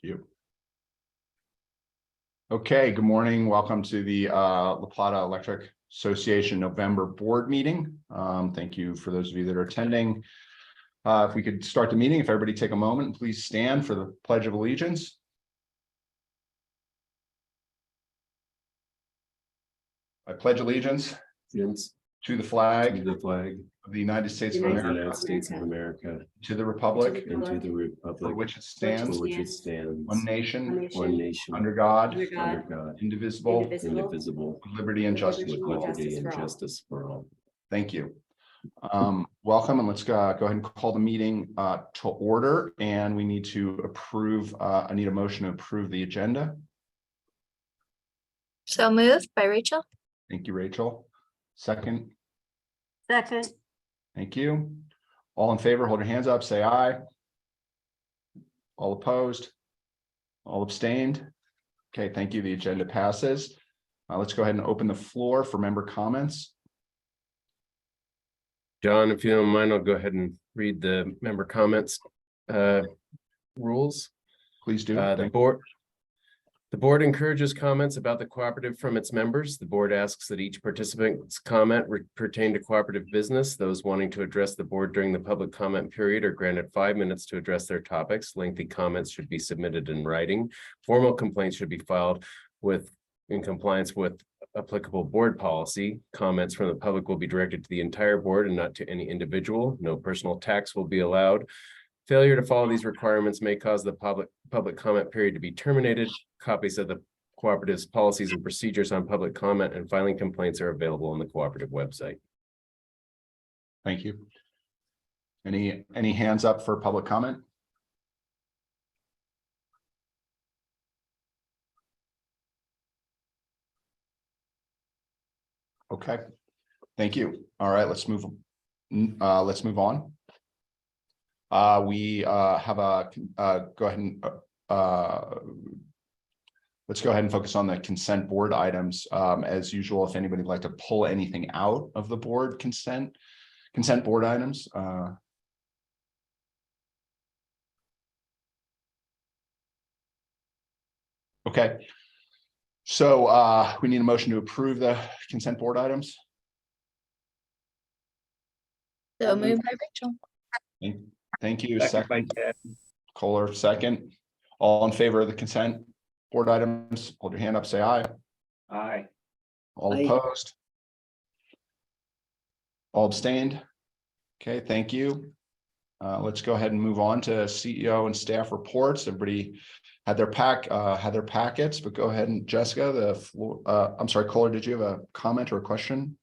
you. Okay, good morning. Welcome to the La Plata Electric Association November board meeting. Thank you for those of you that are attending. If we could start the meeting, if everybody take a moment, please stand for the Pledge of Allegiance. I pledge allegiance to the flag of the United States of America, to the republic, for which it stands, one nation, under God, indivisible, with liberty and justice for all. Thank you. Welcome, and let's go ahead and call the meeting to order. And we need to approve. I need a motion to approve the agenda. So moved by Rachel. Thank you, Rachel. Second. Second. Thank you. All in favor, hold your hands up, say aye. All opposed? All abstained? Okay, thank you. The agenda passes. Let's go ahead and open the floor for member comments. John, if you don't mind, I'll go ahead and read the member comments rules. Please do. The board encourages comments about the cooperative from its members. The board asks that each participant's comment pertain to cooperative business. Those wanting to address the board during the public comment period are granted 5 minutes to address their topics. Lengthy comments should be submitted in writing. Formal complaints should be filed in compliance with applicable board policy. Comments from the public will be directed to the entire board and not to any individual. No personal attacks will be allowed. Failure to follow these requirements may cause the public comment period to be terminated. Copies of the cooperative's policies and procedures on public comment and filing complaints are available on the cooperative website. Thank you. Any hands up for public comment? Okay, thank you. All right, let's move on. We have a let's go ahead and focus on the consent board items. As usual, if anybody would like to pull anything out of the board consent board items. Okay, so we need a motion to approve the consent board items. So moved by Rachel. Thank you. Second. Kohler, second. All in favor of the consent board items, hold your hand up, say aye. Aye. All opposed? All abstained? Okay, thank you. Let's go ahead and move on to CEO and staff reports. Everybody had their packets, but go ahead and Jessica, the floor. I'm sorry, Kohler, did you have a comment or a question?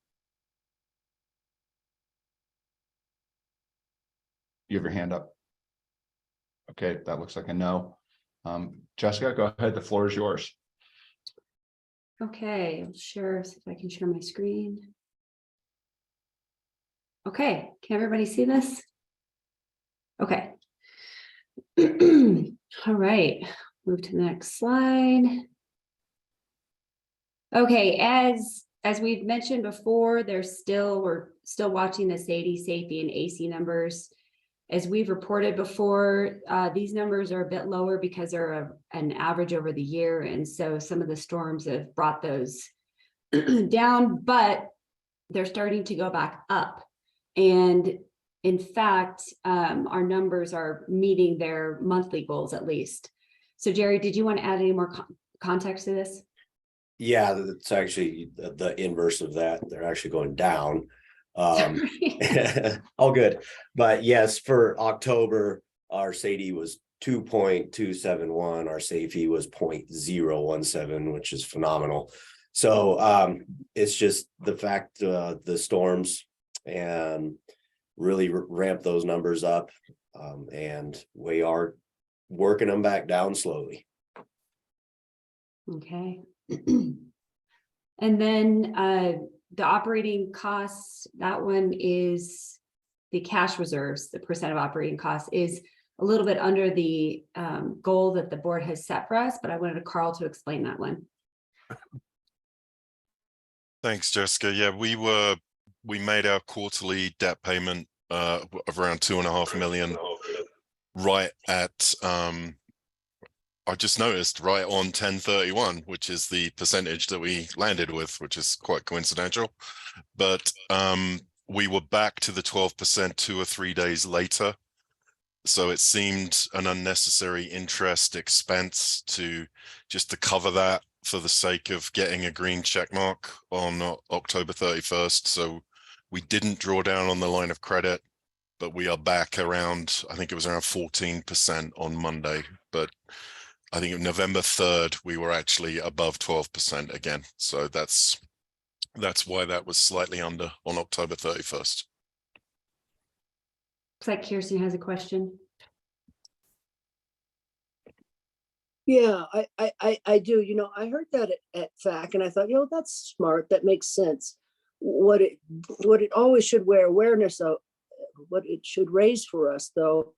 You have your hand up. Okay, that looks like a no. Jessica, go ahead. The floor is yours. Okay, I'll share, see if I can share my screen. Okay, can everybody see this? Okay. All right, move to the next slide. Okay, as we've mentioned before, we're still watching the SAIDI, safety, and AC numbers. As we've reported before, these numbers are a bit lower because they're an average over the year. And so some of the storms have brought those down, but they're starting to go back up. And in fact, our numbers are meeting their monthly goals at least. So Jerry, did you want to add any more context to this? Yeah, it's actually the inverse of that. They're actually going down. All good. But yes, for October, our SAIDI was 2.271. Our SAFE was 0.017, which is phenomenal. So it's just the fact the storms and really ramp those numbers up. And we are working them back down slowly. Okay. And then the operating costs, that one is the cash reserves, the percent of operating costs is a little bit under the goal that the board has set for us, but I wanted Carl to explain that one. Thanks, Jessica. Yeah, we made our quarterly debt payment of around $2.5 million right at I just noticed right on 1031, which is the percentage that we landed with, which is quite coincidental. But we were back to the 12% 2 or 3 days later. So it seemed an unnecessary interest expense to cover that for the sake of getting a green check mark on October 31st. So we didn't draw down on the line of credit, but we are back around, I think it was around 14% on Monday. But I think November 3rd, we were actually above 12% again. So that's why that was slightly under on October 31st. Looks like Kirsten has a question. Yeah, I do. You know, I heard that at FAC and I thought, you know, that's smart. That makes sense. What it always should wear awareness of, what it should raise for us though,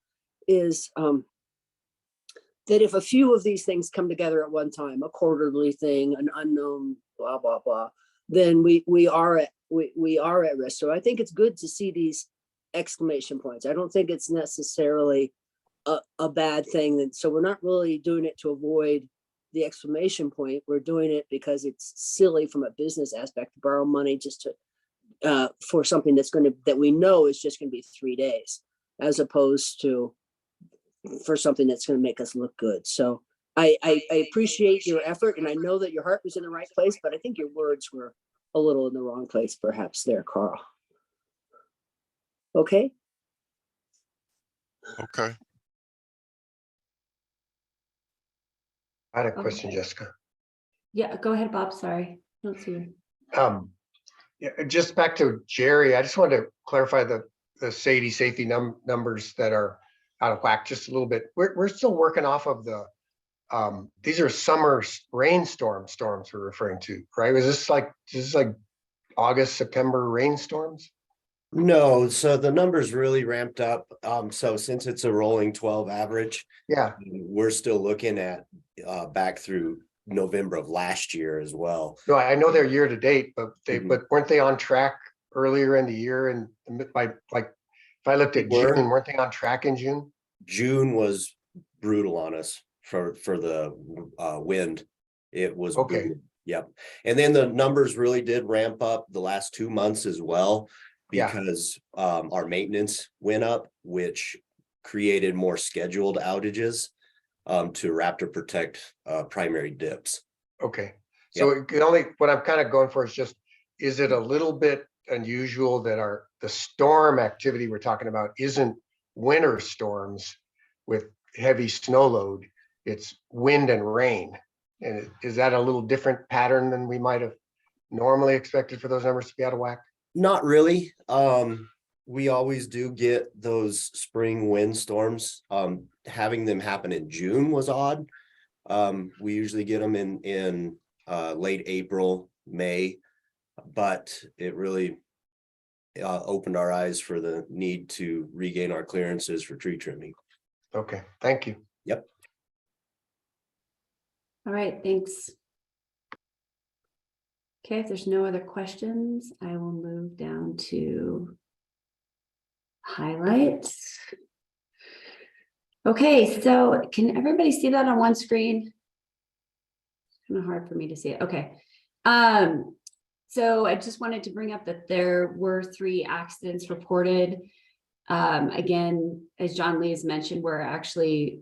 is that if a few of these things come together at one time, a quarterly thing, an unknown, blah, blah, blah, then we are at risk. So I think it's good to see these exclamation points. I don't think it's necessarily a bad thing. And so we're not really doing it to avoid the exclamation point. We're doing it because it's silly from a business aspect to borrow money just to for something that we know is just going to be 3 days, as opposed to for something that's going to make us look good. So I appreciate your effort, and I know that your heart was in the right place, but I think your words were a little in the wrong place, perhaps there, Carl. Okay. Okay. I had a question, Jessica. Yeah, go ahead, Bob. Sorry. I don't see you. Yeah, just back to Jerry, I just wanted to clarify the safety numbers that are out of whack just a little bit. We're still working off of the these are summer storms we're referring to, right? Is this like August, September rainstorms? No, so the numbers really ramped up. So since it's a rolling 12 average, Yeah, we're still looking at back through November of last year as well. no, I know they're year to date, but but weren't they on track earlier in the year? And by like, if I looked at June, weren't they on track in June? June was brutal on us for the wind. It was okay. brutal. Yep. And then the numbers really did ramp up the last 2 months as well, because our maintenance went up, which created more scheduled outages to Raptor protect primary dips. Okay, so it could only, what I'm kind of going for is just, is it a little bit unusual that the storm activity we're talking about isn't winter storms with heavy snow load, it's wind and rain? And is that a little different pattern than we might have normally expected for those numbers to be out of whack? Not really. We always do get those spring wind storms. Having them happen in June was odd. We usually get them in late April, May, but it really opened our eyes for the need to regain our clearances for tree trimming. Okay, thank you. Yep. All right, thanks. Okay, if there's no other questions, I will move down to highlights. Okay, so can everybody see that on one screen? It's kind of hard for me to see it. Okay. So I just wanted to bring up that there were 3 accidents reported. Again, as John Lee has mentioned, we're actually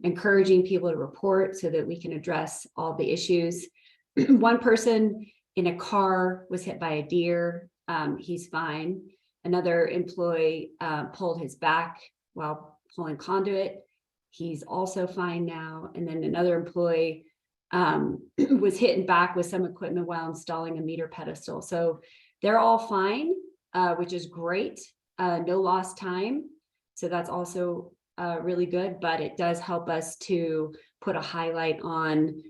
encouraging people to report so that we can address all the issues. One person in a car was hit by a deer. He's fine. Another employee pulled his back while pulling conduit. He's also fine now. And then another employee was hit in back with some equipment while installing a meter pedestal. So they're all fine, which is great. No lost time. So that's also really good, but it does help us to put a highlight on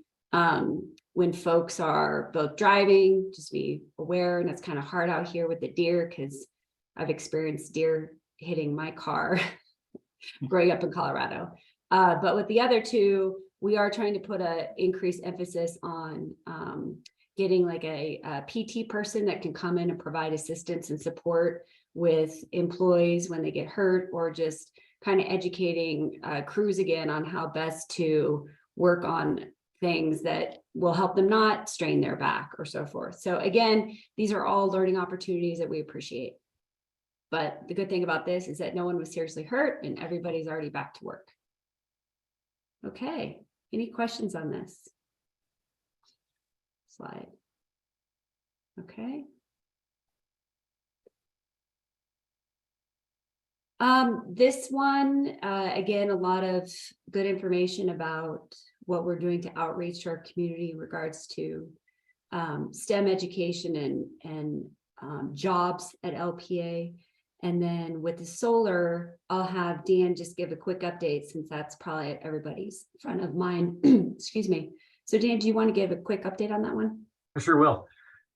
when folks are both driving, just be aware. And it's kind of hard out here with the deer because I've experienced deer hitting my car growing up in Colorado. But with the other 2, we are trying to put an increased emphasis on getting like a PT person that can come in and provide assistance and support with employees when they get hurt, or just kind of educating crews again on how best to work on things that will help them not strain their back or so forth. So again, these are all learning opportunities that we appreciate. But the good thing about this is that no one was seriously hurt and everybody's already back to work. Okay, any questions on this slide? Okay. This one, again, a lot of good information about what we're doing to outreach to our community in regards to STEM education and jobs at LPEA. And then with the solar, I'll have Dan just give a quick update since that's probably at everybody's front of mind. Excuse me. So Dan, do you want to give a quick update on that one? I sure will.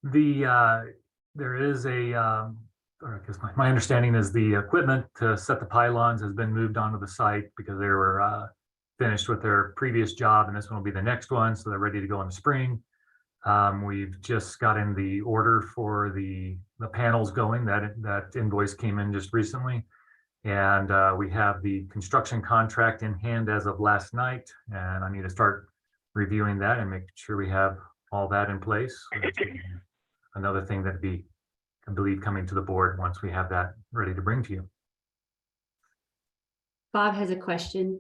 There is or I guess my understanding is the equipment to set the pylons has been moved onto the site because they were finished with their previous job, and this one will be the next one, so they're ready to go in the spring. We've just gotten the order for the panels going. That invoice came in just recently, and we have the construction contract in hand as of last night, and I need to start reviewing that and make sure we have all that in place. Another thing that'd be, I believe, coming to the board once we have that ready to bring to you. Bob has a question.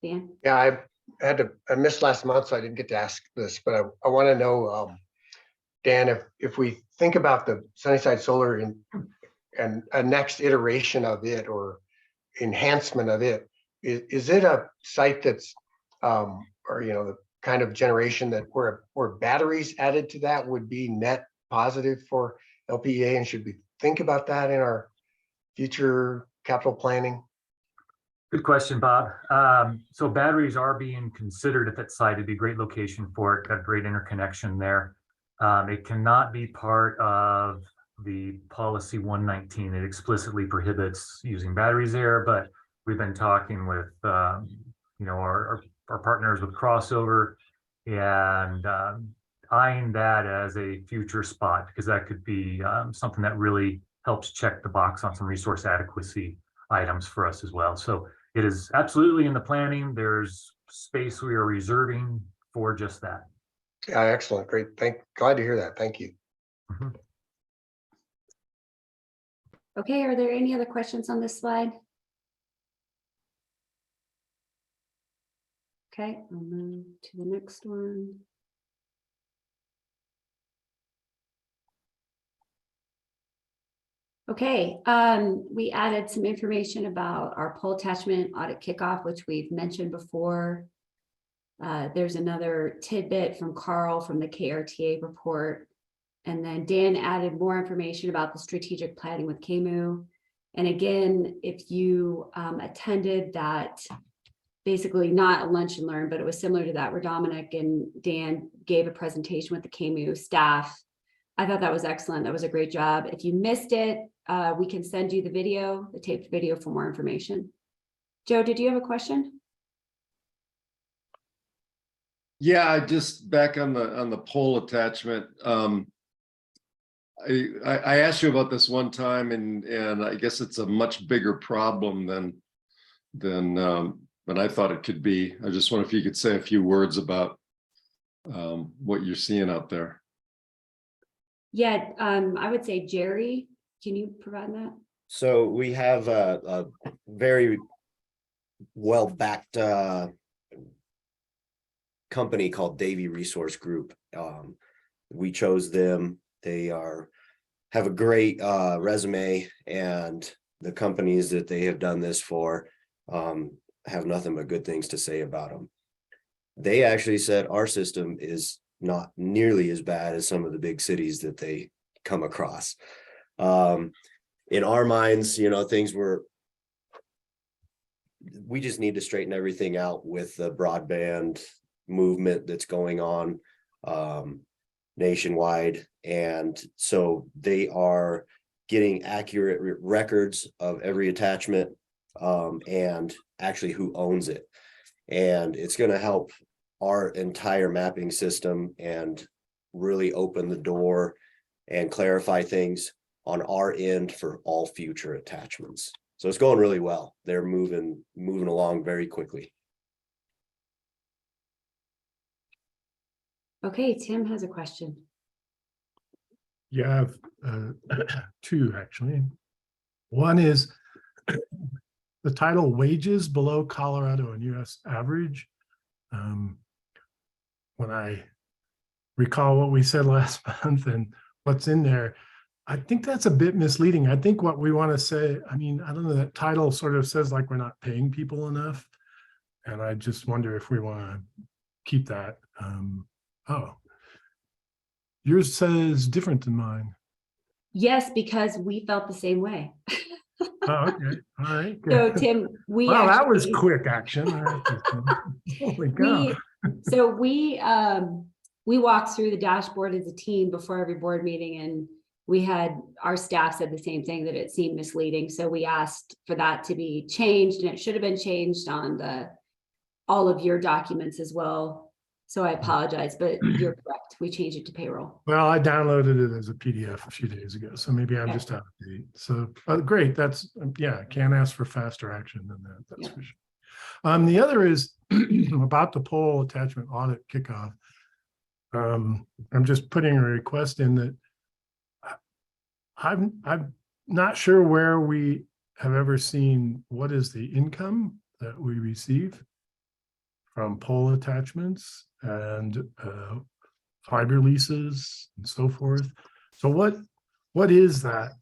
Dan? Yeah, I missed last month, so I didn't get to ask this, but I want to know, Dan, if we think about the Sunnyside Solar and a next iteration of it or enhancement of it, is it a site that's or the kind of generation that where batteries added to that would be net positive for LPEA, and should we think about that in our future capital planning? Good question, Bob. So batteries are being considered at that site. It'd be a great location for it. Got great interconnection there. It cannot be part of the policy 119. It explicitly prohibits using batteries there, but we've been talking with our partners with Crossover and eyeing that as a future spot, because that could be something that really helps check the box on some resource adequacy items for us as well. So it is absolutely in the planning. There's space we are reserving for just that. Yeah, excellent. Great. Glad to hear that. Thank you. Mhm. Okay, are there any other questions on this slide? Okay, I'll move to the next one. Okay, we added some information about our poll attachment audit kickoff, which we've mentioned before. There's another tidbit from Carl from the KRTA report. And then Dan added more information about the strategic planning with KMU. And again, if you attended that, basically not a lunch and learn, but it was similar to that where Dominic and Dan gave a presentation with the KMU staff. I thought that was excellent. That was a great job. If you missed it, we can send you the video, the taped video for more information. Joe, did you have a question? Yeah, just back on the poll attachment. I asked you about this one time, and I guess it's a much bigger problem than I thought it could be. I just wonder if you could say a few words about what you're seeing out there. Yeah, I would say Jerry, can you provide that? So we have a very well-backed company called Davy Resource Group. We chose them. They have a great resume, and the companies that they have done this for have nothing but good things to say about them. They actually said our system is not nearly as bad as some of the big cities that they come across. In our minds, we just need to straighten everything out with the broadband movement that's going on nationwide. And so they are getting accurate records of every attachment and actually who owns it. And it's going to help our entire mapping system and really open the door and clarify things on our end for all future attachments. So it's going really well. They're moving along very quickly. Okay, Tim has a question. Yeah, I have two actually. One is the title wages below Colorado and US average. When I recall what we said last month and what's in there, I think that's a bit misleading. I think what we want to say, I mean, I don't know, that title sort of says like we're not paying people enough. And I just wonder if we want to keep that. Oh, yours says different than mine. Yes, because we felt the same way. Oh, okay. All right. So Good. Tim, we Wow, that was actually- quick action. Holy cow. We walked through the dashboard as a team before every board meeting, and we had our staff said the same thing, that it seemed misleading. So we asked for that to be changed, and it should have been changed on all of your documents as well. So I apologize, but you're correct. We changed it to payroll. Well, I downloaded it as a PDF a few days ago, so maybe I'm just out of date. So great. That's, yeah, can't ask for faster action than that. That's for sure. The other is about the poll attachment audit kickoff. I'm just putting a request in that I'm not sure where we have ever seen what is the income that we receive from poll attachments and fiber leases and so forth. So what is that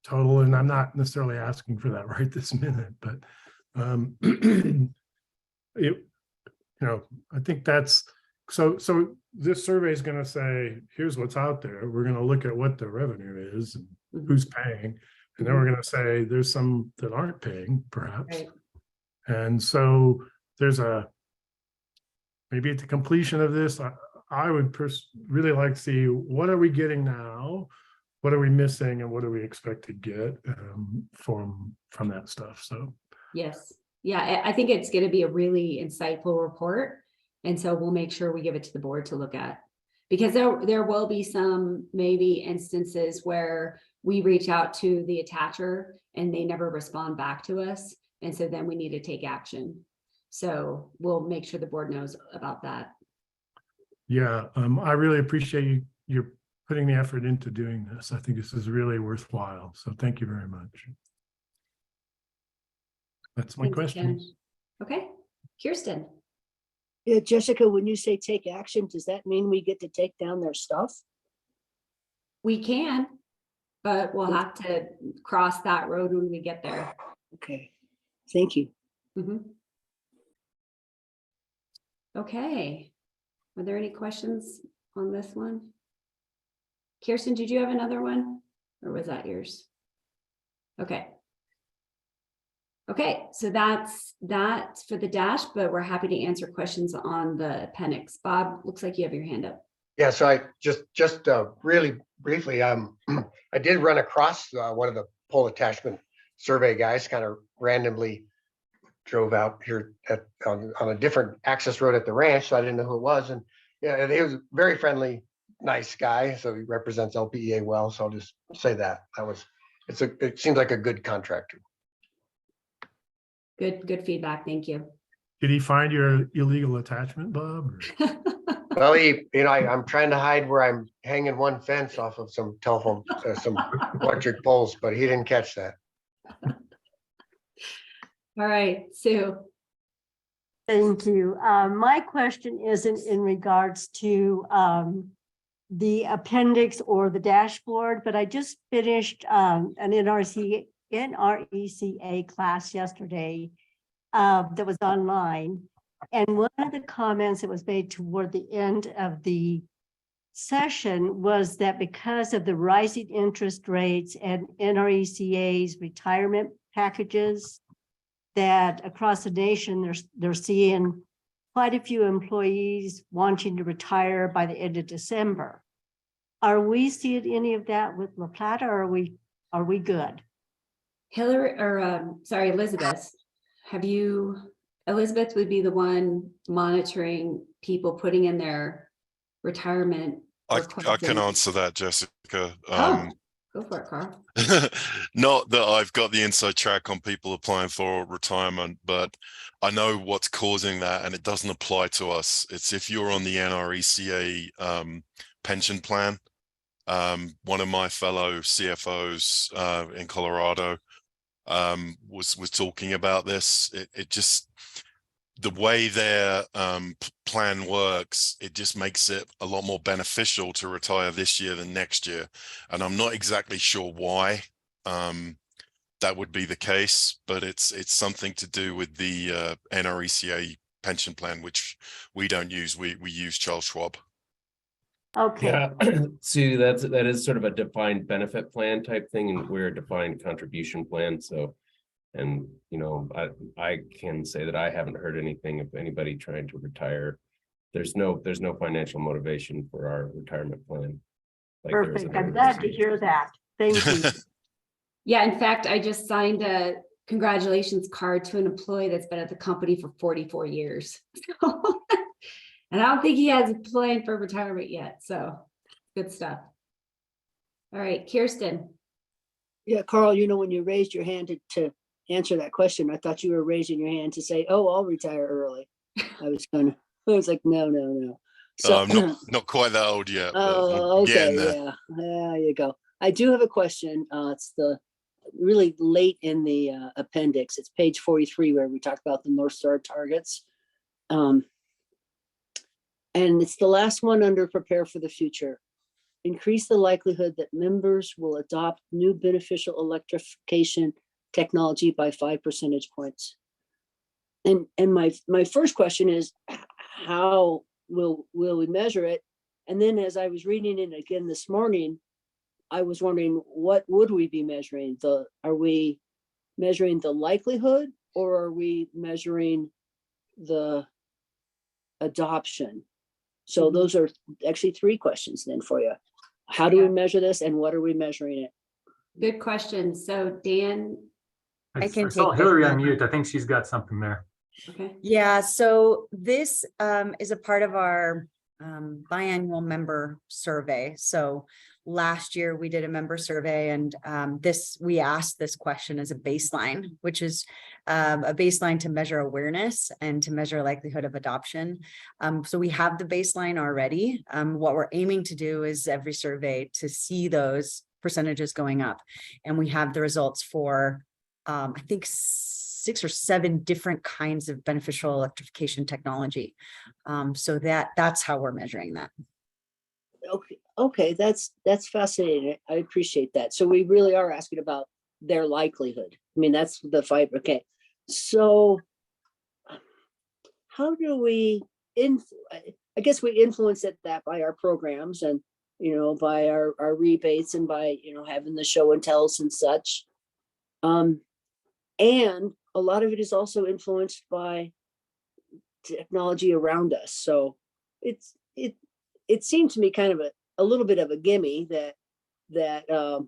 total? And I'm not necessarily asking for that right this minute, but I think that's so this survey is going to say, here's what's out there. We're going to look at what the revenue is and who's paying, and then we're going to say there's some that aren't paying, perhaps. Right. And so there's maybe at the completion of this, I would really like to see, what are we getting now? What are we missing, and what do we expect to get from that stuff? So Yes. Yeah, I think it's going to be a really insightful report. And so we'll make sure we give it to the board to look at, because there will be some maybe instances where we reach out to the attacher and they never respond back to us. And so then we need to take action. So we'll make sure the board knows about that. yeah, I really appreciate you putting the effort into doing this. I think this is really worthwhile. So thank you very much. That's my Thanks, question. Ken. Okay, Kirsten. Yeah, Jessica, when you say take action, does that mean we get to take down their stuff? We can, but we'll have to cross that road when we get there. Okay, thank you. Okay. Are there any questions on this one? Kirsten, did you have another one, or was that yours? Okay. Okay, so that's for the dash, but we're happy to answer questions on the appendix. Bob, looks like you have your hand up. Yeah, so I just really briefly, I did run across one of the poll attachment survey guys, kind of randomly drove out here on a different access road at the ranch, so I didn't know who it was. And yeah, he was a very friendly, nice guy. So he represents LPEA well. So I'll just say that it seems like a good contractor. Good feedback. Thank you. Did he find your illegal attachment, Bob? Well, I'm trying to hide where I'm hanging one fence off of some telephone, some electric poles, but he didn't catch that. All right, Sue. Thank you. My question isn't in regards to the appendix or the dashboard, but I just finished an NRECA class yesterday that was online. And one of the comments that was made toward the end of the session was that because of the rising interest rates and NRECA's retirement packages, that across the nation, they're seeing quite a few employees wanting to retire by the end of December. Are we seeing any of that with La Plata, or are we good? Elizabeth, Elizabeth would be the one monitoring people putting in their retirement. I can answer that, Jessica. Go for it, Carl. Not that I've got the inside track on people applying for retirement, but I know what's causing that, and it doesn't apply to us. It's if you're on the NRECA pension plan. One of my fellow CFOs in Colorado was talking about this. It just, the way their plan works, it just makes it a lot more beneficial to retire this year than next year. And I'm not exactly sure why that would be the case, but it's something to do with the NRECA pension plan, which we don't use. We use Charles Schwab. Okay, Yeah, see, that is sort of a defined benefit plan type thing, and we're a defined contribution plan. So, and you know, I can say that I haven't heard anything of anybody trying to retire. There's no financial motivation for our retirement plan. Like there is perfect. I'm glad to hear that. Thank you. Yeah, in fact, I just signed a congratulations card to an employee that's been at the company for 44 years. And I don't think he has a plan for retirement yet. So good stuff. All right, Kirsten. Yeah, Carl, you know, when you raised your hand to answer that question, I thought you were raising your hand to say, oh, I'll retire early. I was like, no. So I'm not quite that old yet. oh, okay, yeah, there you go. I do have a question. It's the really late in the appendix. It's page 43 where we talk about the North Star targets. And it's the last one under prepare for the future. Increase the likelihood that members will adopt new beneficial electrification technology by 5 percentage points. And my first question is, how will we measure it? And then as I was reading it again this morning, I was wondering, what would we be measuring? Are we measuring the likelihood, or are we measuring the adoption? So those are actually 3 questions then for you. How do we measure this, and what are we measuring it? Good question. So Dan. I can saw take Hillary this on one. mute. I think she's got something there. Okay. Yeah, so this is a part of our biannual member survey. So last year we did a member survey, and we asked this question as a baseline, which is a baseline to measure awareness and to measure likelihood of adoption. So we have the baseline already. What we're aiming to do is every survey to see those percentages going up, and we have the results for I think 6 or 7 different kinds of beneficial electrification technology. So that's how we're measuring that. Okay, that's fascinating. I appreciate that. So we really are asking about their likelihood. I mean, that's the 5. Okay, so how do we I guess we influence that by our programs, and you know, by our rebates, and by, you know, having the show and tells and such. And a lot of it is also influenced by technology around us. So it seemed to me kind of a little bit of a gimme that I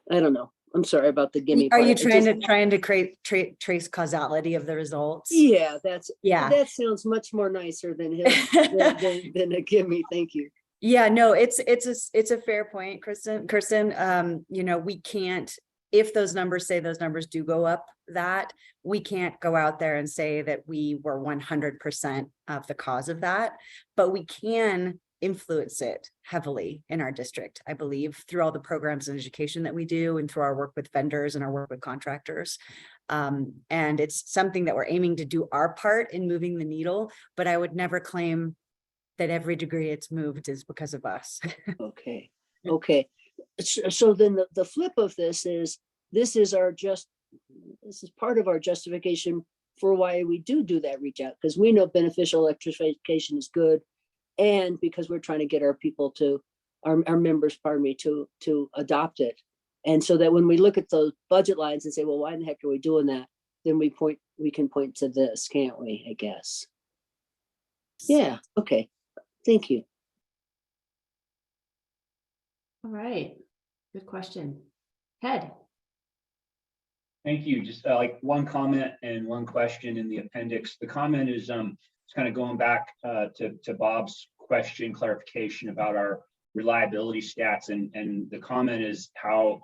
don't know. I'm sorry about the gimme. Are part. you It trying just- to create trace causality of the results? Yeah, Yeah. that sounds much more nicer than than a gimme. Thank you. Yeah, no, it's a fair point, Kirsten. You know, we can't, if those numbers say those numbers do go up, that we can't go out there and say that we were 100% of the cause of that, but we can influence it heavily in our district, I believe, through all the programs and education that we do, and through our work with vendors and our work with contractors. And it's something that we're aiming to do our part in moving the needle, but I would never claim that every degree it's moved is because of us. Okay. So then the flip of this is part of our justification for why we do that reach out, because we know beneficial electrification is good, and because we're trying to get our people our members, to adopt it. And so that when we look at those budget lines and say, well, why in the heck are we doing that? Then we can point to this, can't we? I guess. Yeah. Okay. Thank you. All right. Good question. Ted. Thank you. Just like one comment and one question in the appendix. The comment is it's kind of going back to Bob's question clarification about our reliability stats, and the comment is how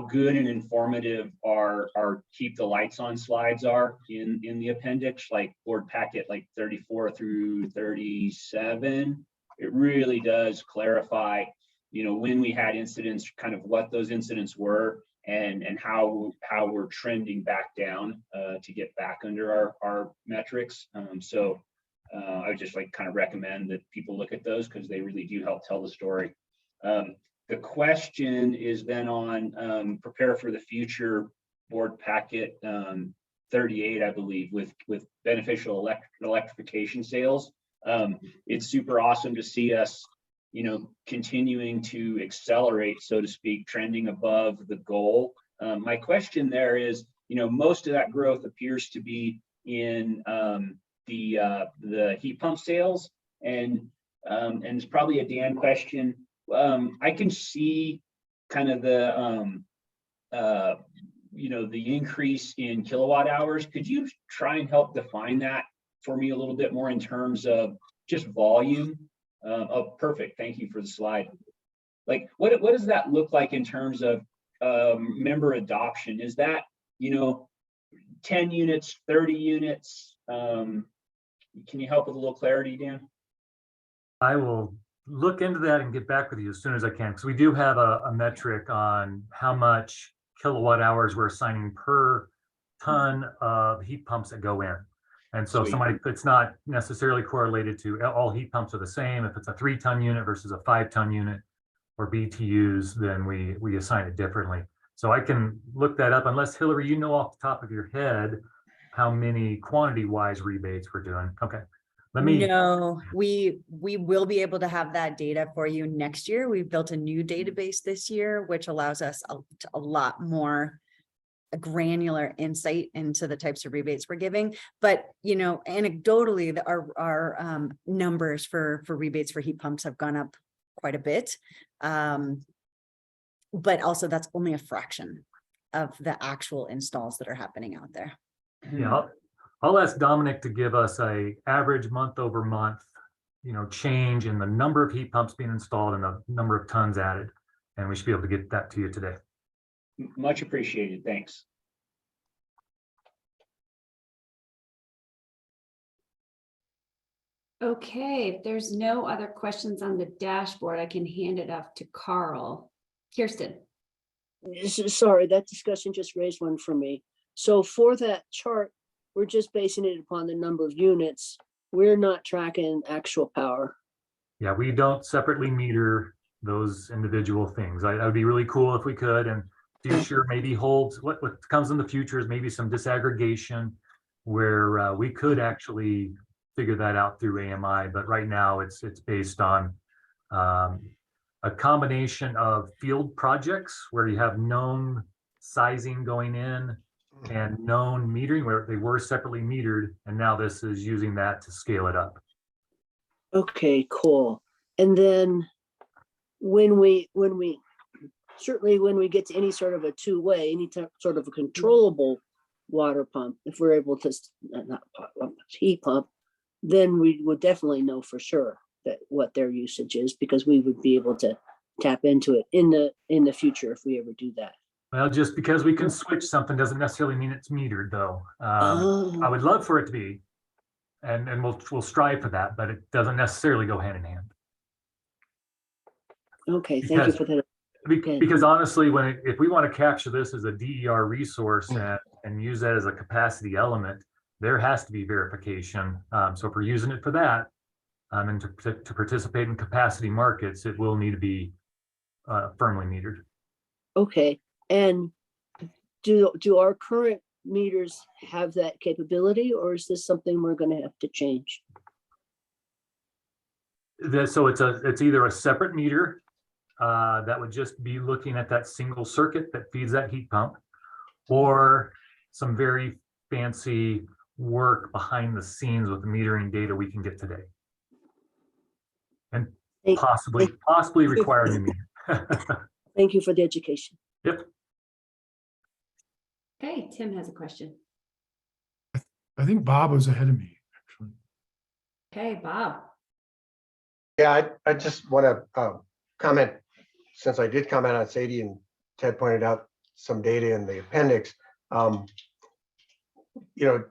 good and informative our keep the lights on slides are in the appendix, like board packet like 34 through 37. It really does clarify, when we had incidents, kind of what those incidents were, and how we're trending back down to get back under our metrics. So I would just kind of recommend that people look at those, because they really do help tell the story. The question is then on prepare for the future board packet 38, I believe, with beneficial electrification sales. It's super awesome to see us, continuing to accelerate, so to speak, trending above the goal. My question there is, most of that growth appears to be in the heat pump sales, and it's probably a Dan question. I can see kind of the the increase in kilowatt hours. Could you try and help define that for me a little bit more in terms of just volume? Oh, perfect. Thank you for the slide. Like, what does that look like in terms of member adoption? Is that 10 units, 30 units? Can you help with a little clarity, Dan? I will look into that and get back with you as soon as I can, because we do have a metric on how much kilowatt hours we're assigning per ton of heat pumps that go in. And so it's not necessarily correlated to all heat pumps are the same. If it's a 3-ton unit versus a 5-ton unit or BTUs, then we assign it differently. So I can look that up, unless Hillary, you know off the top of your head how many quantity-wise rebates we're doing. Okay. No, we will be able to have that data for you next year. We've built a new database this year, which allows us a lot more granular insight into the types of rebates we're giving. But anecdotally, our numbers for rebates for heat pumps have gone up quite a bit. But also that's only a fraction of the actual installs that are happening out there. Yeah, I'll ask Dominic to give us a average month over month, change in the number of heat pumps being installed and the number of tons added. And we should be able to get that to you today. Much appreciated. Thanks. Okay, if there's no other questions on the dashboard, I can hand it off to Carl. Kirsten. Sorry, that discussion just raised one for me. So for that chart, we're just basing it upon the number of units. We're not tracking actual power. Yeah, we don't separately meter those individual things. That would be really cool if we could, and future maybe holds what comes in the future is maybe some disaggregation where we could actually figure that out through AMI, but right now it's based on a combination of field projects where you have known sizing going in and known metering where they were separately metered, and now this is using that to scale it up. Okay, cool. And then when we certainly when we get to any sort of a two-way, any sort of a controllable water pump, if we're able to not heat pump, then we would definitely know for sure that what their usage is, because we would be able to tap into it in the future if we ever do that. Well, just because we can switch something doesn't necessarily mean it's metered, though. I would love for it to be, and we'll strive for that, but it doesn't necessarily go hand in hand. Okay, thank you for that. Because honestly, if we want to capture this as a DER resource and use that as a capacity element, there has to be verification. So if we're using it for that, and to participate in capacity markets, it will need to be firmly metered. Okay, and do our current meters have that capability, or is this something we're going to have to change? So it's either a separate meter that would just be looking at that single circuit that feeds that heat pump, or some very fancy work behind the scenes with the metering data we can get today, and possibly require a new meter. Thank you for the education. Yep. Okay, Tim has a question. I think Bob was ahead of me, actually. Okay, Bob. Yeah, I just want to comment, since I did comment on Sadie and Ted pointed out some data in the appendix. You know,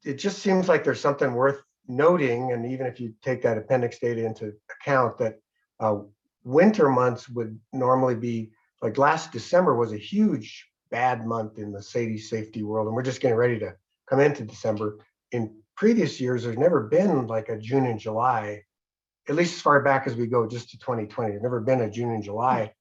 it just seems like there's something worth noting, and even if you take that appendix data into account, that winter months would normally be, like last December was a huge bad month in the Sadie safety world, and we're just getting ready to come into December. In previous years, there's never been like a June and July, at least as far back as we go, just to 2020. There's never been a June and July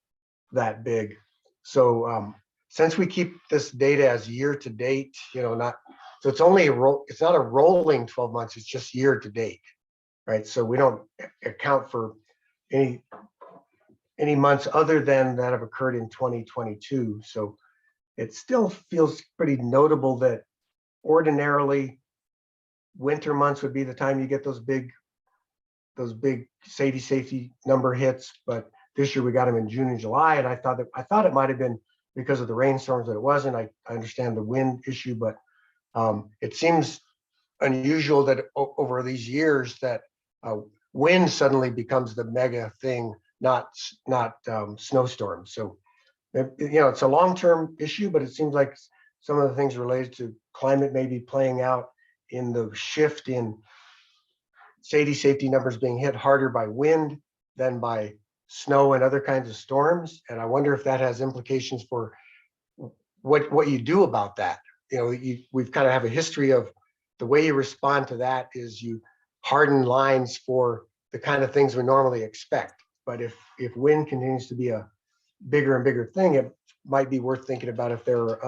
that big. So since we keep this data as year to date, you know, not, so it's only it's not a rolling 12 months, it's just year to date, right? So we don't account for any months other than that have occurred in 2022. So it still feels pretty notable that ordinarily winter months would be the time you get those big Sadie safety number hits, but this year we got them in June and July, and I thought it might have been because of the rainstorms, but it wasn't. I understand the wind issue, but it seems unusual that over these years that wind suddenly becomes the mega thing, not snowstorms. So you know, it's a long-term issue, but it seems like some of the things related to climate may be playing out in the shift in Sadie safety numbers being hit harder by wind than by snow and other kinds of storms. And I wonder if that has implications for what you do about that. You know, we've kind of have a history of the way you respond to that is you harden lines for the kind of things we normally expect. But if wind continues to be a bigger and bigger thing, it might be worth thinking about if there are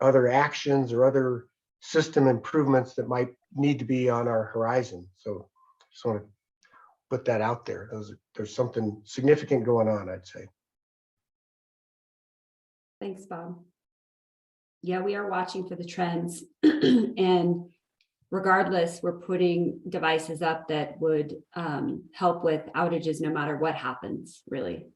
other actions or other system improvements that might need to be on our horizon. So just want to put that out there. There's something significant going on, I'd say. Thanks, Bob. Yeah, we are watching for the trends and regardless, we're putting devices up that would help with outages no matter what happens, really.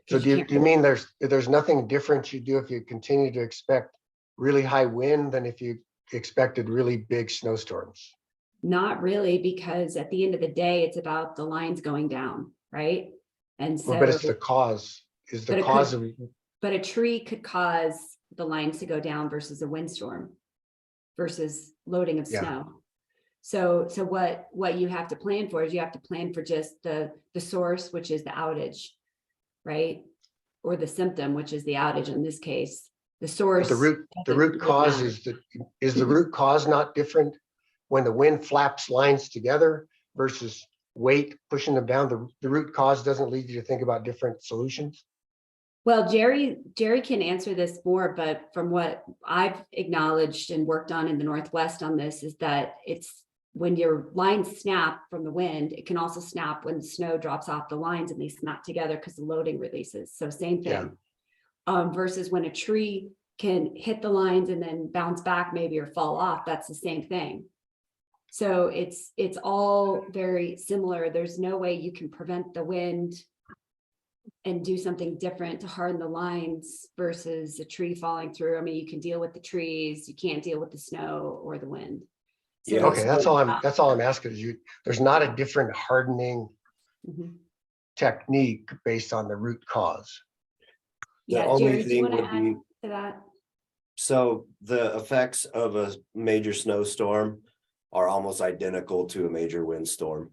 So do you mean there's nothing different you do if you continue to expect really high wind than if you expected really big snowstorms? Not really, because at the end of the day, it's about the lines going down, right? And so, but it's the cause. Is the cause of? But a tree could cause the lines to go down versus a windstorm, versus loading of snow. So what you have to plan for is you have to plan for just the source, which is the outage, right? Or the symptom, which is the outage in this case. The source. The root cause is the root cause not different when the wind flaps lines together versus weight pushing them down? The root cause doesn't lead you to think about different solutions? Well, Jerry can answer this more, but from what I've acknowledged and worked on in the Northwest on this is that it's when your lines snap from the wind, it can also snap when the snow drops off the lines and they snap together because the loading releases. So same thing. Yeah. Versus when a tree can hit the lines and then bounce back maybe or fall off, that's the same thing. So it's all very similar. There's no way you can prevent the wind and do something different to harden the lines versus a tree falling through. I mean, you can deal with the trees, you can't deal with the snow or the wind. So yeah, okay, that's all I'm asking is there's not a different hardening technique based on the root cause. Yeah, Jerry, do you want to add to that? So the effects of a major snowstorm are almost identical to a major windstorm.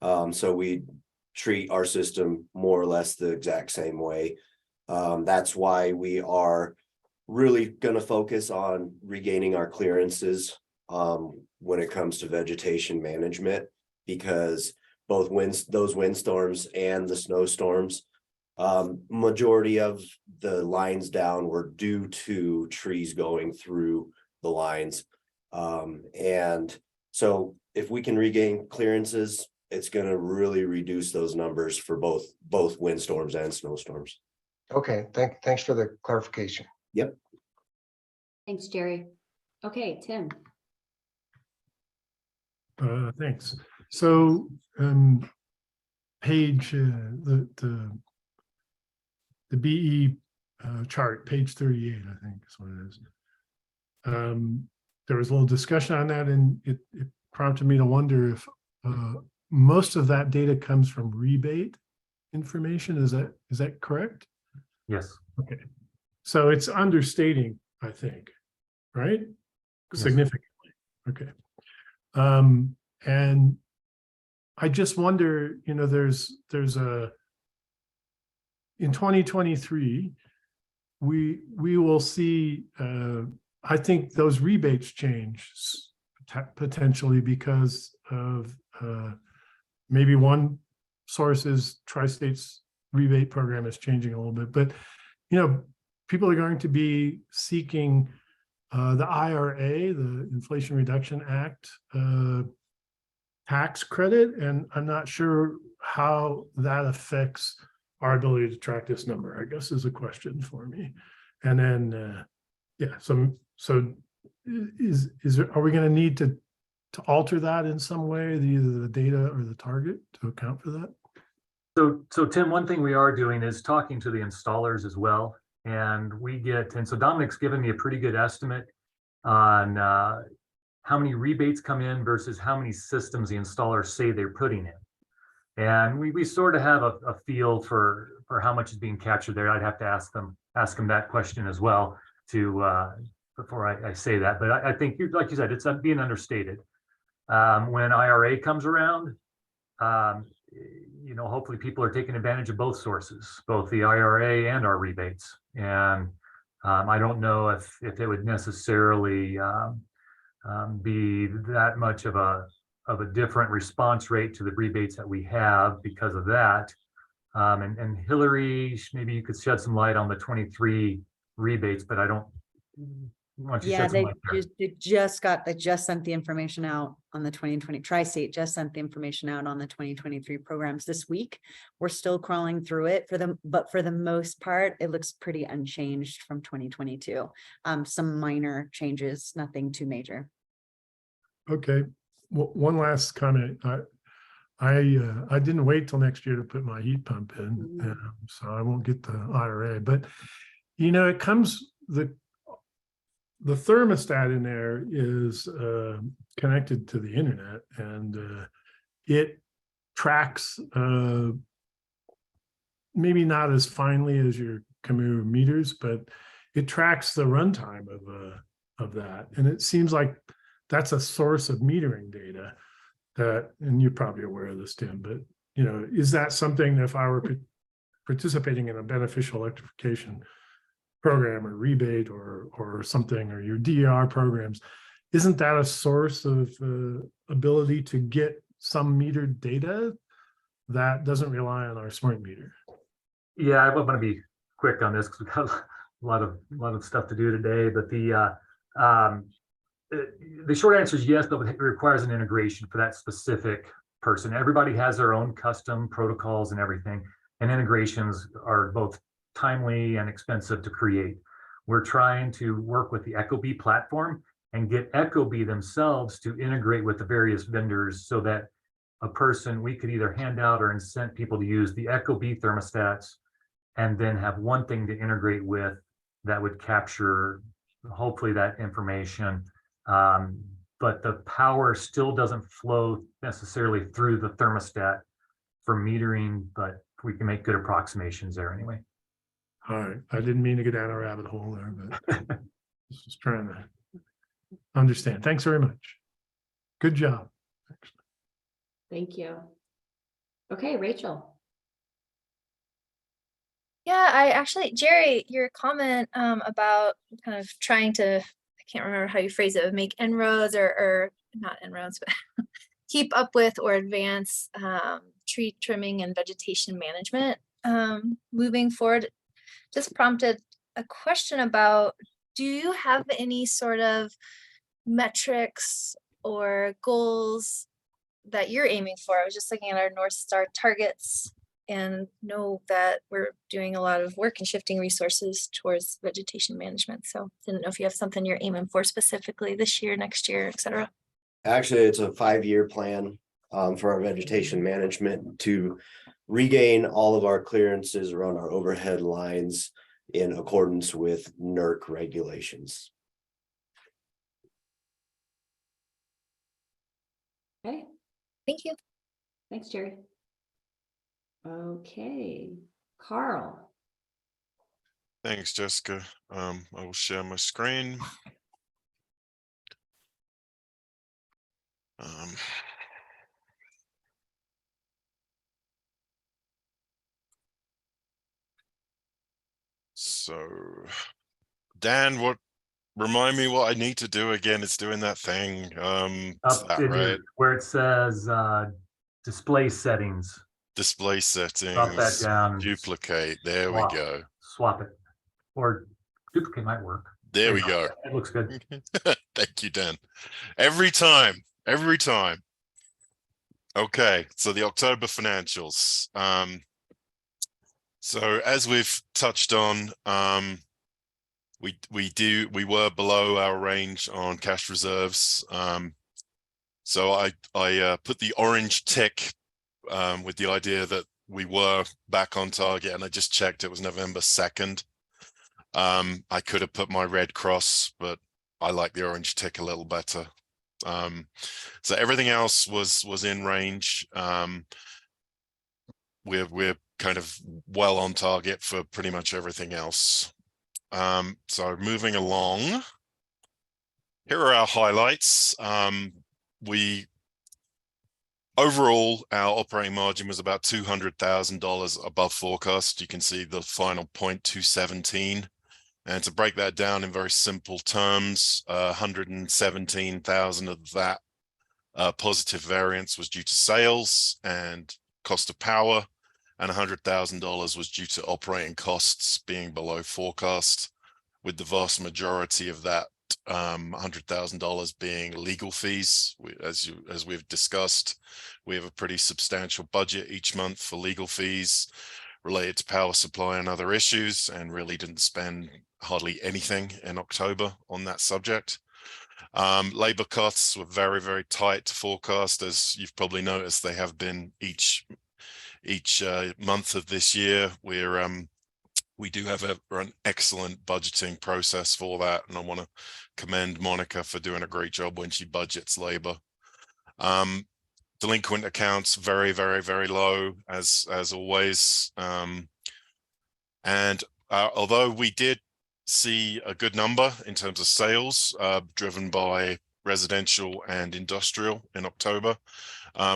So we treat our system more or less the exact same way. That's why we are really going to focus on regaining our clearances when it comes to vegetation management, because both those windstorms and the snowstorms, majority of the lines down were due to trees going through the lines. And so if we can regain clearances, it's going to really reduce those numbers for both windstorms and snowstorms. Okay, thanks for the clarification. Yep. Thanks, Jerry. Okay, Tim. Thanks. So page the BE chart, page 38, I think is what it is. There was a little discussion on that, and it prompted me to wonder if most of that data comes from rebate information. Is that correct? Yes. Okay. So it's understating, I think, right? Yes. Significantly. Okay. And I just wonder, you know, there's in 2023, we will see, I think those rebates change potentially because of maybe one source's tri-states rebate program is changing a little bit, but you know, people are going to be seeking the IRA, the Inflation Reduction Act tax credit, and I'm not sure how that affects our ability to track this number, I guess, is a question for me. And then, yeah, so are we going to need to alter that in some way, either the data or the target, to account for that? So Tim, one thing we are doing is talking to the installers as well. And so Dominic's given me a pretty good estimate on how many rebates come in versus how many systems the installers say they're putting in. And we sort of have a feel for how much is being captured there. I'd have to ask them that question as well before I say that. But I think, like you said, it's being understated. When IRA comes around, you know, hopefully people are taking advantage of both sources, both the IRA and our rebates. And I don't know if it would necessarily be that much of a different response rate to the rebates that we have because of that. And Hillary, maybe you could shed some light on the 23 rebates, but I don't. Yeah, they just sent the information out on the 2020 Tri-State just sent the information out on the 2023 programs this week. We're still crawling through it but for the most part, it looks pretty unchanged from 2022. Some minor changes, nothing too major. Okay, one last comment. I didn't wait till next year to put my heat pump in, so I won't get the IRA. But you know, it comes the thermostat in there is connected to the internet, and it tracks maybe not as finely as your Camus meters, but it tracks the runtime of that, and it seems like that's a source of metering data that, and you're probably aware of this, Tim, but you know, is that something that if I were participating in a beneficial electrification program or rebate or something, or your DER programs, isn't that a source of ability to get some metered data that doesn't rely on our smart meter? Yeah, I want to be quick on this because we've got a lot of stuff to do today, but the short answer is yes, but it requires an integration for that specific person. Everybody has their own custom protocols and everything, and integrations are both timely and expensive to create. We're trying to work with the ecobee platform and get ecobee themselves to integrate with the various vendors so that we could either hand out or incent people to use the ecobee thermostats and then have one thing to integrate with that would capture hopefully that information. But the power still doesn't flow necessarily through the thermostat for metering, but we can make good approximations there anyway. All right, I didn't mean to go down a rabbit hole there, but just trying to understand. Thanks very much. Good job. Thank you. Okay, Rachel. Yeah, I actually, Jerry, your comment about kind of trying to, I can't remember how you phrase it, make inroads or not inroads, but keep up with or advance tree trimming and vegetation management moving forward, just prompted a question about, do you have any sort of metrics or goals that you're aiming for? I was just looking at our North Star targets and know that we're doing a lot of work and shifting resources towards vegetation management. So didn't know if you have something you're aiming for specifically this year, next year, et cetera. Actually, it's a 5-year plan for our vegetation management to regain all of our clearances around our overhead lines in accordance with NERC regulations. Okay, thank you. Thanks, Jerry. Okay, Carl. Thanks, Jessica. I will share my screen. So, Dan, remind me what I need to do again. It's doing that thing. Is Up that in right? where it says display settings. Display Drop that settings, down. duplicate. There we Swap. go. Swap it. Or duplicate might work. There we you go. It looks good. Thank you, Dan. Every time. Okay, so the October financials. So as we've touched on, we were below our range on cash reserves. So I put the orange tick with the idea that we were back on target, and I just checked, it was November 2nd. I could have put my red cross, but I like the orange tick a little better. So everything else was in range. We're kind of well on target for pretty much everything else. So moving along, here are our highlights. Overall, our operating margin was about $200,000 above forecast. You can see the final 0.217. And to break that down in very simple terms, 117,000 of that positive variance was due to sales and cost of power, and $100,000 was due to operating costs being below forecast, with the vast majority of that $100,000 being legal fees. As we've discussed, we have a pretty substantial budget each month for legal fees related to power supply and other issues, and really didn't spend hardly anything in October on that subject. Labor costs were very, very tight to forecast. As you've probably noticed, they have been each month of this year. We do have an excellent budgeting process for that, and I want to commend Monica for doing a great job when she budgets labor. Delinquent accounts very, very, very low as always. And although we did see a good number in terms of sales driven by residential and industrial in October,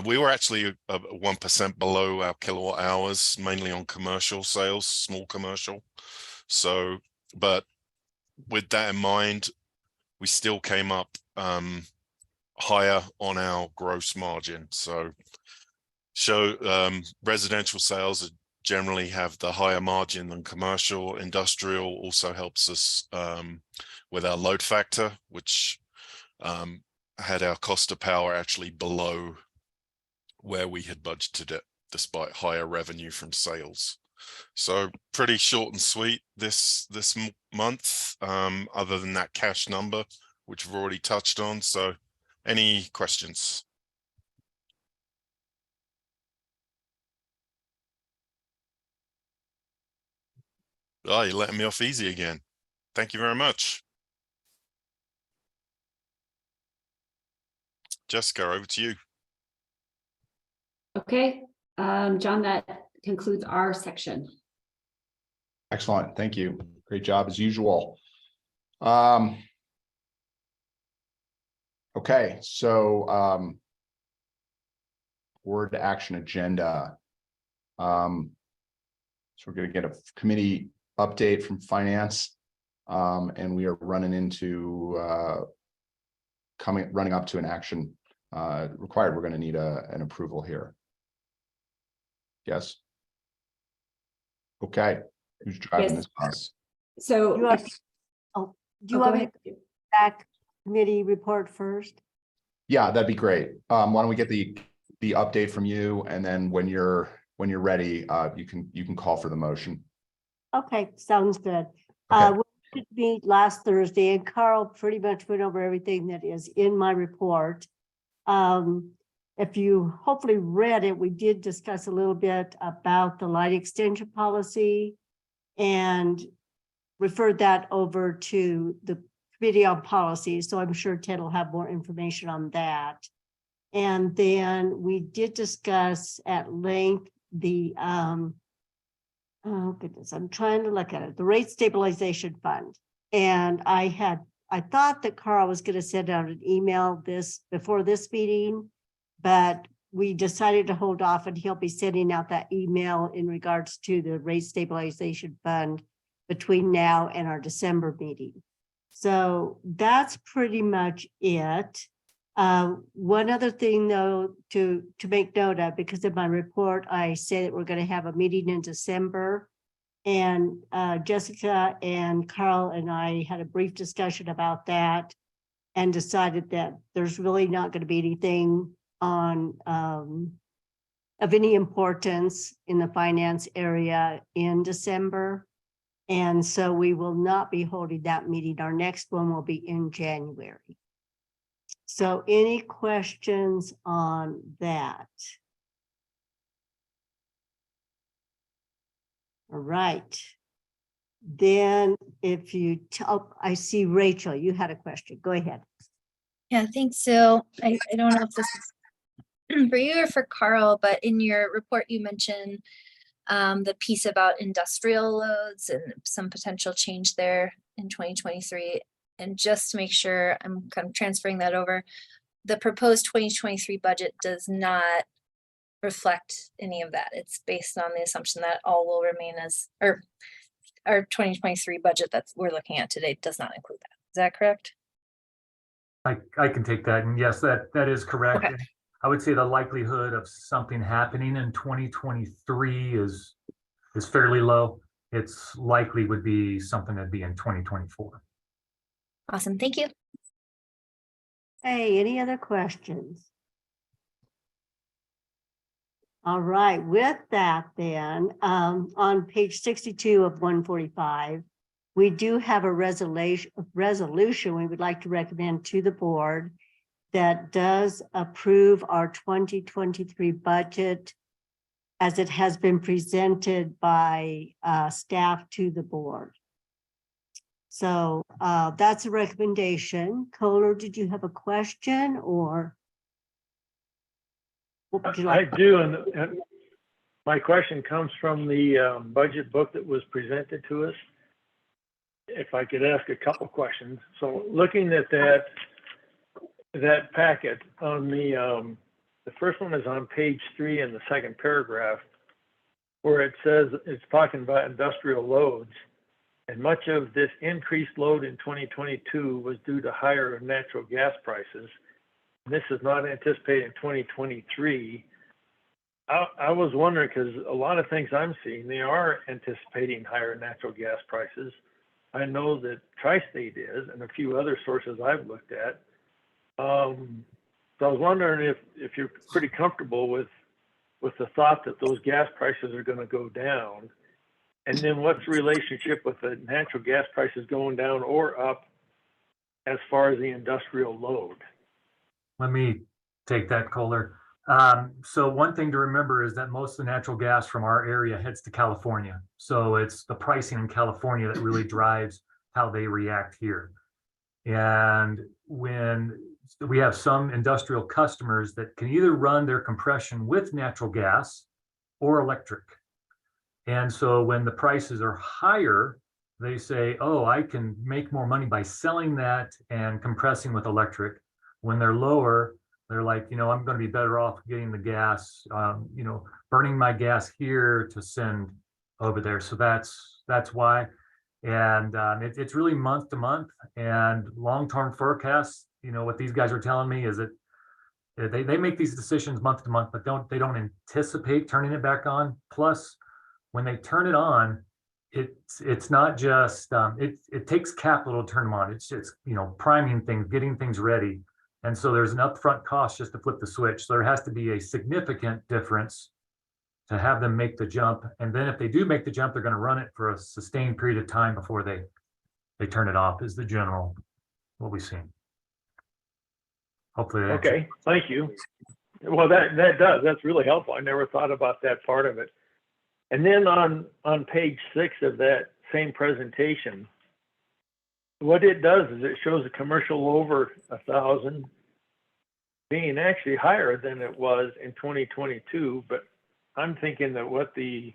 we were actually 1% below our kilowatt hours, mainly on commercial sales, small commercial. So, but with that in mind, we still came up higher on our gross margin. So residential sales generally have the higher margin than commercial. Industrial also helps us with our load factor, which had our cost of power actually below where we had budgeted it, despite higher revenue from sales. So pretty short and sweet this month, other than that cash number, which we've already touched on. So any questions? Oh, you're letting me off easy again. Thank you very much. Jessica, over to you. Okay, John, that concludes our section. Excellent. Thank you. Great job as usual. Okay, so board action agenda. So we're going to get a committee update from finance, and we are running up to an action required. We're going to need an approval here. Yes. Okay. Who's driving this bus? So Do you want me to back committee report first? Yeah, that'd be great. Why don't we get the update from you, and then when you're ready, you can call for the motion. Okay, sounds good. Okay. We did meet last Thursday, and Carl pretty much went over everything that is in my report. If you hopefully read it, we did discuss a little bit about the light extension policy and referred that over to the Committee on Policy. So I'm sure Ted will have more information on that. And then we did discuss at length the, oh goodness, I'm trying to look at it, the rate stabilization fund. And I thought that Carl was going to send out an email before this meeting, but we decided to hold off, and he'll be sending out that email in regards to the rate stabilization fund between now and our December meeting. So that's pretty much it. One other thing though, to make note of, because in my report, I say that we're going to have a meeting in December, and Jessica and Carl and I had a brief discussion about that and decided that there's really not going to be anything on of any importance in the finance area in December. And so we will not be holding that meeting. Our next one will be in January. So any questions on that? All right. Then if you tell, I see Rachel, you had a question. Go ahead. Yeah, thanks, Sue. I don't know if this is for you or for Carl, but in your report, you mentioned the piece about industrial loads and some potential change there in 2023. And just to make sure I'm kind of transferring that over, the proposed 2023 budget does not reflect any of that. It's based on the assumption that all will remain as, or our 2023 budget that we're looking at today does not include that. Is that correct? I can take that, and yes, that is correct. Okay. I would say the likelihood of something happening in 2023 is fairly low. It's likely would be something that'd be in 2024. Awesome, thank you. Hey, any other questions? All right, with that then, on page 62 of 145, we do have a resolution we would like to recommend to the board that does approve our 2023 budget as it has been presented by staff to the board. So that's a recommendation. Kohler, did you have a question, or what would you like? I do, and my question comes from the budget book that was presented to us. If I could ask a couple questions. So looking at that packet on the first one is on page 3 in the second paragraph, where it says it's talking about industrial loads. And much of this increased load in 2022 was due to higher natural gas prices. And this is not anticipated in 2023. I was wondering, because a lot of things I'm seeing, they are anticipating higher natural gas prices. I know that Tri-State is, and a few other sources I've looked at. So I was wondering if you're pretty comfortable with the thought that those gas prices are going to go down. And then what's the relationship with the natural gas prices going down or up as far as the industrial load? Let me take that, Kohler. So one thing to remember is that most of the natural gas from our area heads to California. So it's the pricing in California that really drives how they react here. And when we have some industrial customers that can either run their compression with natural gas or electric. And so when the prices are higher, they say, oh, I can make more money by selling that and compressing with electric. When they're lower, they're like, I'm going to be better off getting the gas, burning my gas here to send over there. So that's why. And it's really month to month, and long-term forecasts. What these guys are telling me is that they make these decisions month to month, but they don't anticipate turning it back on. Plus, when they turn it on, it's not just it takes capital to turn them on. It's priming things, getting things ready. And so there's an upfront cost just to flip the switch. So there has to be a significant difference to have them make the jump. And then if they do make the jump, they're going to run it for a sustained period of time before they turn it off, is the general what we've seen. Hopefully. Okay, thank you. Well, that's really helpful. I never thought about that part of it. And then on page 6 of that same presentation, what it does is it shows a commercial over 1,000, being actually higher than it was in 2022, but I'm thinking that what the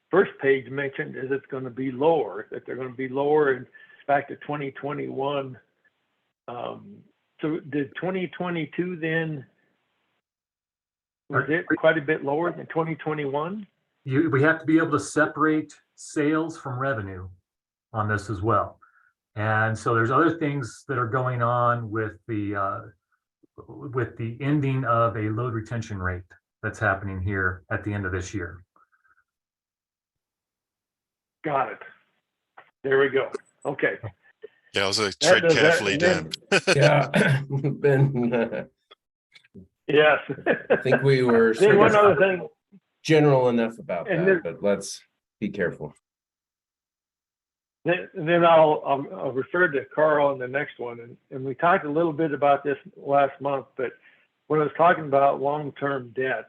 first page mentioned is it's going to be lower, that they're going to be lower in back to 2021. So did 2022 then, was it quite a bit lower than 2021? We have to be able to separate sales from revenue on this as well. And so there's other things that are going on with the ending of a load retention rate that's happening here at the end of this year. Got it. There we go. Okay. Yeah, I was like, tread carefully, Dan. Yeah, Ben. Yes. I think we were Then one other thing. general enough about And that, but let's be careful. Then I'll refer to Carl on the next one. And we talked a little bit about this last month, but when I was talking about long-term debt,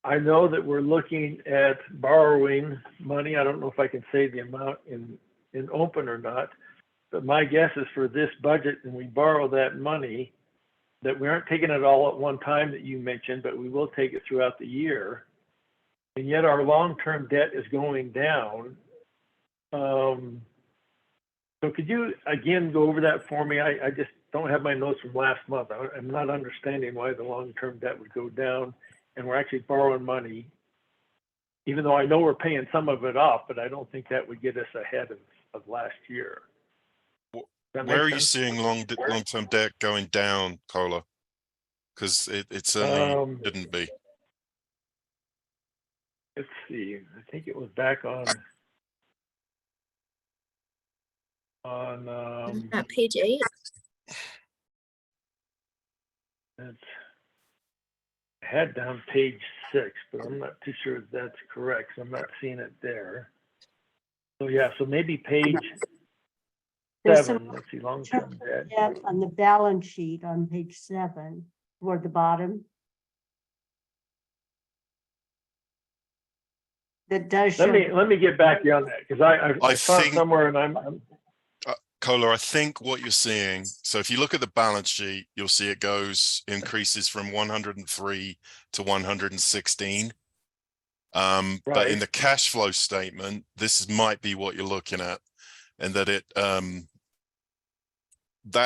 I know that we're looking at borrowing money. I don't know if I can say the amount in open or not, but my guess is for this budget, and we borrow that money, that we aren't taking it all at one time that you mentioned, but we will take it throughout the year. And yet our long-term debt is going down. So could you again go over that for me? I just don't have my notes from last month. I'm not understanding why the long-term debt would go down and we're actually borrowing money, even though I know we're paying some of it off, but I don't think that would get us ahead of last year. Where are you seeing long-term debt going down, Carla? Because it certainly didn't be. Let's see. I think it was back on at page 8. It's I had down page 6, but I'm not too sure if that's correct. So I'm not seeing it there. So yeah, so maybe page 7. Let's see, long-term debt on the balance sheet on page 7 toward the bottom. That does show. Let me get back to you on that, because I saw it somewhere and I'm Kohler, I think what you're seeing, so if you look at the balance sheet, you'll see it increases from 103 to 116. But in the cash flow statement, this might be what you're looking at, and that it that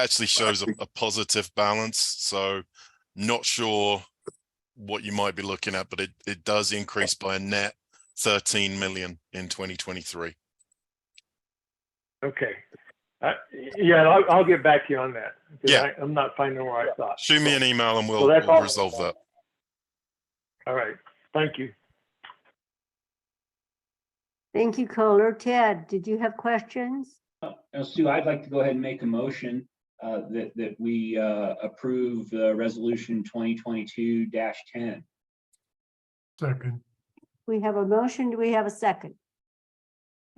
actually shows a positive balance. So not sure what you might be looking at, but it does increase by a net 13 million in 2023. Okay. Yeah, I'll get back to you on that. Yeah, I'm not finding where I thought. Shoot me an email and we'll resolve that. All right. Thank you. Thank you, Kohler. Ted, did you have questions? Sue, I'd like to go ahead and make a motion that we approve resolution 2022-10. Second. We have a motion. Do we have a second?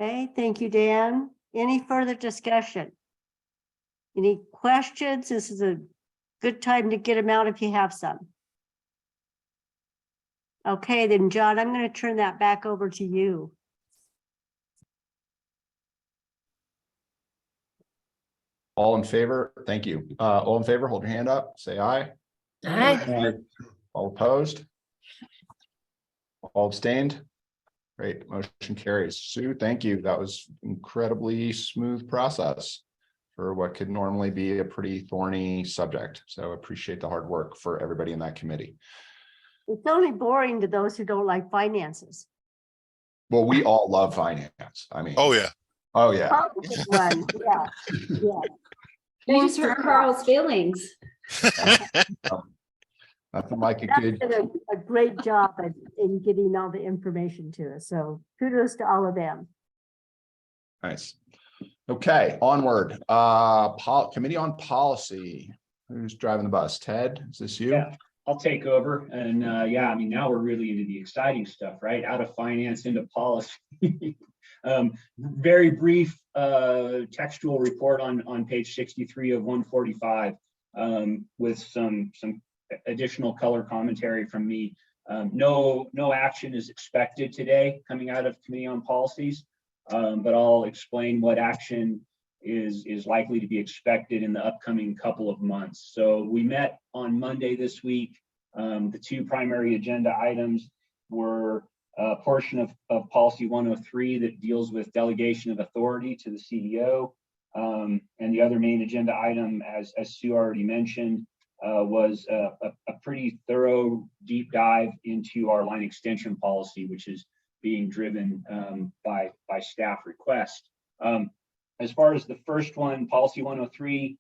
Okay, thank you, Dan. Any further discussion? Any questions? This is a good time to get them out if you have some. Okay, then John, I'm going to turn that back over to you. All in favor? Thank you. All in favor, hold your hand up, say aye. Aye. All opposed? All abstained? Great, motion carries. Sue, thank you. That was incredibly smooth process for what could normally be a pretty thorny subject. So appreciate the hard work for everybody in that committee. It's only boring to those who don't like finances. Well, we all love finance. I mean. Oh, yeah. Oh, yeah. One. Yeah. Yeah. You just hurt Carl's feelings. Nothing like a That's good. been a great job in getting all the information to us. So kudos to all of them. Nice. Okay, onward. Committee on Policy. Who's driving the bus? Ted, is this you? Yeah, I'll take over. And yeah, I mean, now we're really into the exciting stuff, right? Out of finance into policy. Very brief textual report on page 63 of 145 with some additional color commentary from me. No action is expected today coming out of Committee on Policies, but I'll explain what action is likely to be expected in the upcoming couple of months. So we met on Monday this week. The two primary agenda items were a portion of policy 103 that deals with delegation of authority to the CEO. And the other main agenda item, as Sue already mentioned, was a pretty thorough deep dive into our line extension policy, which is being driven by staff request. As far as the first one, policy 103,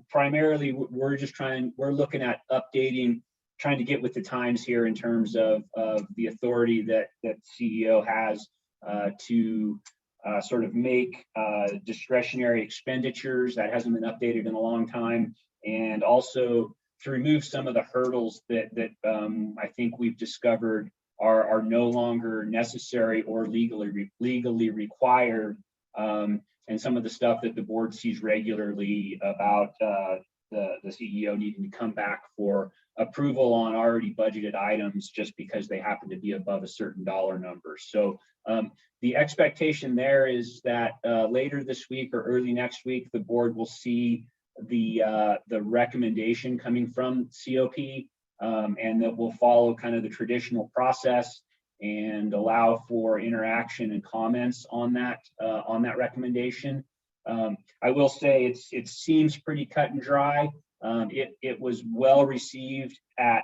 primarily we're looking at updating, trying to get with the times here in terms of the authority that CEO has to sort of make discretionary expenditures. That hasn't been updated in a long time, and also to remove some of the hurdles that I think we've discovered are no longer necessary or legally required, and some of the stuff that the board sees regularly about the CEO needing to come back for approval on already budgeted items just because they happen to be above a certain dollar number. So the expectation there is that later this week or early next week, the board will see the recommendation coming from COP, and that will follow kind of the traditional process and allow for interaction and comments on that recommendation. I will say it seems pretty cut and dry. It was well received at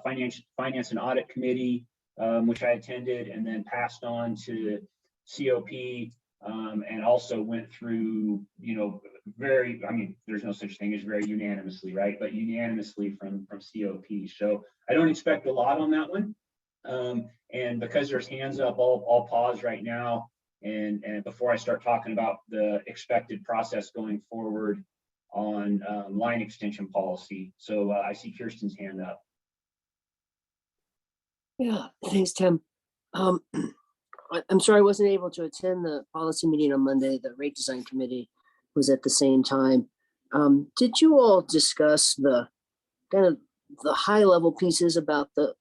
Finance and Audit Committee, which I attended, and then passed on to COP, and also went through, there's no such thing as very unanimously, right? But unanimously from COP. So I don't expect a lot on that one. And because there's hands up, I'll pause right now. And before I start talking about the expected process going forward on line extension policy. So I see Kirsten's hand up. Yeah, thanks, Tim. I'm sorry I wasn't able to attend the policy meeting on Monday. The rate design committee was at the same time. Did you all discuss the kind of the high level pieces about the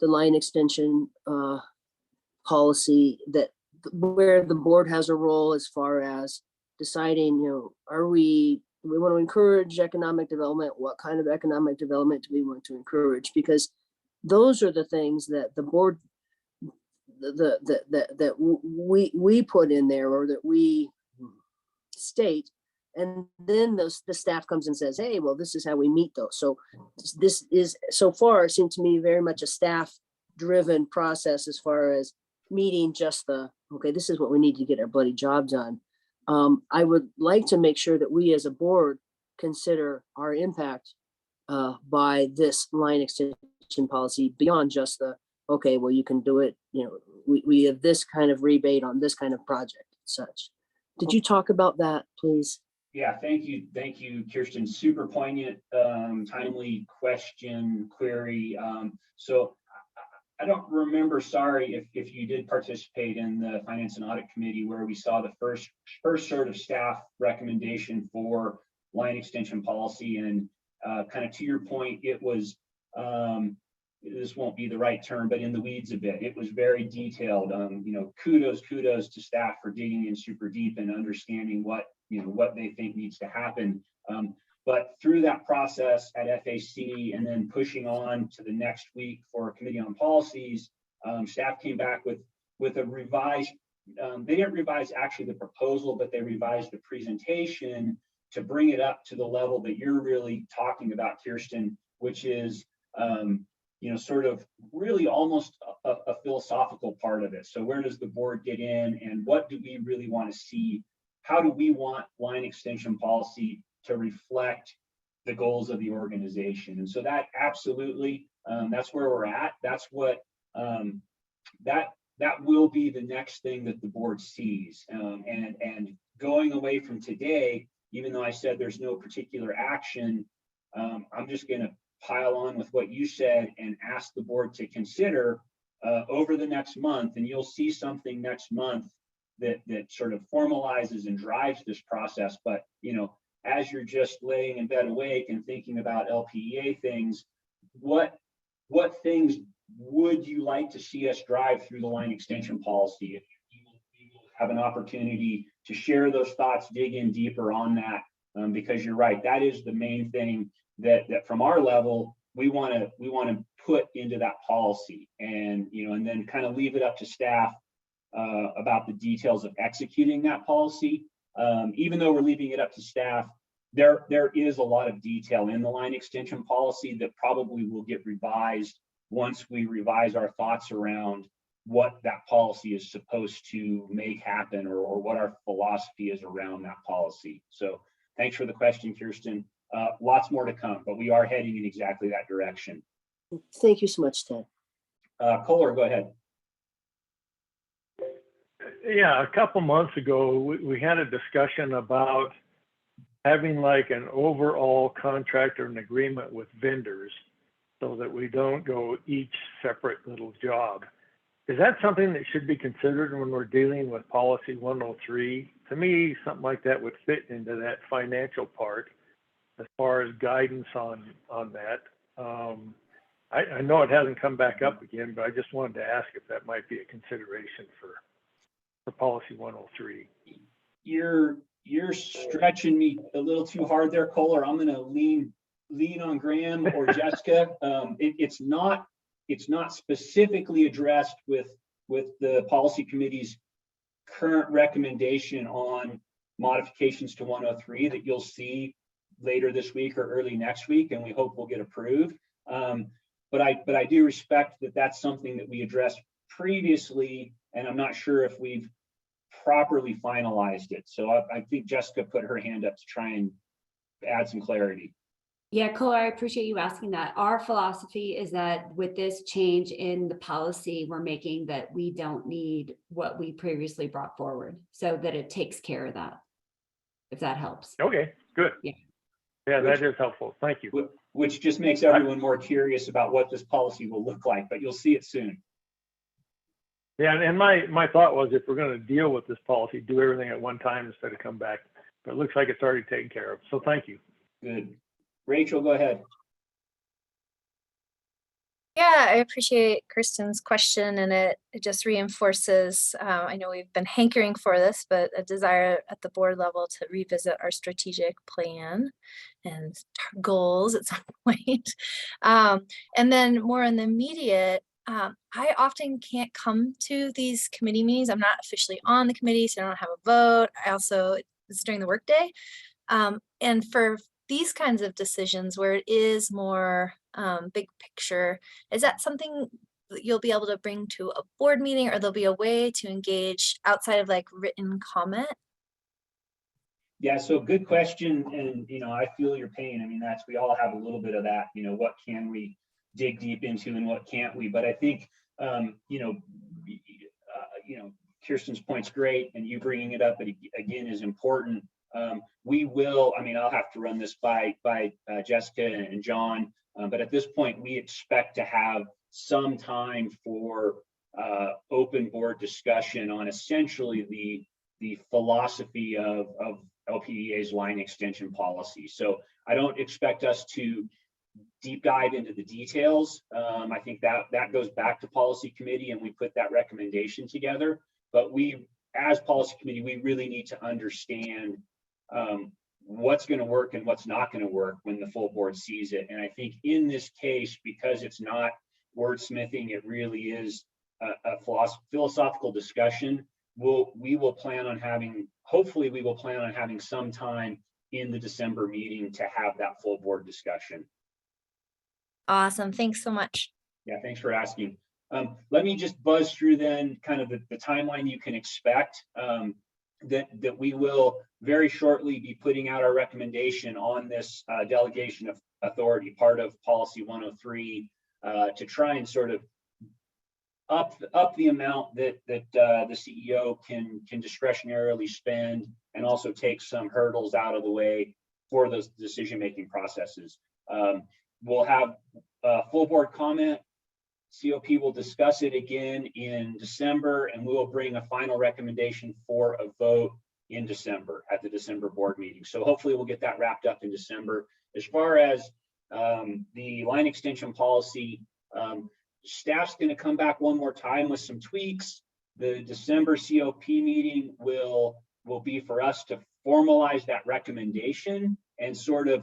line extension policy, that where the board has a role as far as deciding, are we want to encourage economic development? What kind of economic development do we want to encourage? Because those are the things that the board, that we put in there, or that we state, and then the staff comes and says, hey, well, this is how we meet those. So this is, so far, it seemed to me very much a staff driven process as far as meeting just okay, this is what we need to get our bloody job done. I would like to make sure that we as a board consider our impact by this line extension policy beyond just okay, well, you can do it, we have this kind of rebate on this kind of project and such. Did you talk about that, please? Yeah, thank you, Kirsten. Super poignant, timely query. So I don't remember, sorry, if you did participate in the Finance and Audit Committee where we saw the first sort of staff recommendation for line extension policy, and kind of to your point, it was, this won't be the right term, but in the weeds a bit. It was very detailed. Kudos to staff for digging in super deep and understanding what they think needs to happen. But through that process at FAC and then pushing on to the next week for Committee on Policies, staff came back with a revised, they didn't revise actually the proposal, but they revised the presentation to bring it up to the level that you're really talking about, Kirsten, which is, sort of really almost a philosophical part of it. So where does the board get in, and what do we really want to see? How do we want line extension policy to reflect the goals of the organization? And so that absolutely, that's where we're at. That's what, that will be the next thing that the board sees. And going away from today, even though I said there's no particular action, I'm just going to pile on with what you said and ask the board to consider over the next month, and you'll see something next month that sort of formalizes and drives this process. But as you're just laying in bed awake and thinking about LPEA things, what things would you like to see us drive through the line extension policy? We will have an opportunity to share those thoughts, dig in deeper on that, because you're right, that is the main thing that from our level we want to put into that policy, and and then kind of leave it up to staff about the details of executing that policy. Even though we're leaving it up to staff, there is a lot of detail in the line extension policy that probably will get revised once we revise our thoughts around what that policy is supposed to make happen, or what our philosophy is around that policy. So thanks for the question, Kirsten. Lots more to come, but we are heading in exactly that direction. Thank you so much, Ted. Kohler, go ahead. Yeah, a couple months ago, we had a discussion about having like an overall contract or an agreement with vendors so that we don't go each separate little job. Is that something that should be considered when we're dealing with policy 103? To me, something like that would fit into that financial part as far as guidance on that. I know it hasn't come back up again, but I just wanted to ask if that might be a consideration for policy 103. You're stretching me a little too hard there, Kohler. I'm going to lean on Graham or Jessica. It's not specifically addressed with the policy committee's current recommendation on modifications to 103 that you'll see later this week or early next week, and we hope will get approved. But I do respect that that's something that we addressed previously, and I'm not sure if we've properly finalized it. So I think Jessica put her hand up to try and add some clarity. Yeah, Kohler, I appreciate you asking that. Our philosophy is that with this change in the policy we're making, that we don't need what we previously brought forward, so that it takes care of that, if that helps. Okay, good. Yeah, that is helpful. Thank you. Which just makes everyone more curious about what this policy will look like, but you'll see it soon. Yeah, and my thought was, if we're going to deal with this policy, do everything at one time instead of come back. But it looks like it's already taken care of. So thank you. Good. Rachel, go ahead. Yeah, I appreciate Kirsten's question, and it just reinforces, I know we've been hankering for this, but a desire at the board level to revisit our strategic plan and goals at some point. And then more in the immediate, I often can't come to these committee meetings. I'm not officially on the committee, so I don't have a vote. I also, it's during the workday. And for these kinds of decisions where it is more big picture, is that something that you'll be able to bring to a board meeting, or there'll be a way to engage outside of like written comment? Yeah, so good question. And, I feel your pain. I mean, we all have a little bit of that, what can we dig deep into and what can't we? But I think, Kirsten's point's great, and you bringing it up again is important. We will, I'll have to run this by Jessica and John, but at this point, we expect to have some time for open board discussion on essentially the philosophy of LPEA's line extension policy. So I don't expect us to deep dive into the details. I think that goes back to policy committee, and we put that recommendation together. But we, as policy committee, we really need to understand what's going to work and what's not going to work when the full board sees it. And I think in this case, because it's not wordsmithing, it really is a philosophical discussion. We will plan on having, hopefully we will plan on having some time in the December meeting to have that full board discussion. Awesome. Thanks so much. Yeah, thanks for asking. Let me just buzz through then kind of the timeline you can expect. That we will very shortly be putting out our recommendation on this delegation of authority, part of policy 103, to try and sort of up the amount that the CEO can discretionarily spend, and also take some hurdles out of the way for those decision-making processes. We'll have full board comment. COP will discuss it again in December, and we will bring a final recommendation for a vote in December at the December board meeting. So hopefully we'll get that wrapped up in December. As far as the line extension policy, staff's going to come back one more time with some tweaks. The December COP meeting will be for us to formalize that recommendation and sort of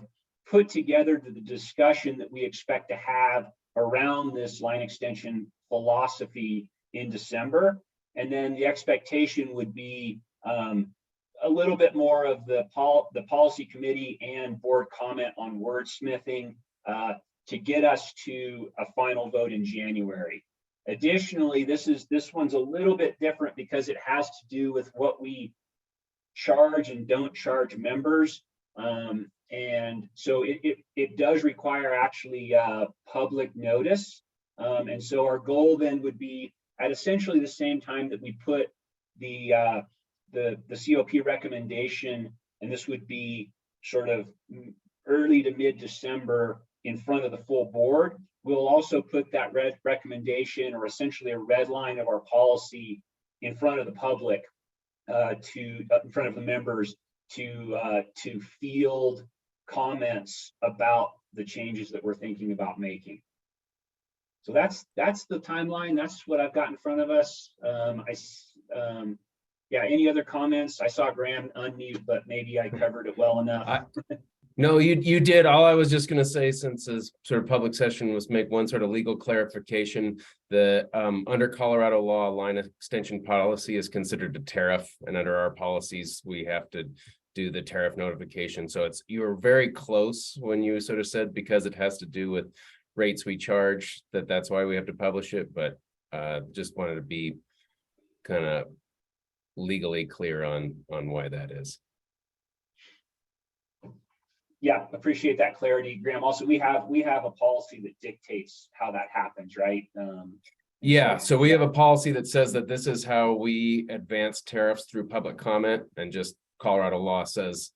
put together the discussion that we expect to have around this line extension philosophy in December. And then the expectation would be a little bit more of the policy committee and board comment on wordsmithing to get us to a final vote in January. Additionally, this one's a little bit different because it has to do with what we charge and don't charge members. And so it does require actually public notice. And so our goal then would be at essentially the same time that we put the COP recommendation, and this would be sort of early to mid-December in front of the full board. We'll also put that recommendation, or essentially a red line of our policy, in front of the public, in front of the members to field comments about the changes that we're thinking about making. So that's the timeline. That's what I've got in front of us. Yeah, any other comments? I saw Graham unmute, but maybe I covered it well enough. No, you did. All I was just going to say, since this sort of public session, was make one sort of legal clarification. The under Colorado law, line extension policy is considered a tariff, and under our policies, we have to do the tariff notification. So you were very close when you sort of said, because it has to do with rates we charge, that's why we have to publish it. But just wanted to be kind of legally clear on why that is. Yeah, appreciate that clarity, Graham. Also, we have a policy that dictates how that happens, right? Yeah, so we have a policy that says that this is how we advance tariffs through public comment, and just Colorado law says,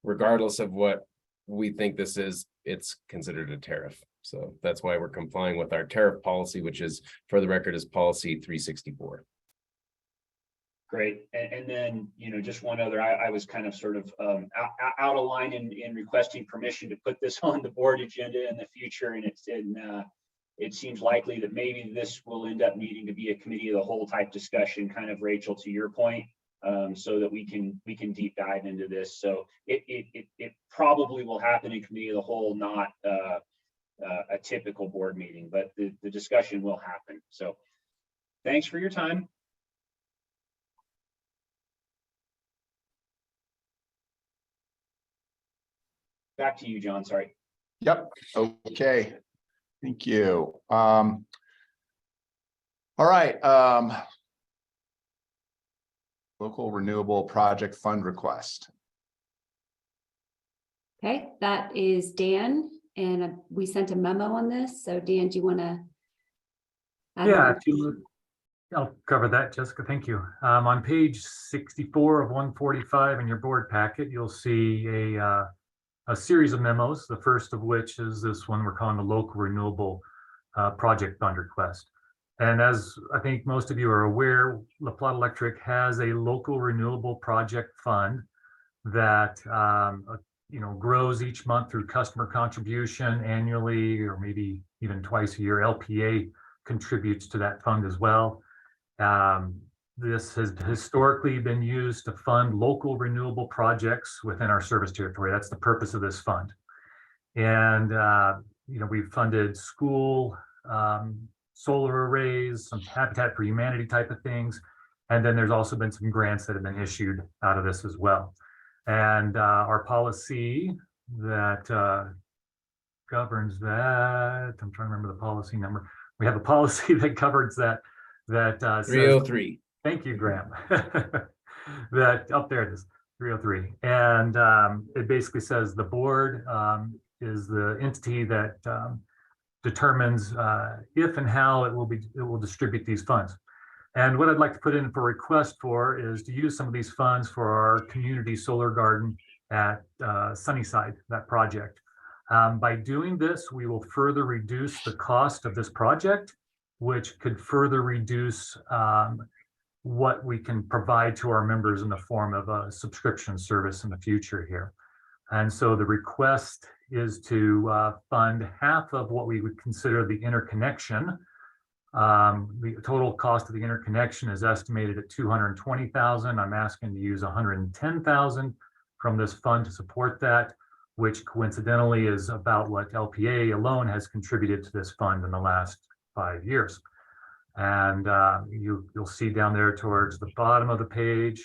regardless of what we think this is, it's considered a tariff. So that's why we're complying with our tariff policy, which is, for the record, is policy 364. Great. And then, just one other, I was kind of sort of out of line in requesting permission to put this on the board agenda in the future. And it seems likely that maybe this will end up needing to be a committee of the whole type discussion, kind of, Rachel, to your point, so that we can deep dive into this. So it probably will happen in committee of the whole, not a typical board meeting, but the discussion will happen. So thanks for your time. Back to you, John, sorry. Yep, okay, thank you. All right, local renewable project fund request. Okay, that is Dan, and we sent a memo on this. So Dan, do you want to? Yeah, I'll cover that, Jessica, thank you. On page 64 of 145 in your board packet, you'll see a series of memos, the first of which is this one we're calling the local renewable project fund request. And as I think most of you are aware, La Plata Electric has a local renewable project fund that grows each month through customer contribution annually, or maybe even twice a year. LPEA contributes to that fund as well. This has historically been used to fund local renewable projects within our service territory. That's the purpose of this fund. And, we've funded school solar arrays, some Habitat for Humanity type of things. And then there's also been some grants that have been issued out of this as well. And our policy that governs that, I'm trying to remember the policy number. We have a policy that governs that 303. Says, thank you, Graham. That up there it is, 303. And it basically says the board is the entity that determines if and how it will distribute these funds. And what I'd like to put in for request for is to use some of these funds for our community solar garden at Sunnyside, that project. By doing this, we will further reduce the cost of this project, which could further reduce what we can provide to our members in the form of a subscription service in the future here. And so the request is to fund half of what we would consider the interconnection The total cost of the interconnection is estimated at $220,000. I'm asking to use $110,000 from this fund to support that, which coincidentally is about what LPEA alone has contributed to this fund in the last 5 years. And you'll see down there towards the bottom of the page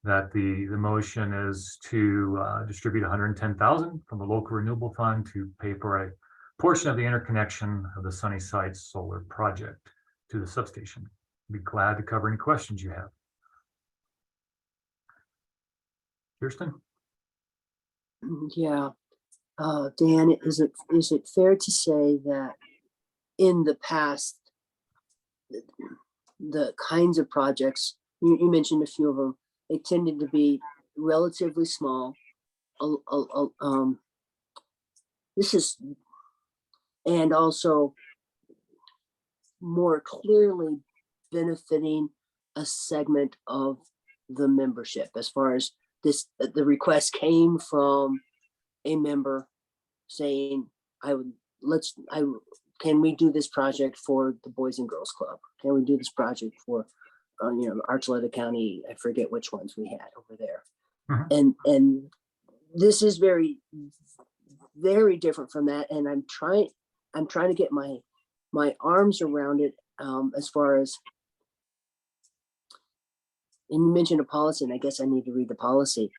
that the motion is to distribute $110,000 from the local renewable fund to pay for a portion of the interconnection of the Sunnyside solar project to the substation. Be glad to cover any questions you have. Kirsten? Yeah. Dan, is it fair to say that in the past, the kinds of projects, you mentioned a few of them, they tended to be relatively small. This is, and also more clearly benefiting a segment of the membership, as far as this, the request came from a member saying, can we do this project for the Boys and Girls Club? Can we do this project for, Archuleta County? I forget which ones we had over there. And this is very, very different from that. And I'm trying to get my arms around it, as far as, and you mentioned a policy, and I guess I need to read the policy.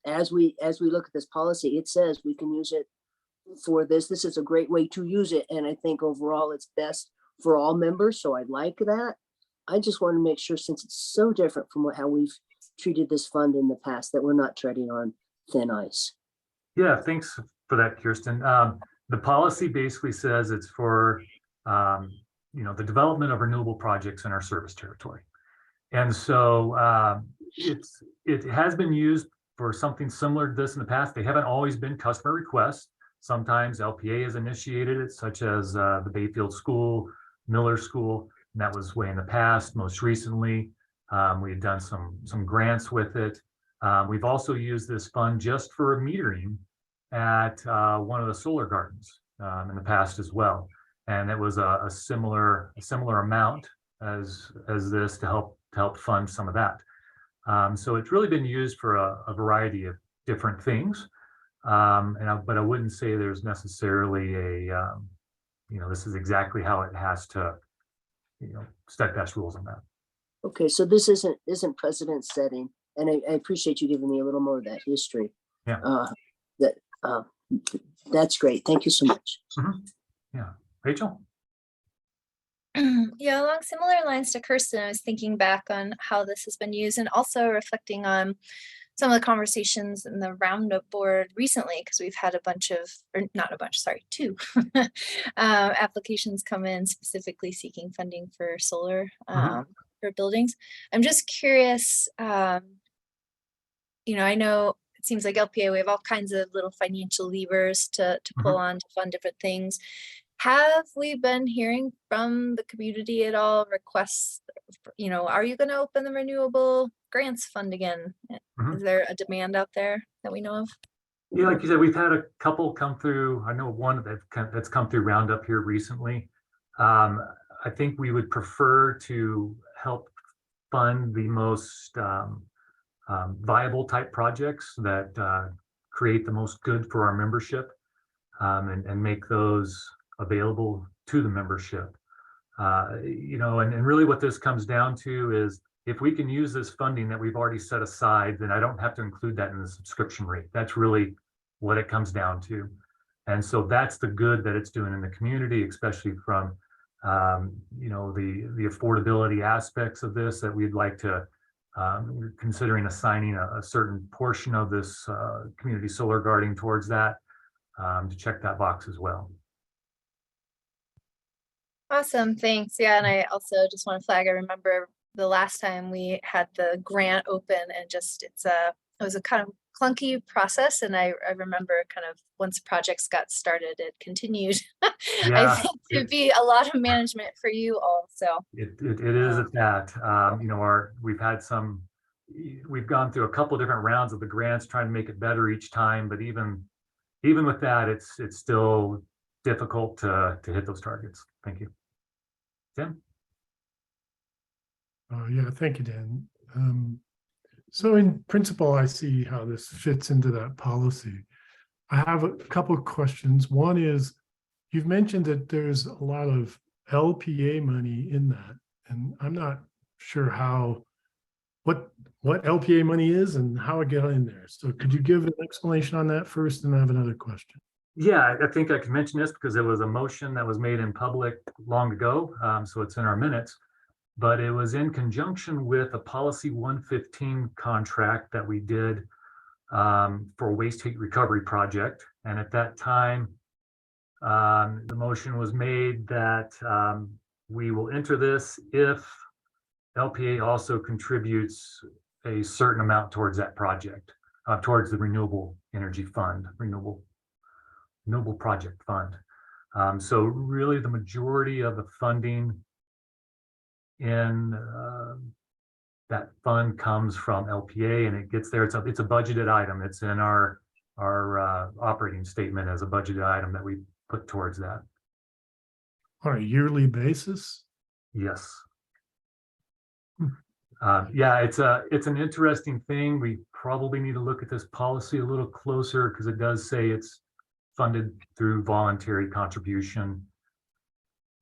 As we look at this policy, it says we can use it for this. This is a great way to use it. And I think overall it's best for all members. So I like that. I just want to make sure, since it's so different from how we've treated this fund in the past, that we're not treading on thin ice. Yeah, thanks for that, Kirsten. The policy basically says it's for, the development of renewable projects in our service territory. And so it has been used for something similar to this in the past. They haven't always been customer requests. Sometimes LPA has initiated it, such as the Bayfield School, Miller School, and that was way in the past. Most recently, we had done some grants with it. We've also used this fund just for metering at one of the solar gardens in the past as well. And it was a similar amount as this to help fund some of that. So it's really been used for a variety of different things. But I wouldn't say there's necessarily this is exactly how it has to, steadfast rules on that. Okay, so this isn't precedent setting, and I appreciate you giving me a little more of that history. Yeah. That's great. Thank you so much. Yeah, Rachel. Yeah, along similar lines to Kirsten, I was thinking back on how this has been used, and also reflecting on some of the conversations in the roundup board recently, because we've had two applications come in specifically seeking funding for solar for buildings. I'm just curious, I know it seems like LPA, we have all kinds of little financial levers to pull on to fund different things. Have we been hearing from the community at all, requests, are you going to open the renewable grants fund again? Is there a demand out there that we know of? Yeah, like you said, we've had a couple come through. I know one that's come through Roundup here recently. I think we would prefer to help fund the most viable type projects that create the most good for our membership, and make those available to the membership. And really what this comes down to is, if we can use this funding that we've already set aside, then I don't have to include that in the subscription rate. That's really what it comes down to. And so that's the good that it's doing in the community, especially from the affordability aspects of this, that we'd like to, we're considering assigning a certain portion of this community solar garden towards that, to check that box as well. Awesome, thanks. Yeah, and I also just want to flag, I remember the last time we had the grant open, and just it was a kind of clunky process, and I remember kind of once projects got started, it continued. Yeah, I think to be a lot of management for you all. So it is at that. We've gone through a couple different rounds of the grants, trying to make it better each time, but even with that, it's still difficult to hit those targets. Thank you. Tim? Yeah, thank you, Dan. So in principle, I see how this fits into that policy. I have a couple of questions. One is, you've mentioned that there's a lot of LPA money in that, and I'm not sure what LPA money is and how it got in there. So could you give an explanation on that first, and I have another question. Yeah, I think I can mention this because it was a motion that was made in public long ago, so it's in our minutes. But it was in conjunction with a Policy 115 contract that we did for waste heat recovery project. And at that time, the motion was made that we will enter this if LPA also contributes a certain amount towards that project, towards the Renewable Energy Fund, Renewable Project Fund. So really the majority of the funding in that fund comes from LPA, and it gets there. It's a budgeted item. It's in our operating statement as a budgeted item that we put towards that. On a yearly basis? Yes. Yeah, it's an interesting thing. We probably need to look at this policy a little closer because it does say it's funded through voluntary contribution.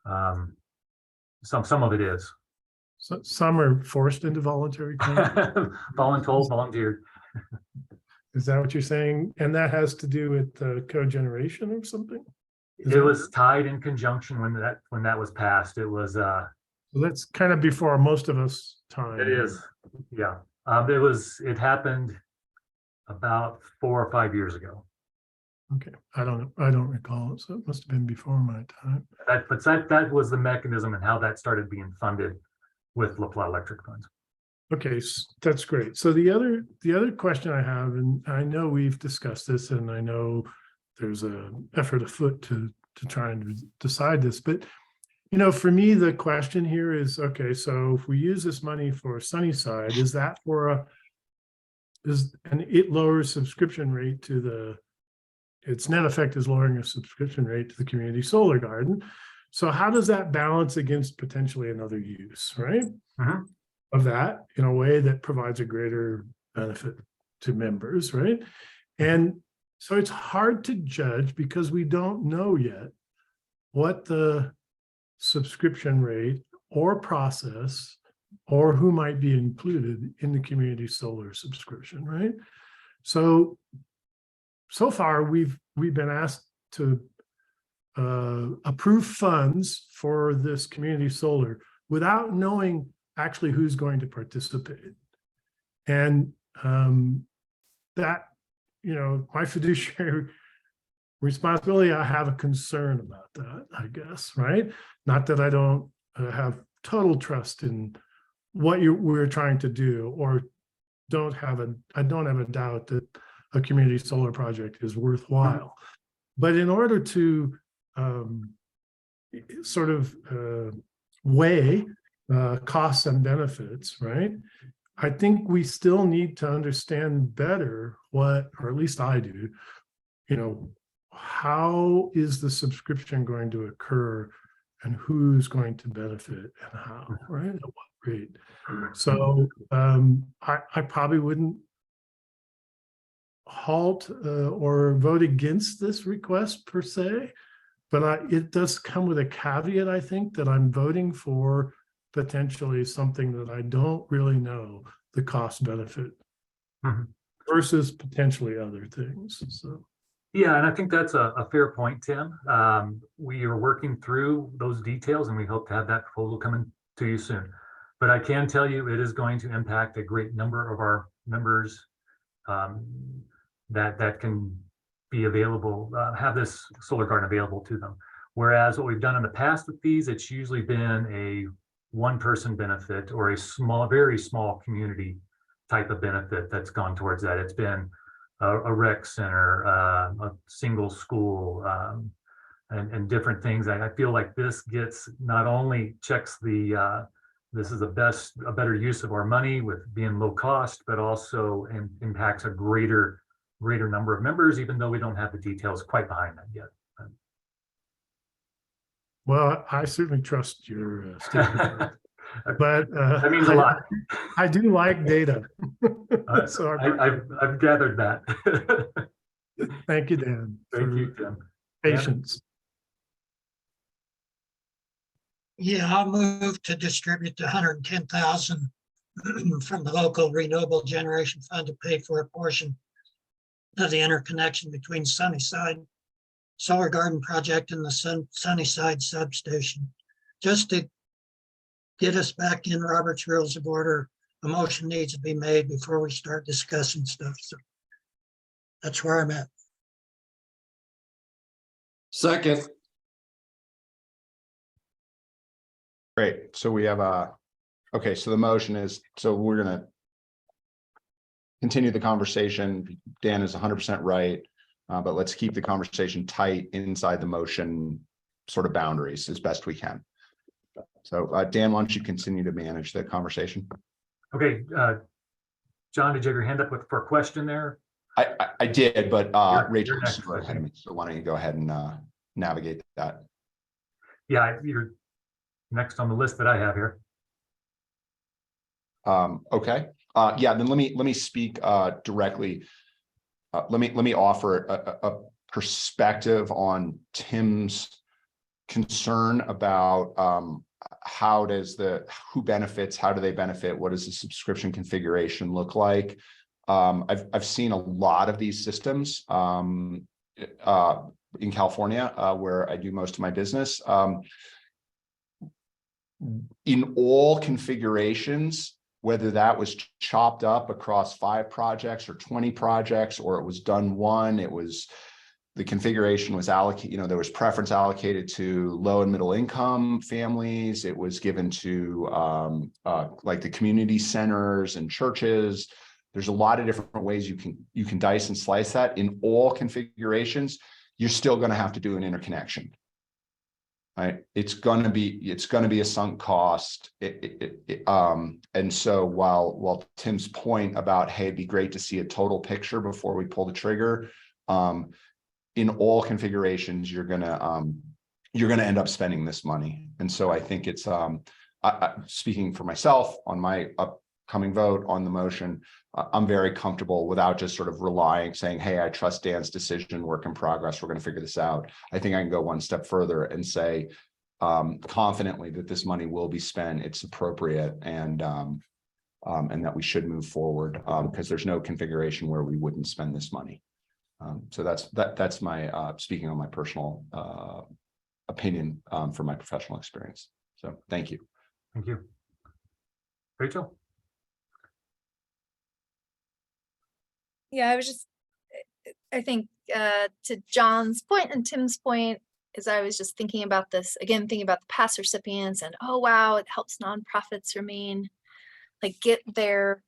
Some of it is. So some are forced into voluntary. Volunteered. Is that what you're saying? And that has to do with cogeneration or something? It was tied in conjunction when that was passed. It was so that's kind of before most of us time. It is, yeah. It happened about 4 or 5 years ago. Okay, I don't recall it, so it must have been before my time. That was the mechanism and how that started being funded with LaPlace Electric Funds. Okay, that's great. So the other question I have, and I know we've discussed this, and I know there's an effort afoot to try and decide this, but you know, for me, the question here is, okay, so if we use this money for Sunnyside, is that for it lowers subscription rate to its net effect is lowering a subscription rate to the community solar garden. So how does that balance against potentially another use, right? Of that in a way that provides a greater benefit to members, right? And so it's hard to judge because we don't know yet what the subscription rate or process or who might be included in the community solar subscription, right? So far we've been asked to approve funds for this community solar without knowing actually who's going to participate. And that, you know, my fiduciary responsibility, I have a concern about that, I guess, right? Not that I don't have total trust in what we're trying to do, or I don't have a doubt that a community solar project is worthwhile. But in order to sort of weigh costs and benefits, right? I think we still need to understand better or at least I do, you know, how is the subscription going to occur and who's going to benefit and how, right? At what rate? So I probably wouldn't halt or vote against this request per se, but it does come with a caveat, I think, that I'm voting for potentially something that I don't really know the cost benefit versus potentially other things. So yeah, and I think that's a fair point, Tim. We are working through those details and we hope to have that proposal coming to you soon. But I can tell you it is going to impact a great number of our members that can be available, have this solar garden available to them. Whereas what we've done in the past with these, it's usually been a one-person benefit or a very small community type of benefit that's gone towards that. It's been a rec center, a single school, and different things. I feel like this gets not only checks this is a better use of our money with being low cost, but also impacts a greater number of members, even though we don't have the details quite behind that yet. Well, I certainly trust your statement, but That means a lot. I do like data. So I've gathered that. thank you, Dan. Thank for you, Tim. Patience. Yeah, I'll move to distribute the 110,000 from the local renewable generation fund to pay for a portion of the interconnection between Sunnyside Solar Garden Project and the Sunnyside substation. Just to get us back in Robert's Rules of Order, a motion needs to be made before we start discussing stuff. So that's where I'm at. Second. Great. So we have okay, so the motion is, so we're gonna continue the conversation. Dan is 100% right, but let's keep the conversation tight inside the motion sort of boundaries as best we can. So Dan, why don't you continue to manage the conversation? Okay, John, did you have your hand up for a question there? I did, but Rachel, you're next, go ahead of me. So why don't you go ahead and navigate that? Yeah, you're next on the list that I have here. Okay. Yeah, then let me speak directly. Let me offer a perspective on Tim's concern about who benefits, how do they benefit, what does the subscription configuration look like? I've seen a lot of these systems in California, where I do most of my business. In all configurations, whether that was chopped up across 5 projects or 20 projects, or it was done one, the configuration was allocated, there was preference allocated to low and middle income families. It was given to like the community centers and churches. There's a lot of different ways you can dice and slice that. In all configurations, you're still going to have to do an interconnection. Right? It's going to be a sunk cost. And so while Tim's point about, hey, it'd be great to see a total picture before we pull the trigger, in all configurations, you're gonna end up spending this money. And so I think it's speaking for myself on my upcoming vote on the motion, I'm very comfortable without just sort of saying, hey, I trust Dan's decision, work in progress, we're going to figure this out. I think I can go one step further and say confidently that this money will be spent, it's appropriate, and that we should move forward because there's no configuration where we wouldn't spend this money. So that's my speaking on my personal opinion from my professional experience. So thank you. Thank you. Rachel? Yeah, I think to John's point and Tim's point, is I was just thinking about this, again, thinking about the past recipients and, oh, wow, it helps nonprofits get their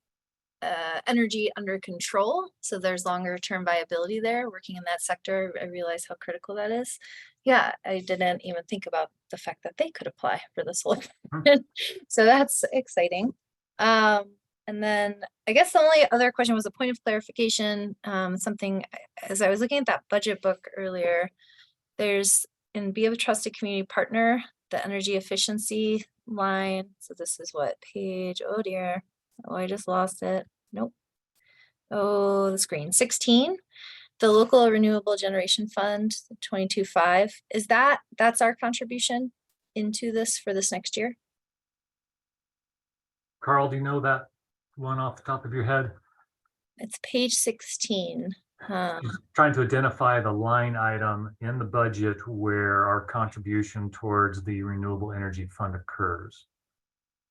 energy under control. So there's longer term viability there. Working in that sector, I realize how critical that is. Yeah, I didn't even think about the fact that they could apply for the solar. So that's exciting. And then I guess the only other question was a point of clarification. Something, as I was looking at that budget book earlier, there's in Be a Trusted Community Partner, the energy efficiency line. So this is what page, oh dear. Oh, I just lost it. Nope. Oh, the screen. 16. The local renewable generation fund, 22.5. That's our contribution into this for this next year? Carl, do you know that one off the top of your head? It's page 16. Trying to identify the line item in the budget where our contribution towards the renewable energy fund occurs.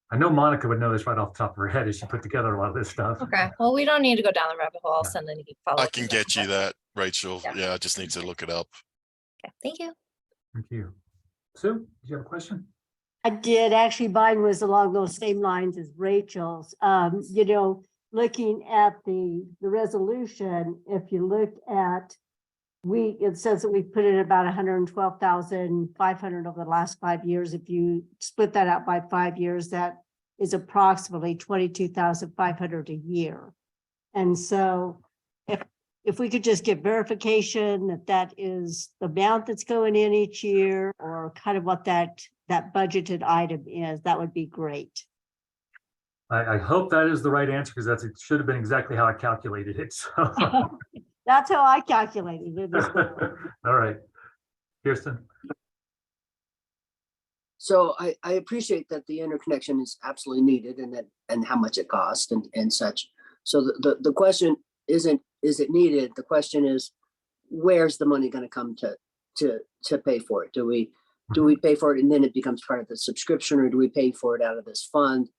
I know Monica would know this right off the top of her head as she put together a lot of this stuff. Okay, well, we don't need to go down the rabbit hole. I'll send any follow-up. I can get you that, Rachel. Yeah, I just need to look it up. Okay, thank you. Thank you. Sue, did you have a question? I did. Actually, mine was along those same lines as Rachel's. Looking at the resolution, if you look at, it says that we put in about 112,500 over the last 5 years. If you split that out by 5 years, that is approximately 22,500 a year. And so if we could just get verification that that is the amount that's going in each year, or kind of what that budgeted item is, that would be great. I hope that is the right answer, because it should have been exactly how I calculated it. So. That's how I calculated it as well. All right, Kirsten. So I appreciate that the interconnection is absolutely needed and how much it costs and such. So the question isn't, is it needed? The question is, where's the money going to come to pay for it? Do we pay for it and then it becomes part of the subscription, or do we pay for it out of this fund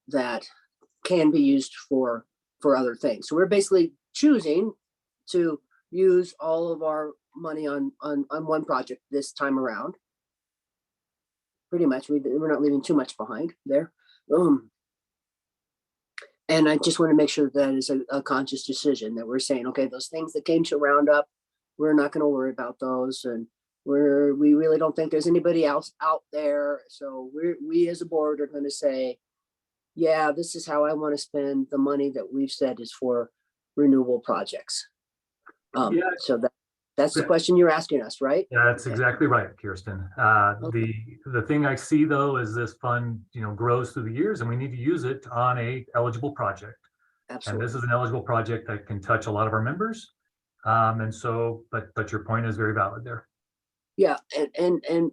that can be used for other things? So we're basically choosing to use all of our money on one project this time around. Pretty much, we're not leaving too much behind there. And I just want to make sure that is a conscious decision, that we're saying, okay, those things that came to Roundup, we're not going to worry about those, and we really don't think there's anybody else out there. So we as a board are going to say, yeah, this is how I want to spend the money that we've said is for renewable projects. So that's the question you're asking us, right? Yeah, that's exactly right, Kirsten. The thing I see though is this fund, grows through the years, and we need to use it on a eligible project. Absolutely. And this is an eligible project that can touch a lot of our members. And so, but your point is very valid there. Yeah, and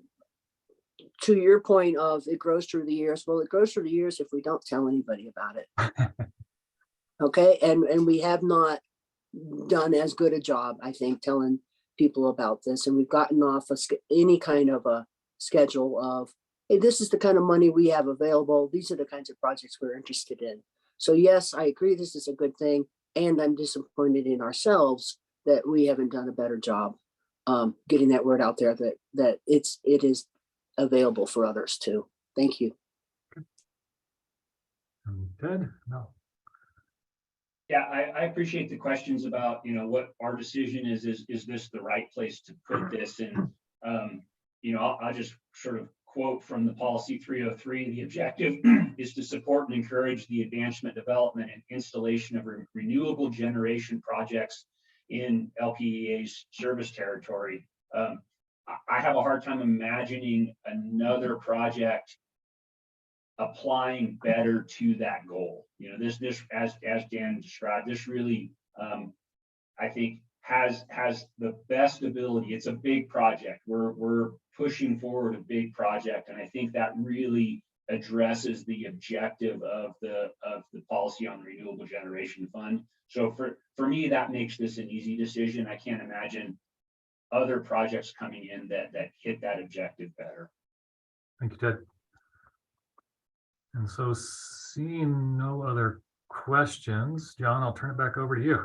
to your point of it grows through the years. Well, it grows through the years if we don't tell anybody about it. Okay, and we have not done as good a job, I think, telling people about this, and we've gotten off any kind of a schedule of, hey, this is the kind of money we have available, these are the kinds of projects we're interested in. So yes, I agree, this is a good thing, and I'm disappointed in ourselves that we haven't done a better job getting that word out there, that it is available for others too. Thank you. Good. No. Yeah, I appreciate the questions about, what our decision is this the right place to put this? And, I'll just sort of quote from the policy 303, the objective is to support and encourage the advancement, development, and installation of renewable generation projects in LPEA's service territory. I have a hard time imagining another project applying better to that goal. This as Dan described, this really I think has the best ability. It's a big project. We're pushing forward a big project, and I think that really addresses the objective of the policy on the Renewable Generation Fund. So for me, that makes this an easy decision. I can't imagine other projects coming in that hit that objective better. Thank you, Ted. And so, seeing no other questions, John, I'll turn it back over to you.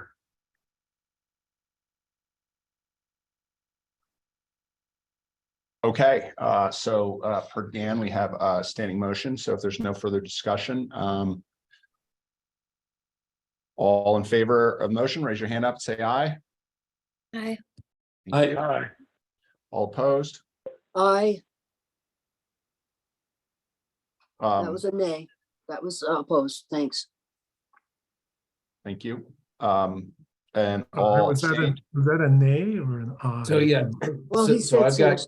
Okay, so per Dan, we have a standing motion. So if there's no further discussion, all in favor of motion, raise your hand up, say aye. Aye. Aye. All opposed? Aye. That Um, was a nay. That was opposed. Thanks. Thank you. And all Was that abstained? a nay or an aye? So yeah, Well, he so said I've got,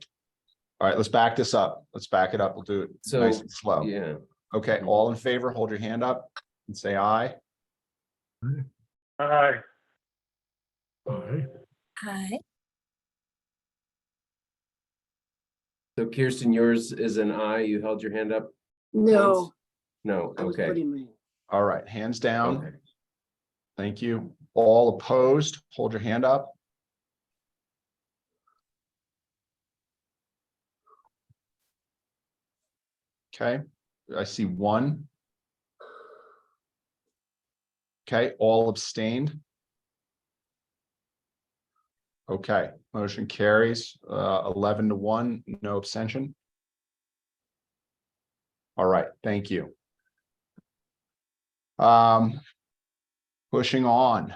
All right, let's back this up. Let's back it up. We'll do it so, nice and slow. yeah. Okay, all in favor, hold your hand up and say aye. Aye. Aye. Aye. So Kirsten, yours is an aye. You held your hand up? No, once? No, I was okay. putting my. All right, hands down. Okay. Thank you. All opposed, hold your hand up. Okay, I see one. Okay, all abstained. Okay, motion carries 11-1, no abstention. All right, thank you. Pushing on.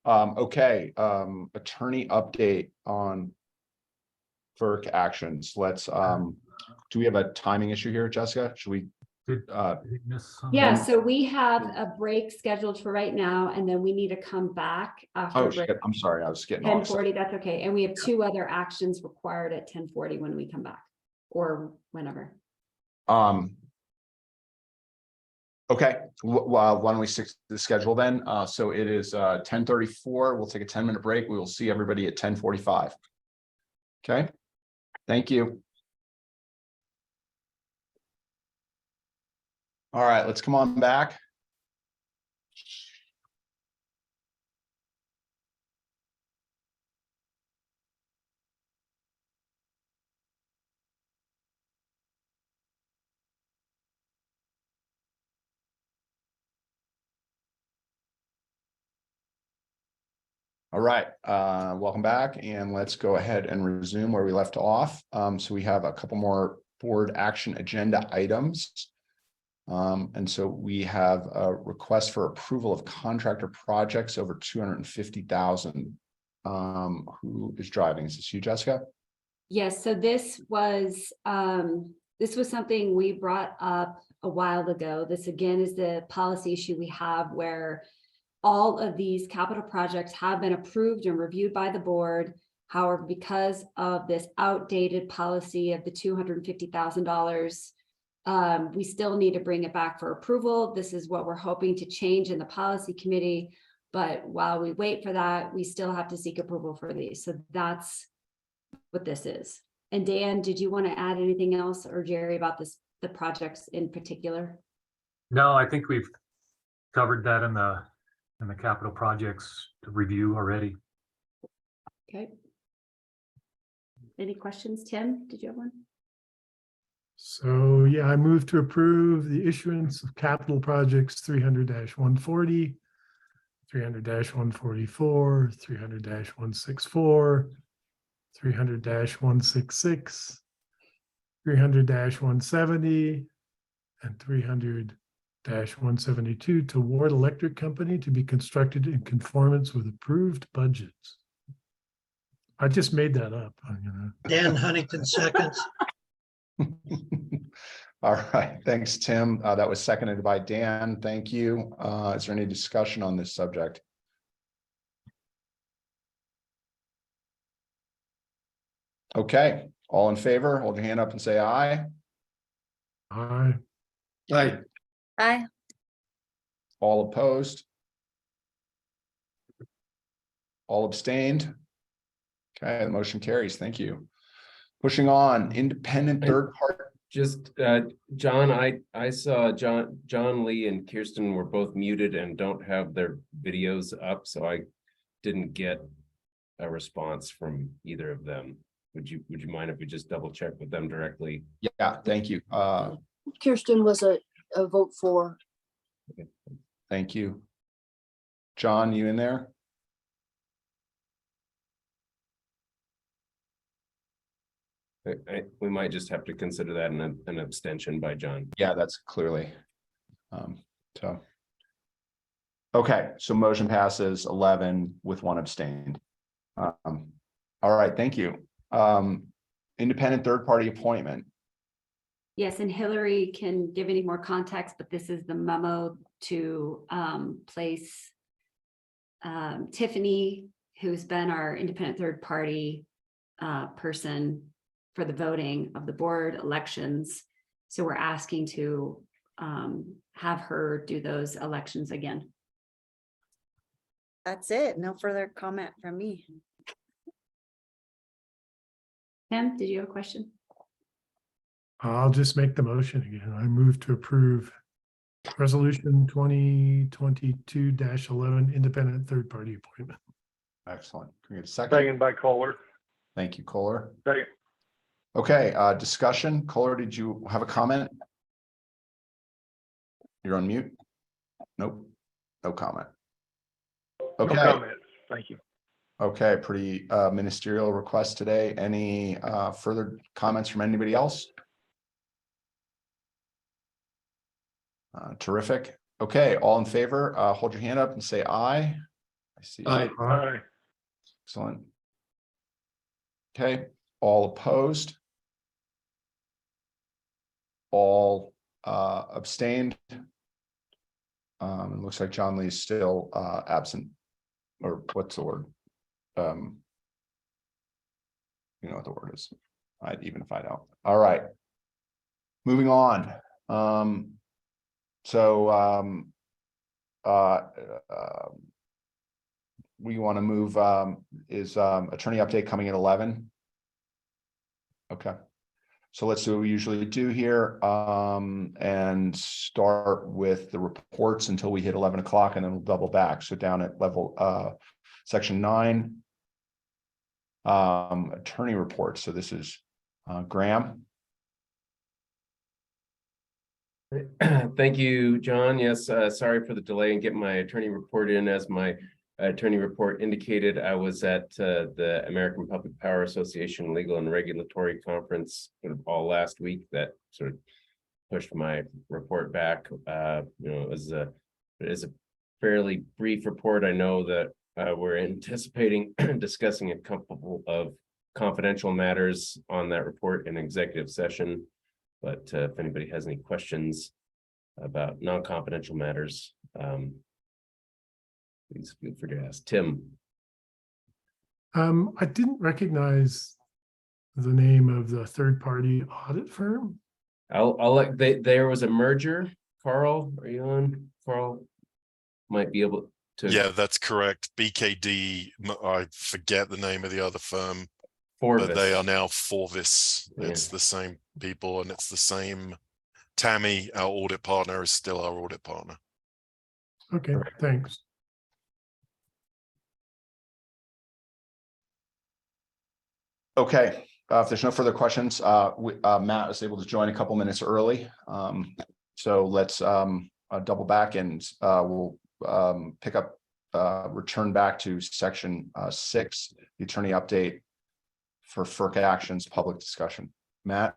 Okay, attorney update on FERC actions. Let's do we have a timing issue here, Jessica? Should we Did we miss some? Yeah, so we have a break scheduled for right now, and then we need to come back after Oh, break. shit, I'm sorry, I was getting all 10:40, excited. that's okay. And we have 2 other actions required at 10:40 when we come back, or whenever. Okay, why don't we stick to the schedule then? So it is 10:34. We'll take a 10-minute break. We will see everybody at 10:45. Okay, thank you. All right, let's come on back. All right, welcome back, and let's go ahead and resume where we left off. So we have a couple more board action agenda items. And so we have a request for approval of contractor projects over 250,000. Who is driving? Is this you, Jessica? Yes, so this was something we brought up a while ago. This again is the policy issue we have where all of these capital projects have been approved and reviewed by the board. However, because of this outdated policy of the $250,000, we still need to bring it back for approval. This is what we're hoping to change in the policy committee. But while we wait for that, we still have to seek approval for these. So that's what this is. And Dan, did you want to add anything else, or Jerry, about the projects in particular? No, I think we've covered that in the capital projects review already. Okay. Any questions, Tim? Did you have one? So yeah, I move to approve the issuance of capital projects 300-140, 300-144, 300-164, 300-166, 300-170, and 300-172 to Ward Electric Company to be constructed in conformance with approved budgets. I just made that up. Dan Huntington seconds. All right, thanks, Tim. That was seconded by Dan. Thank you. Is there any discussion on this subject? Okay, all in favor, hold your hand up and say aye. Aye. Aye. Aye. All opposed? All abstained? Okay, the motion carries. Thank you. Pushing on, independent third party. Just, John, I saw John Lee and Kirsten were both muted and don't have their videos up, so I didn't get a response from either of them. Would you mind if we just double check with them directly? Yeah, thank you. Kirsten was a vote for. Okay. Thank you. John, you in there? We might just have to consider that an abstention by John. Yeah, that's clearly. So. Okay, so motion passes 11 with 1 abstained. All right, thank you. Independent third party appointment. Yes, and Hillary can give any more context, but this is the memo to place Tiffany, who's been our independent third party person for the voting of the board elections. So we're asking to have her do those elections again. That's it. No further comment from me. Tim, did you have a question? I'll just make the motion again. I move to approve resolution 2022-11 independent third party appointment. Excellent. Can we get a second? Second by Kohler. Thank you, Kohler. Second. Okay, discussion. Kohler, did you have a comment? You're on mute. Nope, no comment. Okay. No comment. Thank you. Okay, pretty ministerial request today. Any further comments from anybody else? Terrific. Okay, all in favor, hold your hand up and say aye. I see. Aye. Aye. Excellent. Okay, all opposed? All abstained. It looks like John Lee's still absent, or what's the word? You know what the word is. I'd even find out. All right. Moving on. We want to move, is attorney update coming at 11? Okay. So let's do what we usually do here, and start with the reports until we hit 11 o'clock, and then we'll double back. So down at level section 9, attorney reports. So this is Graham. Thank you, John. Yes, sorry for the delay in getting my attorney report in. As my attorney report indicated, I was at the American Public Power Association Legal and Regulatory Conference all last week. That sort of pushed my report back. It is a fairly brief report. I know that we're anticipating discussing a couple of confidential matters on that report in executive session. But if anybody has any questions about non-confidential matters, please feel free to ask. Tim. I didn't recognize the name of the third-party audit firm. I'll let there was a merger. Carl, are you on? Carl might be able to. Yeah, that's correct. BKD, I forget the name of the other firm. Forvis. But they are now Forvis. Yeah. It's the same people, and it's the same. Tammy, our audit partner, is still our audit partner. Okay, thanks. Okay, if there's no further questions, Matt was able to join a couple minutes early. So let's double back, and we'll pick up, return back to section 6, the attorney update for FERC actions, public discussion. Matt?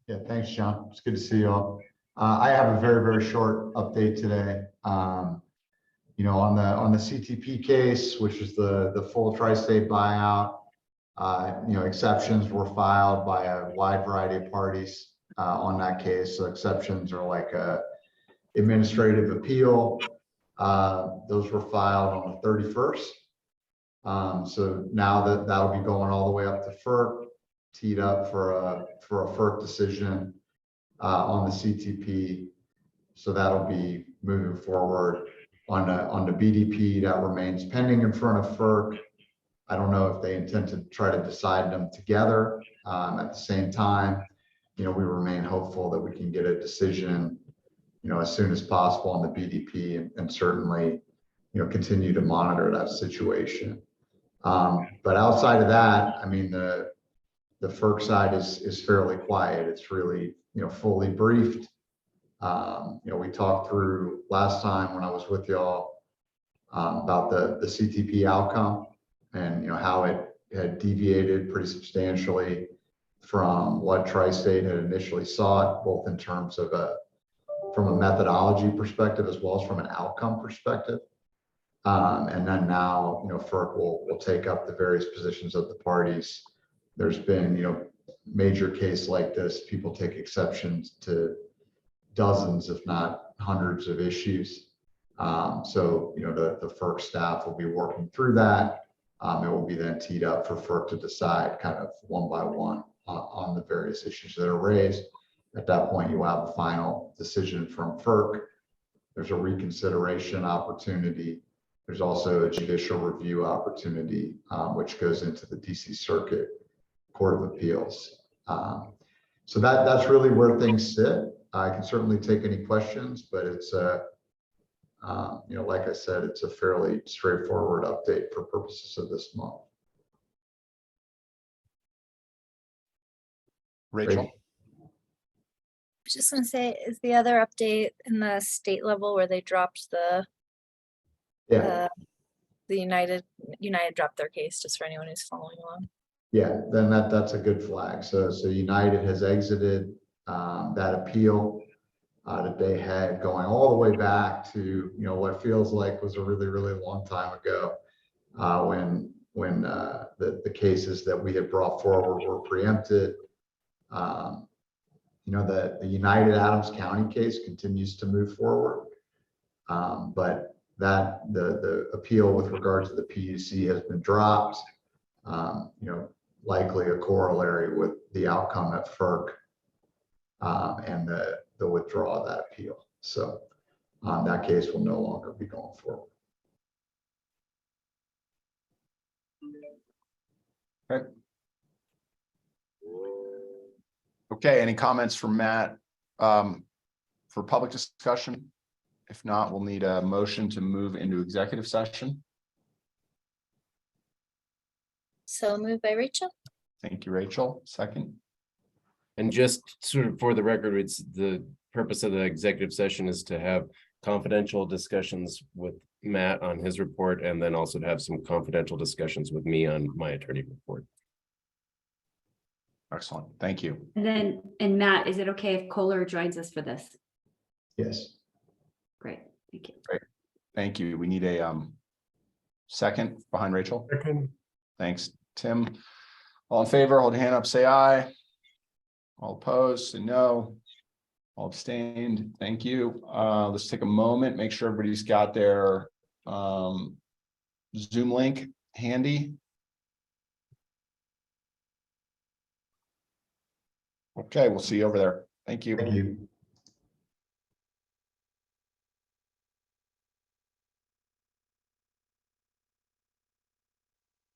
Yeah, thanks, John. It's good to see you all. I have a very, very short update today. On the CTP case, which is the full tri-state buyout, exceptions were filed by a wide variety of parties on that case. So exceptions are like a administrative appeal. Those were filed on the 31st. So now that'll be going all the way up to FERC, teed up for a FERC decision on the CTP. So that'll be moving forward on the BDP. That remains pending in front of FERC. I don't know if they intend to try to decide them together. At the same time, we remain hopeful that we can get a decision, as soon as possible on the BDP, and certainly, continue to monitor that situation. But outside of that, I mean, the FERC side is fairly quiet. It's really, fully briefed. We talked through last time when I was with y'all about the CTP outcome, and how it had deviated pretty substantially from what Tri-State had initially sought, both in terms of from a methodology perspective as well as from an outcome perspective. And then now, FERC will take up the various positions of the parties. There's been, major case like this, people take exceptions to dozens, if not hundreds of issues. So, the FERC staff will be working through that. It will be then teed up for FERC to decide kind of one by one on the various issues that are raised. At that point, you will have a final decision from FERC. There's a reconsideration opportunity. There's also a judicial review opportunity, which goes into the DC Circuit Court of Appeals. So that's really where things sit. I can certainly take any questions, but it's like I said, it's a fairly straightforward update for purposes of this month. Rachel? I was just going to say, is the other update in the state level where they dropped the United dropped their case, just for anyone who's following along? Yeah, then that's a good flag. So United has exited that appeal that they had going all the way back to what feels like was a really, really long time ago, when the cases that we had brought forward were preempted. the United Adams County case continues to move forward. But that the appeal with regard to the PUC has been dropped. Likely a corollary with the outcome at FERC and the withdrawal of that appeal. So that case will no longer be going forward. Okay. Okay, any comments from Matt for public discussion? If not, we'll need a motion to move into executive session. So moved by Rachel. Thank you, Rachel. Second. And just sort of for the record, it's the purpose of the executive session is to have confidential discussions with Matt on his report, and then also to have some confidential discussions with me on my attorney report. Excellent. Thank you. And Matt, is it okay if Kohler joins us for this? Yes. Great. Thank you. Great. Thank you. We need a second behind Rachel. Second. Thanks, Tim. All in favor, hold your hand up, say aye. All opposed, say no. All abstained. Thank you. Let's take a moment, make sure everybody's got their Zoom link handy. Okay, we'll see you over there. Thank you. Thank you.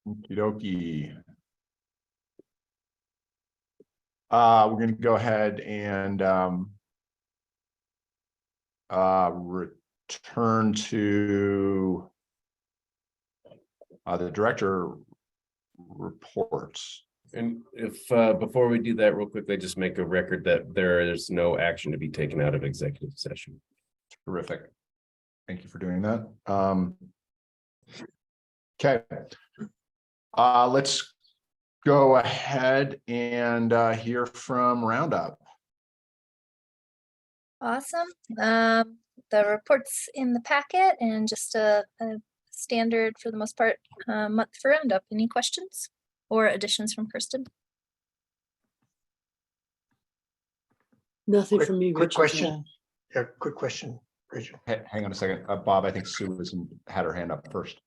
Okie dokie. We're going to go ahead and return to the director reports. And if before we do that real quickly, just make a record that there is no action to be taken out of executive session. Terrific. Thank you for doing that. Okay. Let's go ahead and hear from Roundup. Awesome. The reports in the packet and just a standard for the most part month for Roundup. Any questions or additions from Kristen? Nothing from me. Quick Richard. question. Yeah, quick question, Rachel. Hang on a second. Bob, I think Sue had her hand up first.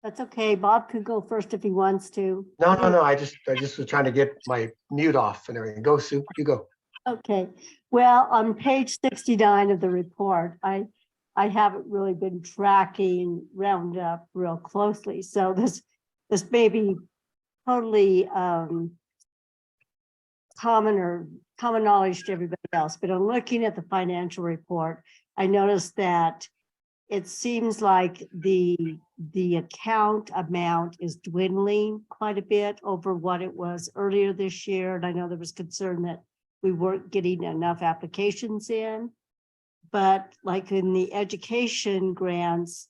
That's okay. Bob could go first if he wants to. No. I just was trying to get my mute off and everything. Go, Sue. You go. Okay. Well, on page 69 of the report, I haven't really been tracking Roundup real closely. So this may be totally common knowledge to everybody else, but I'm looking at the financial report. I noticed that it seems like the account amount is dwindling quite a bit over what it was earlier this year. And I know there was concern that we weren't getting enough applications in, but like in the education grants,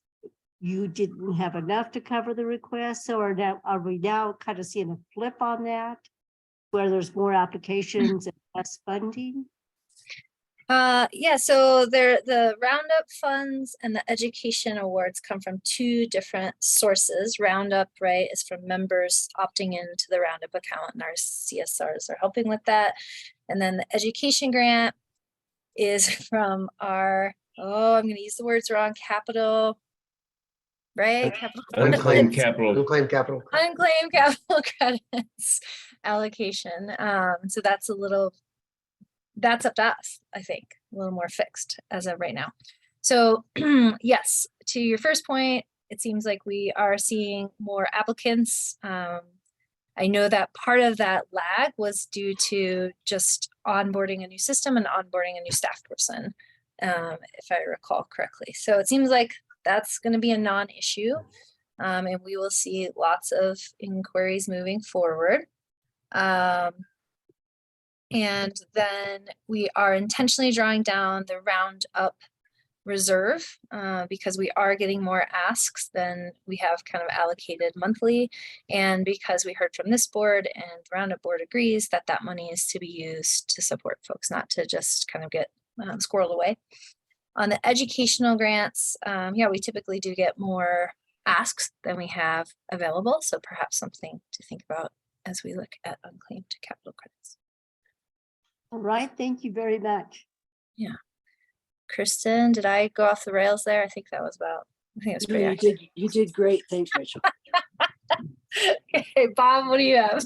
you didn't have enough to cover the request. So are we now kind of seeing a flip on that, where there's more applications and less funding? Yeah, so the Roundup funds and the education awards come from two different sources. Roundup, right, is from members opting into the Roundup account, and our CSRs are helping with that. And then the education grant is from our, I'm going to use the words wrong, capital, right? Unclaimed capital. Unclaimed capital. Unclaimed capital credits allocation. So that's that's up to us, I think, a little more fixed as of right now. So yes, to your first point, it seems like we are seeing more applicants. I know that part of that lag was due to just onboarding a new system and onboarding a new staff person, if I recall correctly. So it seems like that's going to be a non-issue, and we will see lots of inquiries moving forward. And then we are intentionally drawing down the Roundup reserve because we are getting more asks than we have kind of allocated monthly. And because we heard from this board and Roundup board agrees that that money is to be used to support folks, not to just kind of get squirreled away. On the educational grants, yeah, we typically do get more asks than we have available. So perhaps something to think about as we look at unclaimed capital credits. All right, thank you very much. Kristen, did I go off the rails there? I think it was No, pretty you accurate. you did great. Thanks, Rachel. Okay, Bob, what do you have?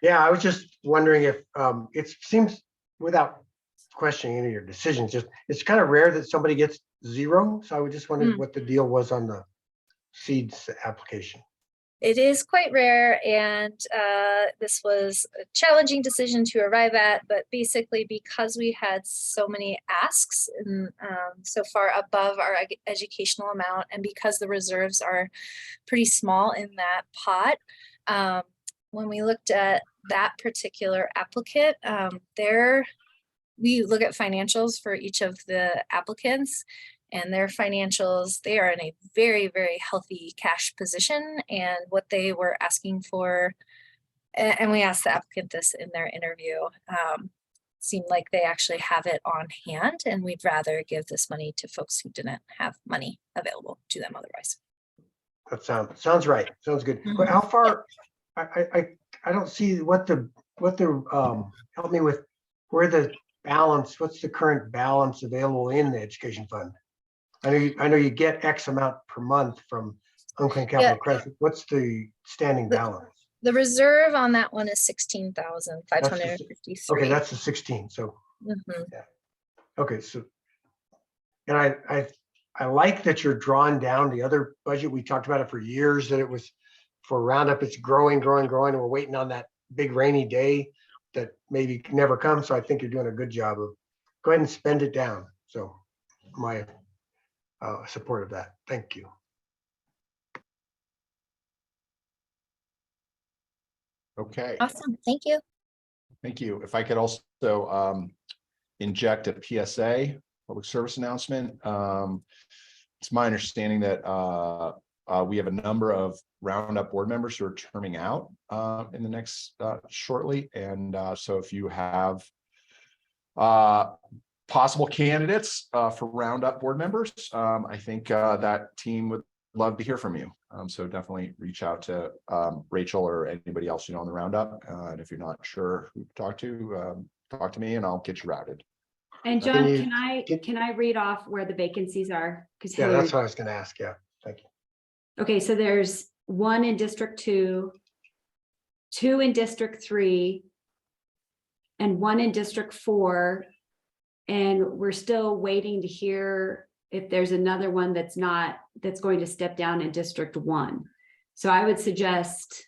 Yeah, I was just wondering if it seems, without questioning any of your decisions, just it's kind of rare that somebody gets 0. So I was just wondering what the deal was on the seeds application. It is quite rare, and this was a challenging decision to arrive at, but basically because we had so many asks and so far above our educational amount, and because the reserves are pretty small in that pot, when we looked at that particular applicant, we look at financials for each of the applicants, and their financials, they are in a very, very healthy cash position, and what they were asking for, and we asked the applicant this in their interview, seemed like they actually have it on hand, and we'd rather give this money to folks who didn't have money available to them otherwise. That sounds right. Sounds good. But how far? I don't see what the help me with where the balance. What's the current balance available in the education fund? I know you get X amount per month from unclaimed capital credit. What's the standing balance? The reserve on that one is 16,553. Okay, that's the 16. So yeah. Okay, so and I like that you're drawing down the other budget. We talked about it for years, that it was for Roundup, it's growing, and we're waiting on that big rainy day that maybe never comes. So I think you're doing a good job of go ahead and spend it down. So my support of that. Thank you. Okay. Awesome. Thank you. Thank you. If I could also inject a PSA, public service announcement. It's my understanding that we have a number of Roundup board members who are terming out in the next shortly. And so if you have possible candidates for Roundup board members, I think that team would love to hear from you. So definitely reach out to Rachel or anybody else on the Roundup. And if you're not sure who to talk to me and I'll get you routed. And John, can I read off where the vacancies are? Yeah, that's what I was going to ask. Yeah, thank you. Okay, so there's 1 in District 2, 2 in District 3, and 1 in District 4. And we're still waiting to hear if there's another one that's going to step down in District 1. So I would suggest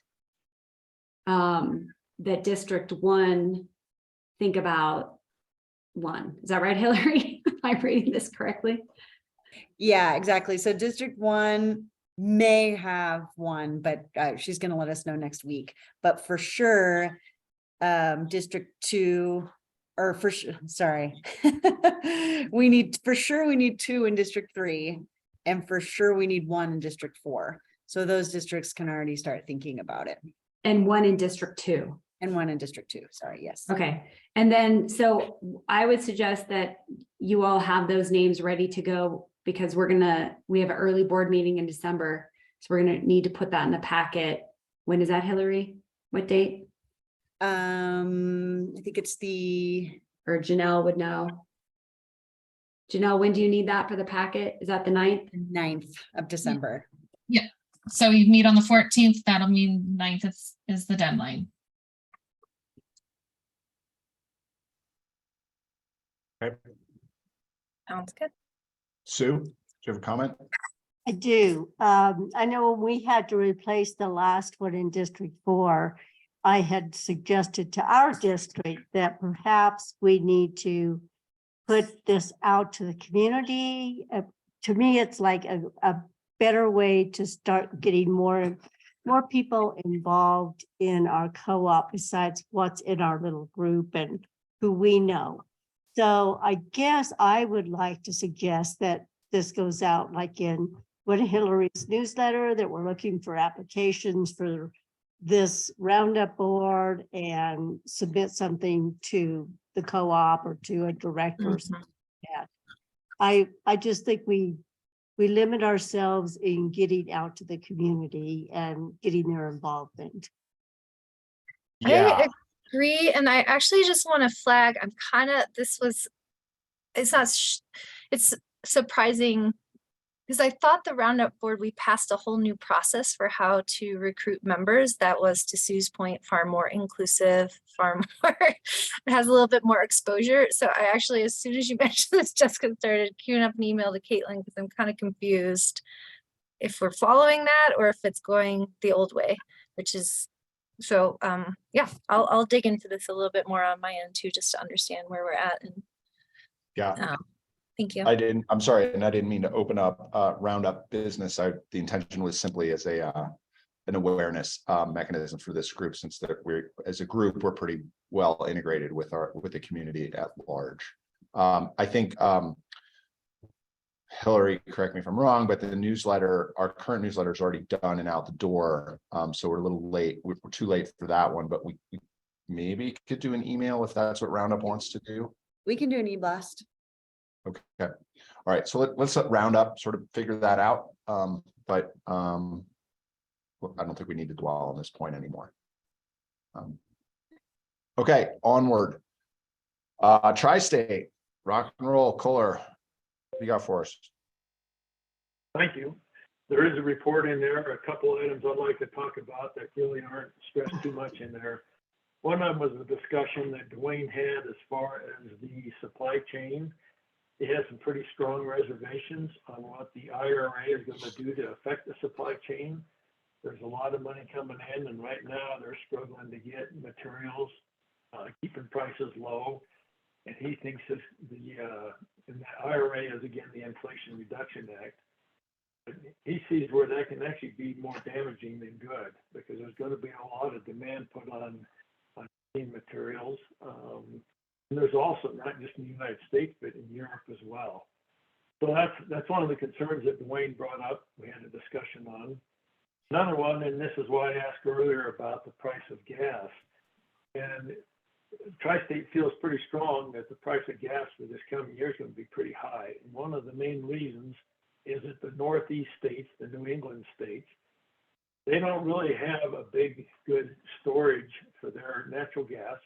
that District 1 think about 1. Is that right, Hillary? Am I reading this correctly? Yeah, exactly. So District 1 may have 1, but she's going to let us know next week. But for sure, District 2, or for sure, sorry, we need 2 in District 3, and for sure we need 1 in District 4. So those districts can already start thinking about it. And 1 in District 2. And 1 in District 2, sorry, yes. Okay, and then, so I would suggest that you all have those names ready to go, because we have an early board meeting in December. So we're gonna need to put that in the packet. When is that, Hillary? What date? I think it's or Janelle would know. Janelle, when do you need that for the packet? Is that the 9th? 9th of December. Yeah, so you meet on the 14th, that'll mean 9th is the deadline. Okay. Sounds good. Sue, do you have a comment? I do. I know when we had to replace the last one in District 4, I had suggested to our district that perhaps we need to put this out to the community. To me, it's like a better way to start getting more people involved in our co-op besides what's in our little group and who we know. So I guess I would like to suggest that this goes out like in Hillary's newsletter, that we're looking for applications for this Roundup board and submit something to the co-op or to a director or something like that. I just think we limit ourselves in getting out to the community and getting their involvement. Yeah. agree. And I actually just want to flag, it's surprising because I thought the Roundup board, we passed a whole new process for how to recruit members that was, to Sue's point, far more inclusive, far more, it has a little bit more exposure. So I actually, as soon as you mentioned this, Jessica started queuing up an email to Caitlin because I'm kind of confused if we're following that or if it's going the old way, which is, so yeah, I'll dig into this a little bit more on my end too, just to understand where we're at. And yeah. Thank you. I'm sorry, and I didn't mean to open up Roundup business. The intention was simply as an awareness mechanism for this group, since that as a group, we're pretty well integrated with the community at large. I think Hillary, correct me if I'm wrong, but the newsletter, our current newsletter is already done and out the door. So we're a little late. We're too late for that one, but we maybe could do an email if that's what Roundup wants to do. We can do an e-blast. Okay. All right. So let's let Roundup sort of figure that out. But I don't think we need to dwell on this point anymore. Okay, onward. Tri-State, rock and roll. Kohler, what do you got for us? Thank you. There is a report in there, a couple of items I'd like to talk about that really aren't stressed too much in there. One of them was the discussion that Dwayne had as far as the supply chain. He has some pretty strong reservations on what the IRA is going to do to affect the supply chain. There's a lot of money coming in, and right now they're struggling to get materials, keeping prices low. And he thinks that and the IRA is again the Inflation Reduction Act. But he sees where that can actually be more damaging than good, because there's going to be a lot of demand put on materials. And there's also not just in the United States, but in Europe as well. So that's one of the concerns that Dwayne brought up. We had a discussion on. Another one, and this is why I asked earlier about the price of gas. And Tri-State feels pretty strong that the price of gas for this coming year is going to be pretty high. And one of the main reasons is that the Northeast states, the New England states, they don't really have a big, good storage for their natural gas.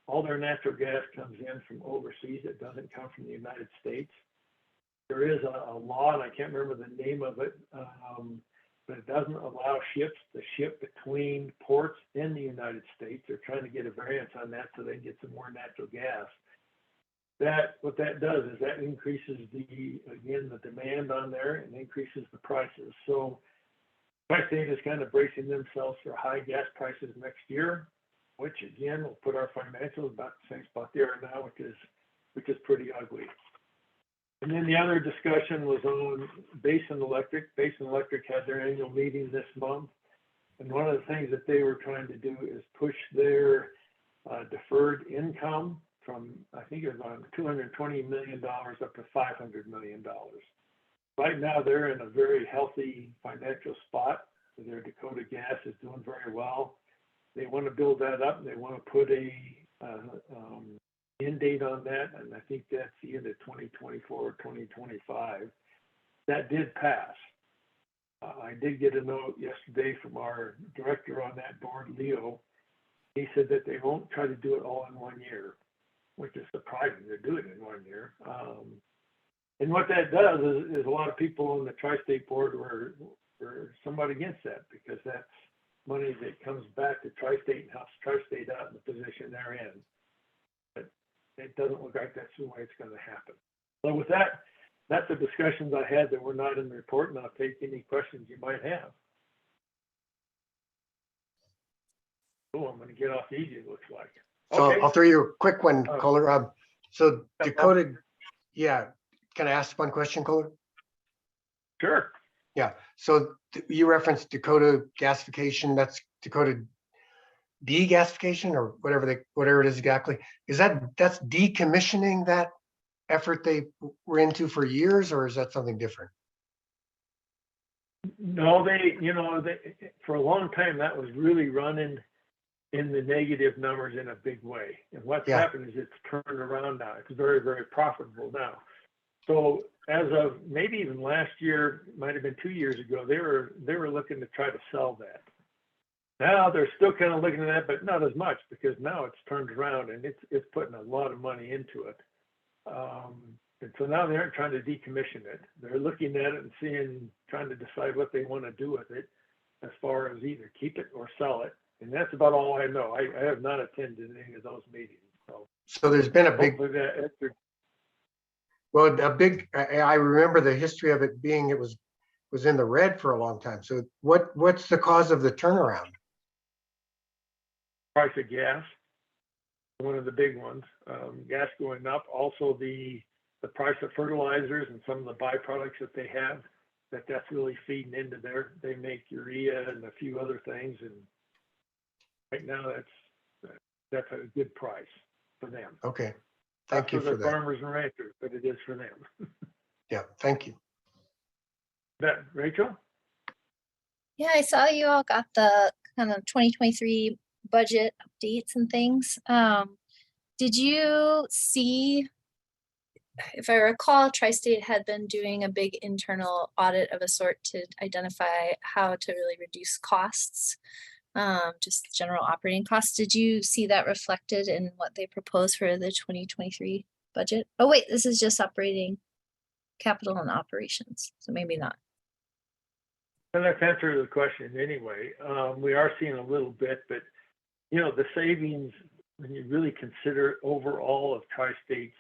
All their natural gas comes in from overseas. It doesn't come from the United States. There is a law, and I can't remember the name of it, but it doesn't allow ships to ship between ports in the United States. They're trying to get a variance on that so they can get some more natural gas. What that does is that increases the demand on there and increases the prices. So Tri-State is kind of bracing themselves for high gas prices next year, which again will put our financials about the same spot they are now, which is pretty ugly. And then the other discussion was on Basin Electric. Basin Electric had their annual meeting this month, and one of the things that they were trying to do is push their deferred income from, I think it was on $220 million up to $500 million. Right now, they're in a very healthy financial spot. Their Dakota Gas is doing very well. They want to build that up, and they want to put a end date on that, and I think that's the end of 2024 or 2025. That did pass. I did get a note yesterday from our director on that board, Leo. He said that they won't try to do it all in 1 year, which is surprising. They're doing it in 1 year. And what that does is a lot of people on the Tri-State board were somewhat against that, because that's money that comes back to Tri-State and helps Tri-State out in the position they're in. But it doesn't look like that's the way it's going to happen. So with that, that's the discussions I had that were not in the report, and I'll take any questions you might have. Oh, I'm going to get off easy, it looks like. So Okay. I'll throw you a quick one, Oh. Kohler. So Dakota, yeah, can I ask one question, Kohler? Sure. Yeah, so you referenced Dakota gasification, that's Dakota degasification or whatever it is exactly. That's decommissioning that effort they were into for years, or is that something different? No, they for a long time that was really running in the negative numbers in a big way. And what's happened is it's turned around now. It's very, very profitable now. So as of maybe even last year, might have been 2 years ago, they were looking to try to sell that. Now they're still kind of looking at that, but not as much, because now it's turned around and it's putting a lot of money into it. And so now they aren't trying to decommission it. They're looking at it and trying to decide what they want to do with it, as far as either keep it or sell it. And that's about all I know. I have not attended any of those meetings. So there's been a big, Hopefully that answered. well, I remember the history of it being, it was in the red for a long time. So what's the cause of the turnaround? Price of gas, one of the big ones. Gas going up. Also the price of fertilizers and some of the byproducts that they have, that's really feeding into they make urea and a few other things. And right now that's a good price for them. Okay. Thank you for the that. farmers and ranchers, but it is for them. Yeah, thank you. Rachel? Yeah, I saw you all got the kind of 2023 budget updates and things. Did you see, if I recall, Tri-State had been doing a big internal audit of a sort to identify how to really reduce costs, just general operating costs. Did you see that reflected in what they proposed for the 2023 budget? Oh wait, this is just operating capital and operations, so maybe not. And that's answer to the question anyway. We are seeing a little bit, but the savings, when you really consider overall of Tri-State's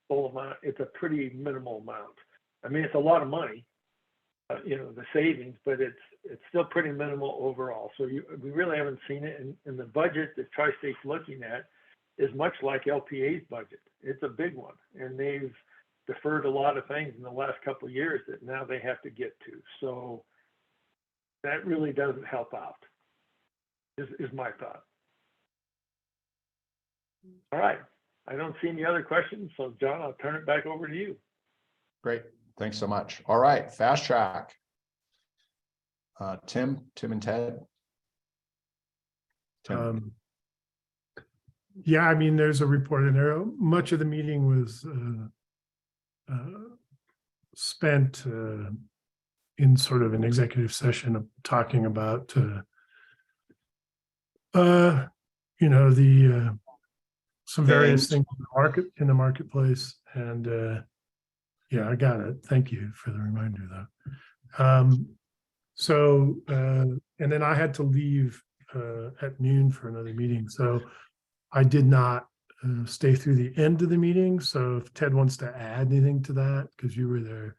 full amount, it's a pretty minimal amount. I mean, it's a lot of money, the savings, but it's still pretty minimal overall. So we really haven't seen it. And the budget that Tri-State's looking at is much like LPEA's budget. It's a big one, and they've deferred a lot of things in the last couple of years that now they have to get to. So that really doesn't help out, is my thought. All right. I don't see any other questions. So John, I'll turn it back over to you. Great. Thanks so much. All right. Fast track. Tim and Ted. Tim. Yeah, I mean, there's a report in there. Much of the meeting was spent in sort of an executive session of talking about some various things in the marketplace. And yeah, I got it. Thank you for the reminder though. And then I had to leave at noon for another meeting. So I did not stay through the end of the meeting. So if Ted wants to add anything to that, because you were there,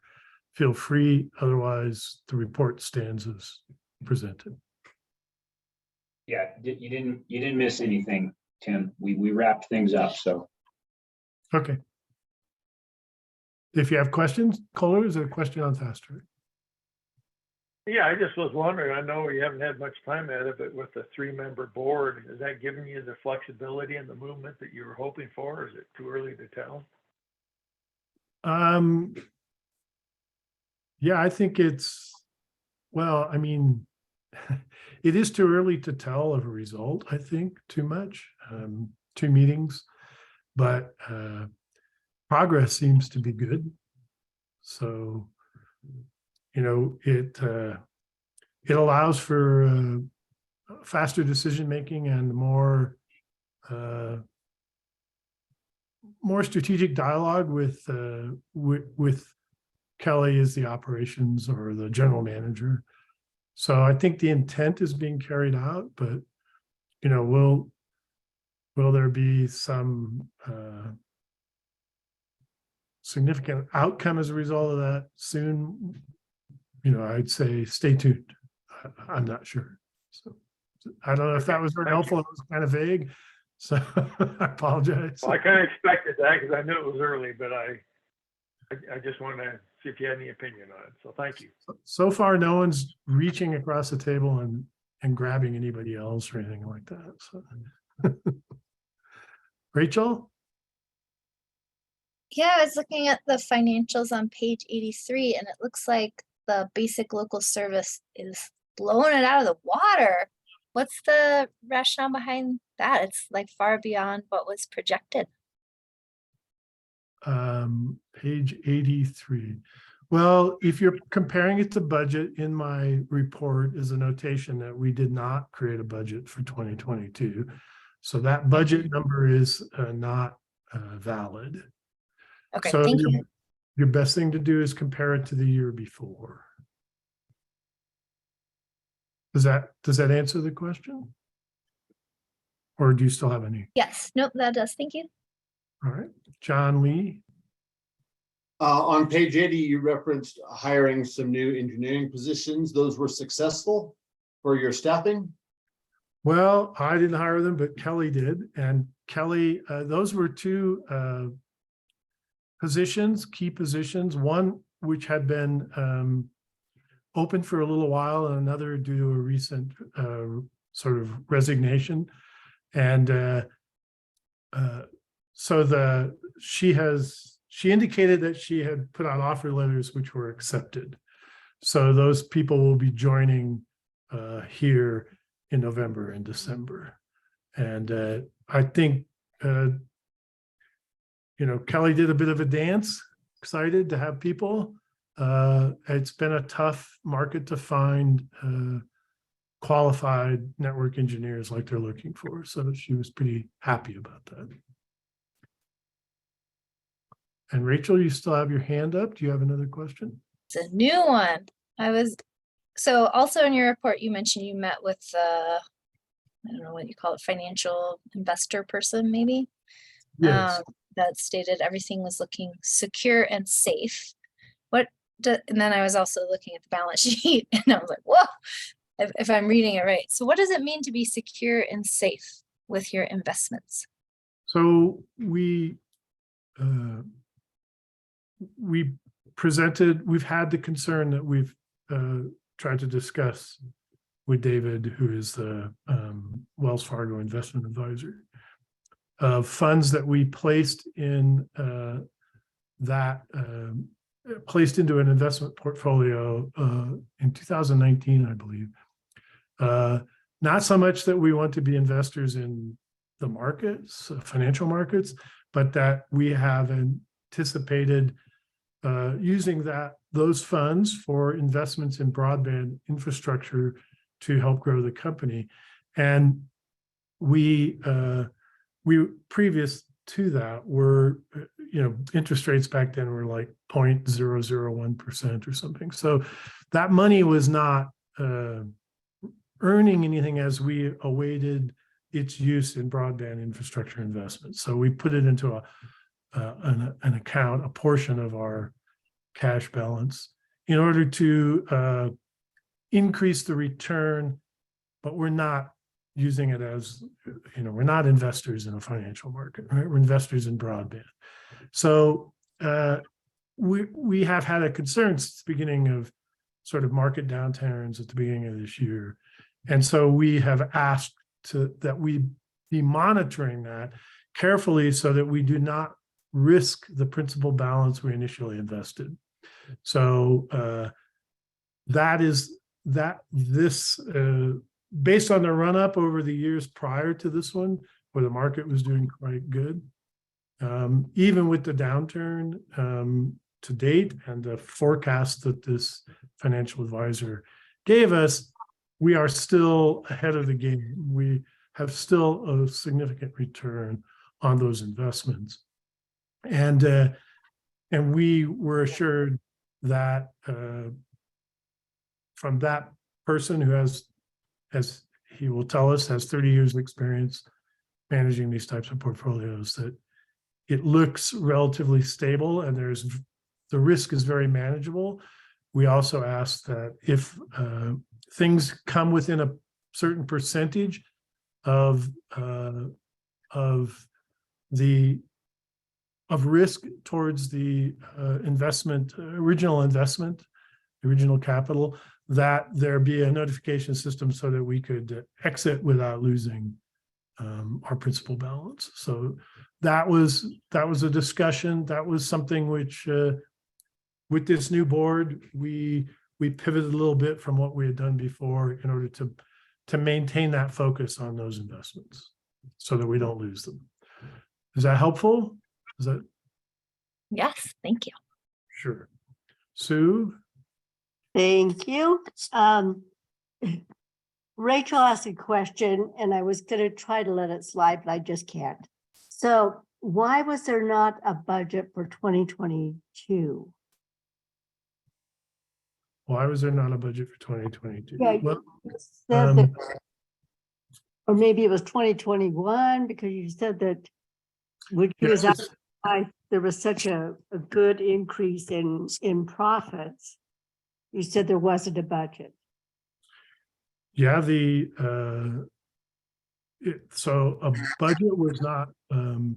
feel free. Otherwise, the report stands as presented. Yeah, you didn't miss anything, Tim. We wrapped things up. So okay. If you have questions, Kohler, is there a question on fast track? Yeah, I just was wondering, I know you haven't had much time at it, but with the 3-member board, is that giving you the flexibility and the movement that you were hoping for? Or is it too early to tell? Yeah, I think well, I mean, it is too early to tell of a result, I think, too much. 2 meetings, but progress seems to be good. So, it allows for faster decision-making and more strategic dialogue with Kelly as the operations or the general manager. So I think the intent is being carried out, but will there be some significant outcome as a result of that soon? I'd say stay tuned. I'm not sure. So I don't know if that was very helpful. It was kind of vague. So I apologize. Well, I kind of expected that because I knew it was early, but I just want to see if you had any opinion on it. So thank you. So far, no one's reaching across the table and grabbing anybody else or anything like that. So Rachel? Yeah, I was looking at the financials on page 83, and it looks like the basic local service is blowing it out of the water. What's the rationale behind that? It's like far beyond what was projected. Page 83. Well, if you're comparing it to budget, in my report is a notation that we did not create a budget for 2022. So that budget number is not valid. Okay, So thank you. your best thing to do is compare it to the year before. Does that answer the question? Or do you still have any? Yes, nope, that does. Thank you. All right, John Lee. On page 80, you referenced hiring some new engineering positions. Those were successful for your staffing? Well, I didn't hire them, but Kelly did. And Kelly, those were two positions, key positions, one which had been open for a little while and another due to a recent sort of resignation. And so she indicated that she had put out offer letters which were accepted. So those people will be joining here in November and December. And I think, Kelly did a bit of a dance, excited to have people. It's been a tough market to find qualified network engineers like they're looking for. So she was pretty happy about that. And Rachel, you still have your hand up. Do you have another question? It's a new one. So also in your report, you mentioned you met with I don't know what you call it, financial investor person, maybe? Yes. That stated everything was looking secure and safe. And then I was also looking at the balance sheet and I was like, whoa, if I'm reading it right. So what does it mean to be secure and safe with your investments? So we've had the concern that we've tried to discuss with David, who is the Wells Fargo investment advisor, of funds that we placed in placed into an investment portfolio in 2019, I believe. Not so much that we want to be investors in the markets, financial markets, but that we have anticipated using those funds for investments in broadband infrastructure to help grow the company. And we previous to that were, interest rates back then were like 0.001% or something. So that money was not earning anything as we awaited its use in broadband infrastructure investments. So we put it into an account, a portion of our cash balance, in order to increase the return, but we're not using it as, we're not investors in a financial market, right? We're investors in broadband. So we have had a concern since the beginning of sort of market downturns at the beginning of this year. And so we have asked that we be monitoring that carefully so that we do not risk the principal balance we initially invested. So based on the run up over the years prior to this one, where the market was doing quite good, even with the downturn to date and the forecast that this financial advisor gave us, we are still ahead of the game. We have still a significant return on those investments. And we were assured that from that person who has, as he will tell us, has 30 years of experience managing these types of portfolios, that it looks relatively stable and the risk is very manageable. We also ask that if things come within a certain percentage of risk towards the original capital, that there be a notification system so that we could exit without losing our principal balance. So that was a discussion. That was something which, with this new board, we pivoted a little bit from what we had done before in order to maintain that focus on those investments so that we don't lose them. Is that helpful? Is that? Yes, thank you. Sure. Sue? Thank you. Rachel asked a question and I was going to try to let it slide, but I just can't. So why was there not a budget for 2022? Why was there not a budget for 2022? Yeah, Well, said that, or maybe it was 2021 because you said that which was why there was such a good increase in profits. You said there wasn't a budget. yeah, so a budget was not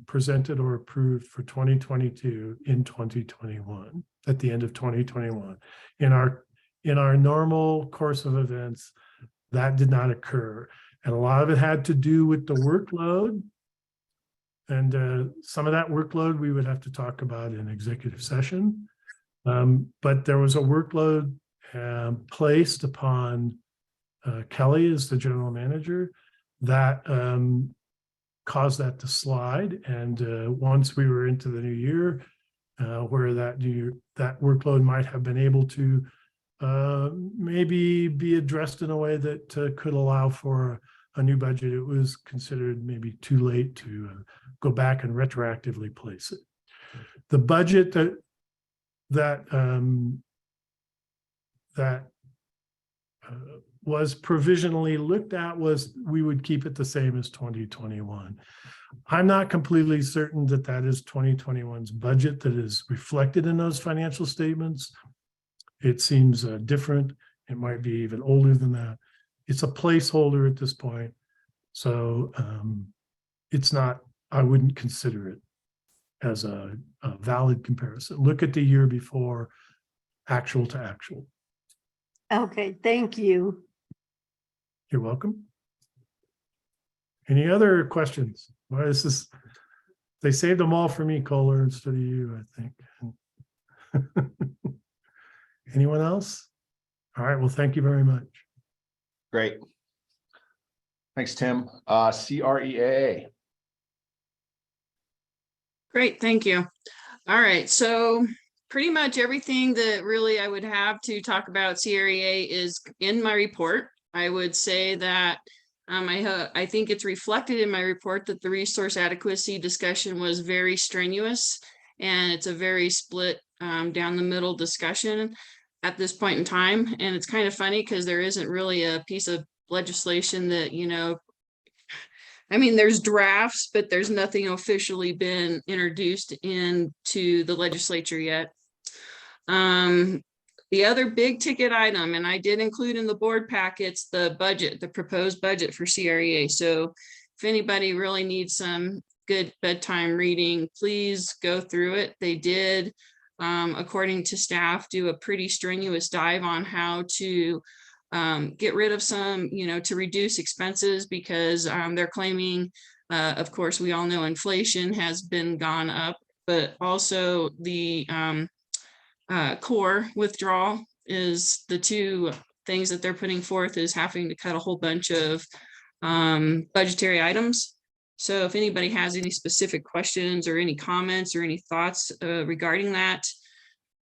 presented or approved for 2022 in 2021, at the end of 2021. In our normal course of events, that did not occur. And a lot of it had to do with the workload. And some of that workload we would have to talk about in executive session. But there was a workload placed upon Kelly as the general manager that caused that to slide. And once we were into the new year, where that workload might have been able to maybe be addressed in a way that could allow for a new budget, it was considered maybe too late to go back and retroactively place it. The budget that was provisionally looked at was we would keep it the same as 2021. I'm not completely certain that that is 2021's budget that is reflected in those financial statements. It seems different. It might be even older than that. It's a placeholder at this point. So it's not, I wouldn't consider it as a valid comparison. Look at the year before, actual to actual. Okay, thank you. You're welcome. Any other questions? Well, they saved them all for me, Kohler, instead of you, I think. Anyone else? All right, well, thank you very much. Great. Thanks, Tim. CREA. Great, thank you. All right, so pretty much everything that really I would have to talk about CREA is in my report. I would say that I think it's reflected in my report that the resource adequacy discussion was very strenuous, and it's a very split down the middle discussion at this point in time. And it's kind of funny because there isn't really a piece of legislation that, you know, I mean, there's drafts, but there's nothing officially been introduced into the legislature yet. The other big ticket item, and I did include in the board packets, the budget, the proposed budget for CREA. So if anybody really needs some good bedtime reading, please go through it. They did, according to staff, do a pretty strenuous dive on how to get rid of some, you know, to reduce expenses, because they're claiming, of course, we all know inflation has been gone up, but also the core withdrawal is the two things that they're putting forth, is having to cut a whole bunch of budgetary items. So if anybody has any specific questions or any comments or any thoughts regarding that,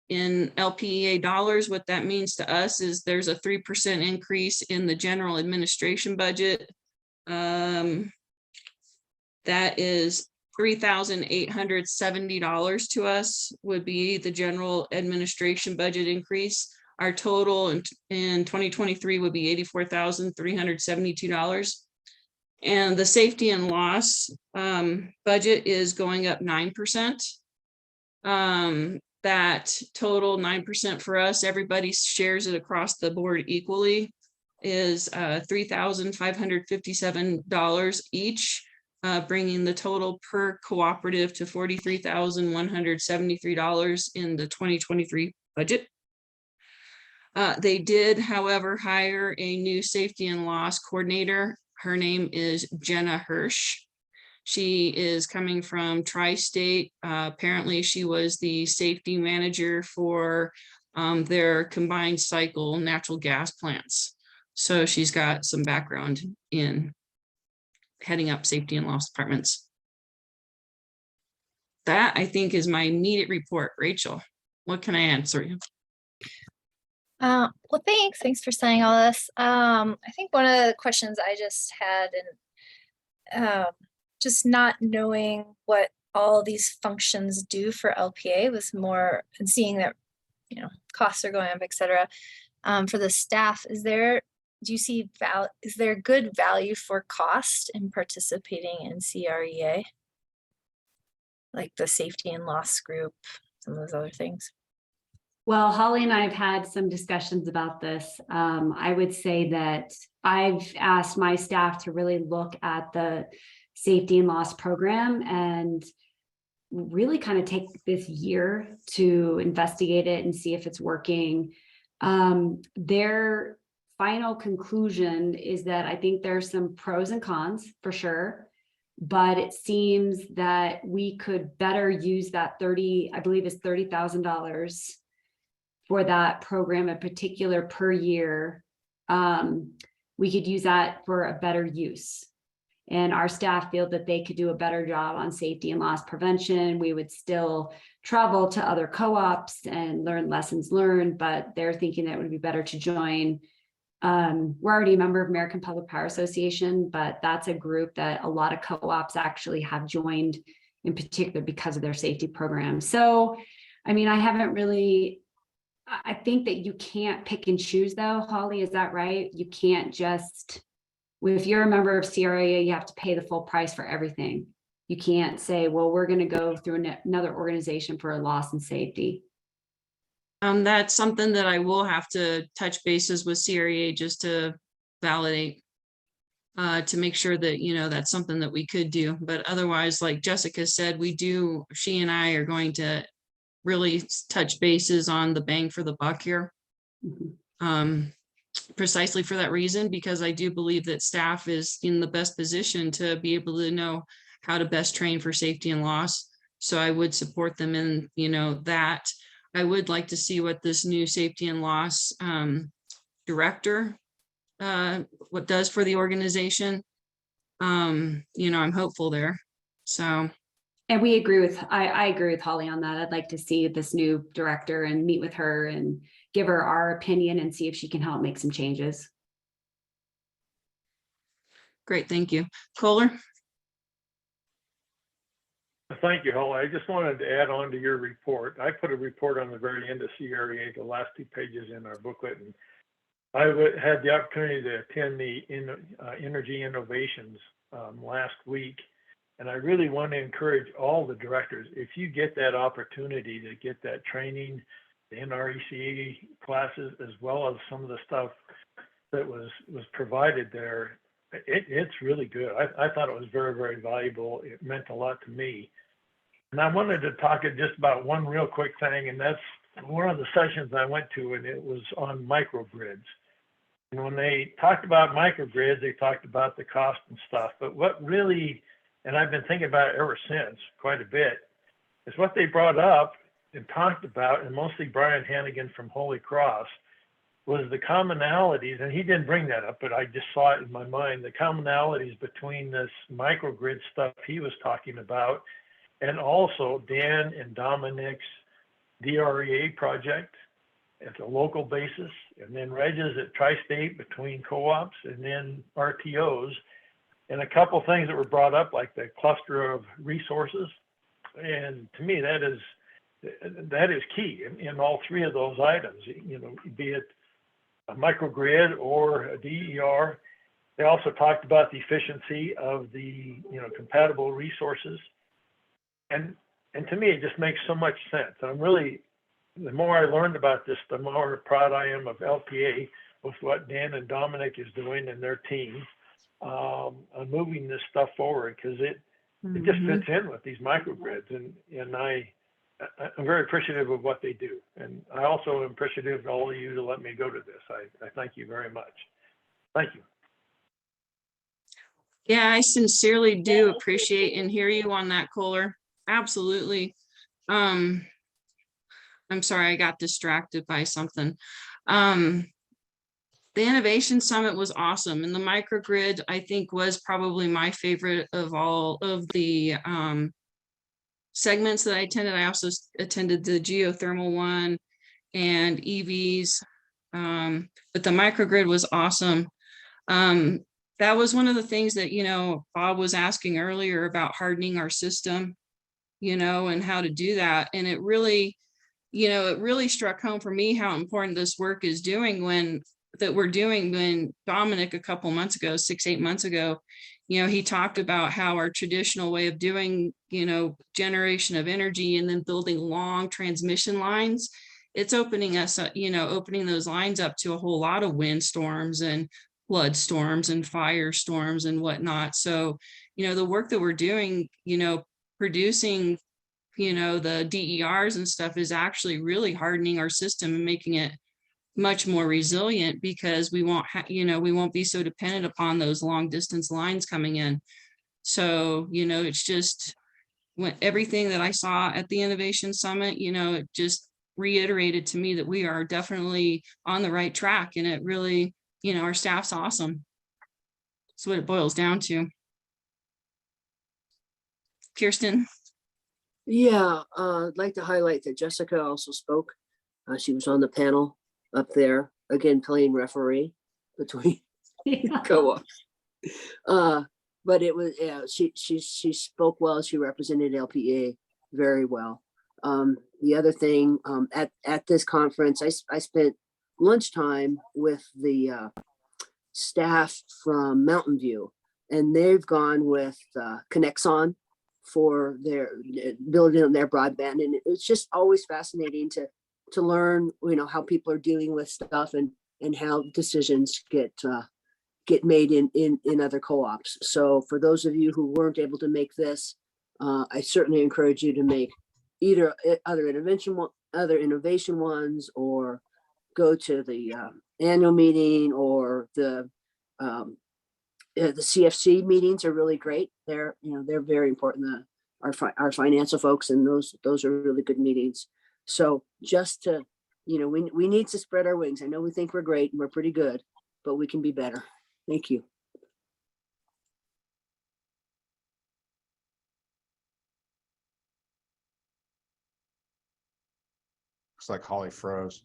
in LPEA dollars, what that means to us is there's a 3% increase in the general administration budget. That is $3,870 to us would be the general administration budget increase. Our total in 2023 would be $84,372. And the safety and loss budget is going up 9%. That total 9% for us, everybody shares it across the board equally, is $3,557 each, bringing the total per cooperative to $43,173 in the 2023 budget. They did, however, hire a new safety and loss coordinator. Her name is Jenna Hirsch. She is coming from Tri-State. Apparently, she was the safety manager for their combined cycle natural gas plants. So she's got some background in heading up safety and loss departments. That, I think, is my immediate report. Rachel, what can I answer you? Well, thanks for saying all this. I think one of the questions I just had, and just not knowing what all these functions do for LPA was more, and seeing that, you know, costs are going up, et cetera. For the staff, is there good value for cost in participating in CREA? Like the safety and loss group, some of those other things. Well, Holly and I have had some discussions about this. I would say that I've asked my staff to really look at the safety and loss program and really kind of take this year to investigate it and see if it's working. Their final conclusion is that I think there's some pros and cons for sure, but it seems that we could better use that I believe it's $30,000 for that program in particular per year. We could use that for a better use. And our staff feel that they could do a better job on safety and loss prevention. We would still travel to other co-ops and learn lessons learned, but they're thinking that it would be better to join. We're already a member of American Public Power Association, but that's a group that a lot of co-ops actually have joined in particular because of their safety program. So, I mean, I think that you can't pick and choose though, Holly, is that right? You can't just, if you're a member of CREA, you have to pay the full price for everything. You can't say, well, we're going to go through another organization for a loss and safety. That's something that I will have to touch bases with CREA just to validate, to make sure that, you know, that's something that we could do. But otherwise, like Jessica said, she and I are going to really touch bases on the bang for the buck here. Precisely for that reason, because I do believe that staff is in the best position to be able to know how to best train for safety and loss. So I would support them in, you know, that. I would like to see what this new safety and loss director, what does for the organization. You know, I'm hopeful there. So. And I agree with Holly on that. I'd like to see this new director and meet with her and give her our opinion and see if she can help make some changes. Great, thank you. Kohler? Thank you, Holly. I just wanted to add on to your report. I put a report on the very end of CREA, the last 2 pages in our booklet, and I had the opportunity to attend the Energy Innovations last week. And I really want to encourage all the directors, if you get that opportunity to get that training, the NRECA classes, as well as some of the stuff that was provided there, it's really good. I thought it was very, very valuable. It meant a lot to me. And I wanted to talk just about one real quick thing, and that's one of the sessions I went to, and it was on microgrids. And when they talked about microgrids, they talked about the cost and stuff. But what really, and I've been thinking about it ever since quite a bit, is what they brought up and talked about, and mostly Brian Hannigan from Holy Cross, was the commonalities, and he didn't bring that up, but I just saw it in my mind, the commonalities between this microgrid stuff he was talking about, and also Dan and Dominic's DREA project at a local basis, and then Reg's at Tri-State between co-ops and then RTOs, and a couple things that were brought up, like the cluster of resources. And to me, that is key in all 3 of those items, you know, be it a microgrid or a DER. They also talked about the efficiency of the, you know, compatible resources. And to me, it just makes so much sense. And I'm really, the more I learned about this, the more proud I am of LPEA with what Dan and Dominic is doing and their team on moving this stuff forward, because it just fits in with these microgrids. And I'm very appreciative of what they do. And I also am appreciative of all of you to let me go to this. I thank you very much. Thank you. Yeah, I sincerely do appreciate and hear you on that, Kohler. Absolutely. I'm sorry, I got distracted by something. The Innovation Summit was awesome, and the microgrid, I think, was probably my favorite of all of the segments that I attended. I also attended the geothermal one and EVs. But the microgrid was awesome. That was one of the things that, you know, Bob was asking earlier about hardening our system, you know, and how to do that. And it really, you know, it really struck home for me how important this work is doing when Dominic a couple months ago, 6-8 months ago, you know, he talked about how our traditional way of doing, you know, generation of energy and then building long transmission lines, it's opening us up, you know, opening those lines up to a whole lot of wind storms and flood storms and firestorms and whatnot. So, you know, the work that we're doing, you know, producing, you know, the DERs and stuff is actually really hardening our system and making it much more resilient, because we won't you know, we won't be so dependent upon those long distance lines coming in. So, you know, it's just when everything that I saw at the Innovation Summit, you know, it just reiterated to me that we are definitely on the right track, and it really, you know, our staff's awesome. That's what it boils down to. Kirsten. Yeah, I'd like to highlight that Jessica also spoke. She was on the panel up there, again, playing referee between co-ops. But it was, yeah, she spoke well. She represented LPEA very well. The other thing, at this conference, I spent lunchtime with the staff from Mountain View, and they've gone with Connexon for their building their broadband. And it's just always fascinating to learn, you know, how people are dealing with stuff and how decisions get made in other co-ops. So for those of you who weren't able to make this, I certainly encourage you to make either other innovation ones, or go to the annual meeting, or the CFC meetings are really great. They're, you know, they're very important. Our financial folks, and those are really good meetings. So just to, you know, we need to spread our wings. I know we think we're great and we're pretty good, but we can be better. Thank you. Looks like Holly froze.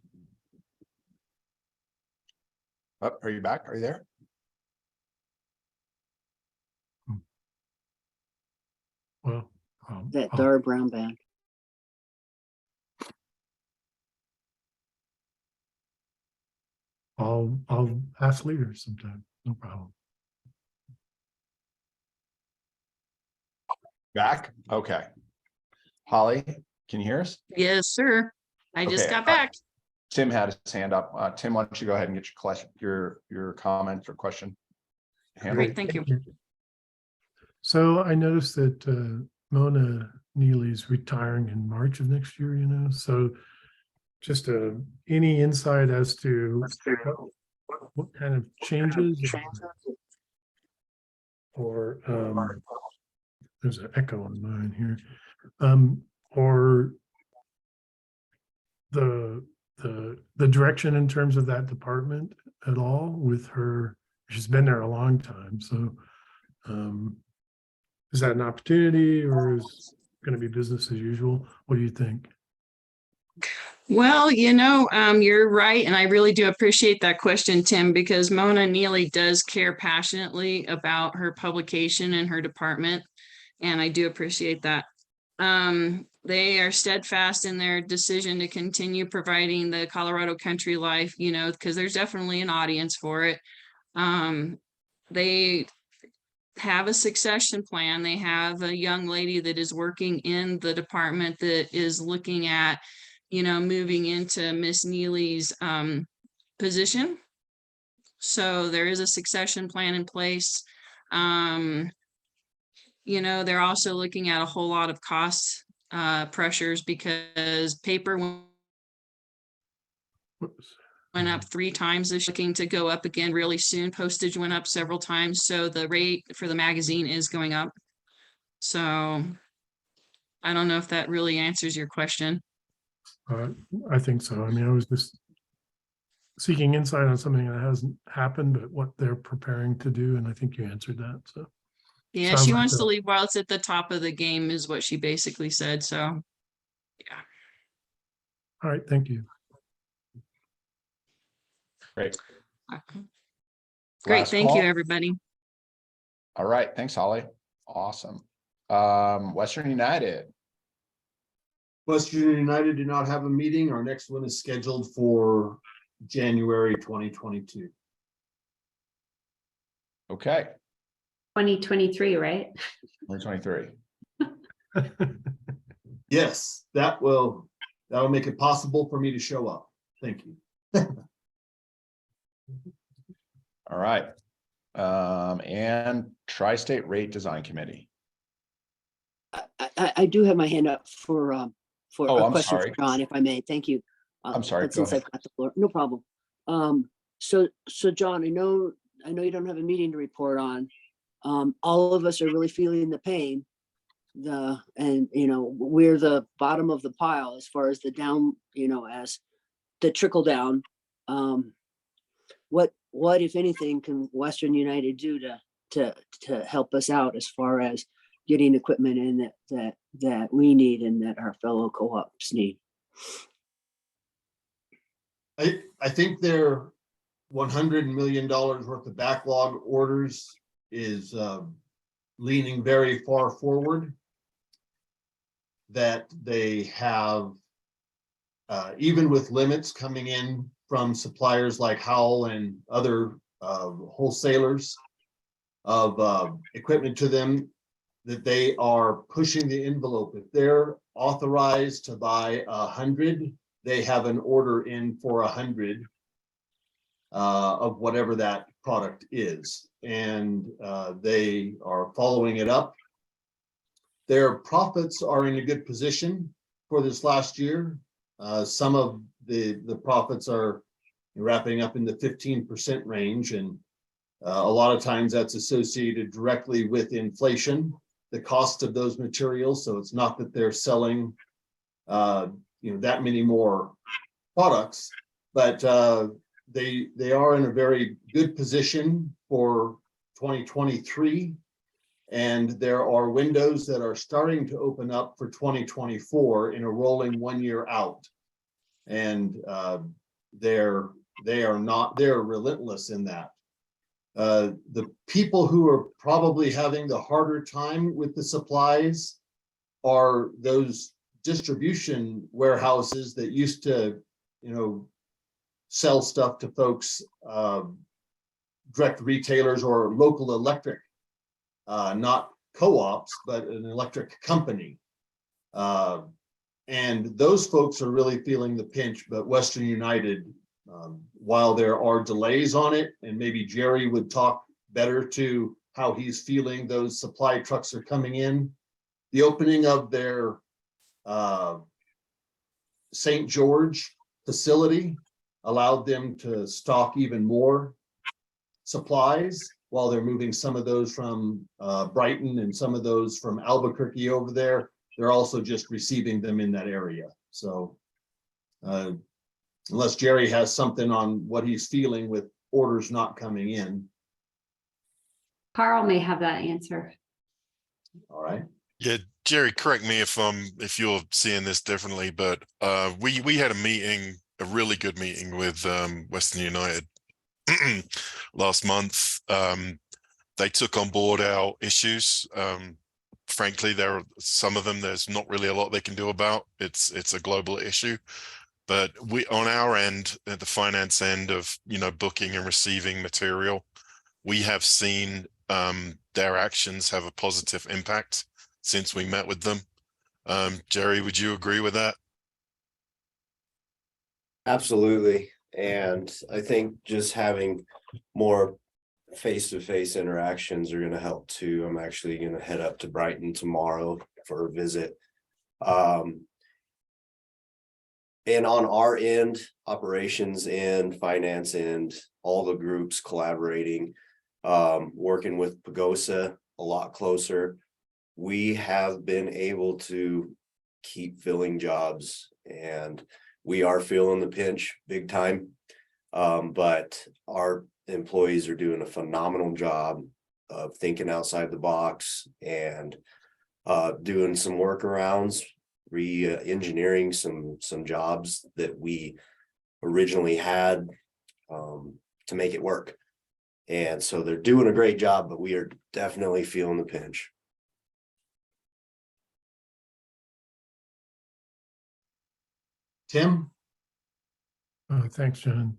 Oh, are you back? Are you there? Well, That Dara Brown band. I'll ask later sometime. No problem. Back? Okay. Holly, can you hear us? Yes, sir. I just Okay, got back. Tim had his hand up. Tim, why don't you go ahead and get your comment or question handled? Great, thank you. So I noticed that Mona Neely's retiring in March of next year, you know, so just any insight as to what kind of changes, or there's an echo on mine here, or the direction in terms of that department at all with her. She's been there a long time, so is that an opportunity, or is it going to be business as usual? What do you think? Well, you know, you're right. And I really do appreciate that question, Tim, because Mona Neely does care passionately about her publication and her department. And I do appreciate that. They are steadfast in their decision to continue providing the Colorado Country Life, you know, because there's definitely an audience for it. They have a succession plan. They have a young lady that is working in the department that is looking at, you know, moving into Miss Neely's position. So there is a succession plan in place. You know, they're also looking at a whole lot of cost pressures, because paper went up 3 times. They're looking to go up again really soon. Postage went up several times. So the rate for the magazine is going up. So I don't know if that really answers your question. I think so. I mean, I was just seeking insight on something that hasn't happened, but what they're preparing to do, and I think you answered that. So yeah, she wants to leave while it's at the top of the game, is what she basically said. So yeah. All right, thank you. Great. Great, Last thank you, call. everybody. All right, thanks, Holly. Awesome. Western United. Western United did not have a meeting. Our next one is scheduled for January 2022. Okay, 2023, right? 2023. Yes, that'll make it possible for me to show up. Thank you. All right. And Tri-State Rate Design Committee. I do have my hand up for Oh, a I'm question for sorry. John, if I may. Thank you. I'm sorry, But go since ahead. I've got the floor, no problem. So John, I know you don't have a meeting to report on. All of us are really feeling the pain. And we're the bottom of the pile as far as the down, as the trickle down. What if anything can Western United do to help us out as far as getting equipment in that we need and that our fellow co-ops need? I think their $100 million worth of backlog orders is leaning very far forward. That they have, even with limits coming in from suppliers like Howell and other wholesalers of equipment to them, that they are pushing the envelope. If they're authorized to buy 100, they have an order in for 100 of whatever that product is, and they are following it up. Their profits are in a good position for this last year. Some of the profits are wrapping up in the 15% range, and a lot of times that's associated directly with inflation, the cost of those materials. So it's not that they're selling that many more products, but they are in a very good position for 2023. And there are windows that are starting to open up for 2024 in a rolling 1 year out. And they're relentless in that. The people who are probably having the harder time with the supplies are those distribution warehouses that used to, sell stuff to folks, direct retailers or local electric, not co-ops, but an electric company. And those folks are really feeling the pinch, but Western United, while there are delays on it, and maybe Jerry would talk better to how he's feeling those supply trucks are coming in. The opening of their St. George facility allowed them to stock even more supplies while they're moving some of those from Brighton and some of those from Albuquerque over there. They're also just receiving them in that area. So unless Jerry has something on what he's feeling with orders not coming in. Carl may have that answer. All right. Yeah, Jerry, correct me if you're seeing this differently, but we had a really good meeting with Western United last month. They took on board our issues. Frankly, there are some of them there's not really a lot they can do about. It's a global issue. But we, on our end, at the finance end of booking and receiving material, we have seen their actions have a positive impact since we met with them. Jerry, would you agree with that? Absolutely. And I think just having more face-to-face interactions are going to help too. I'm actually going to head up to Brighton tomorrow for a visit. And on our end, operations end, finance end, all the groups collaborating, working with Pagosa a lot closer, we have been able to keep filling jobs, and we are feeling the pinch big time. But our employees are doing a phenomenal job of thinking outside the box and doing some workarounds, re-engineering some jobs that we originally had to make it work. And so they're doing a great job, but we are definitely feeling the pinch. Tim? Thanks, John.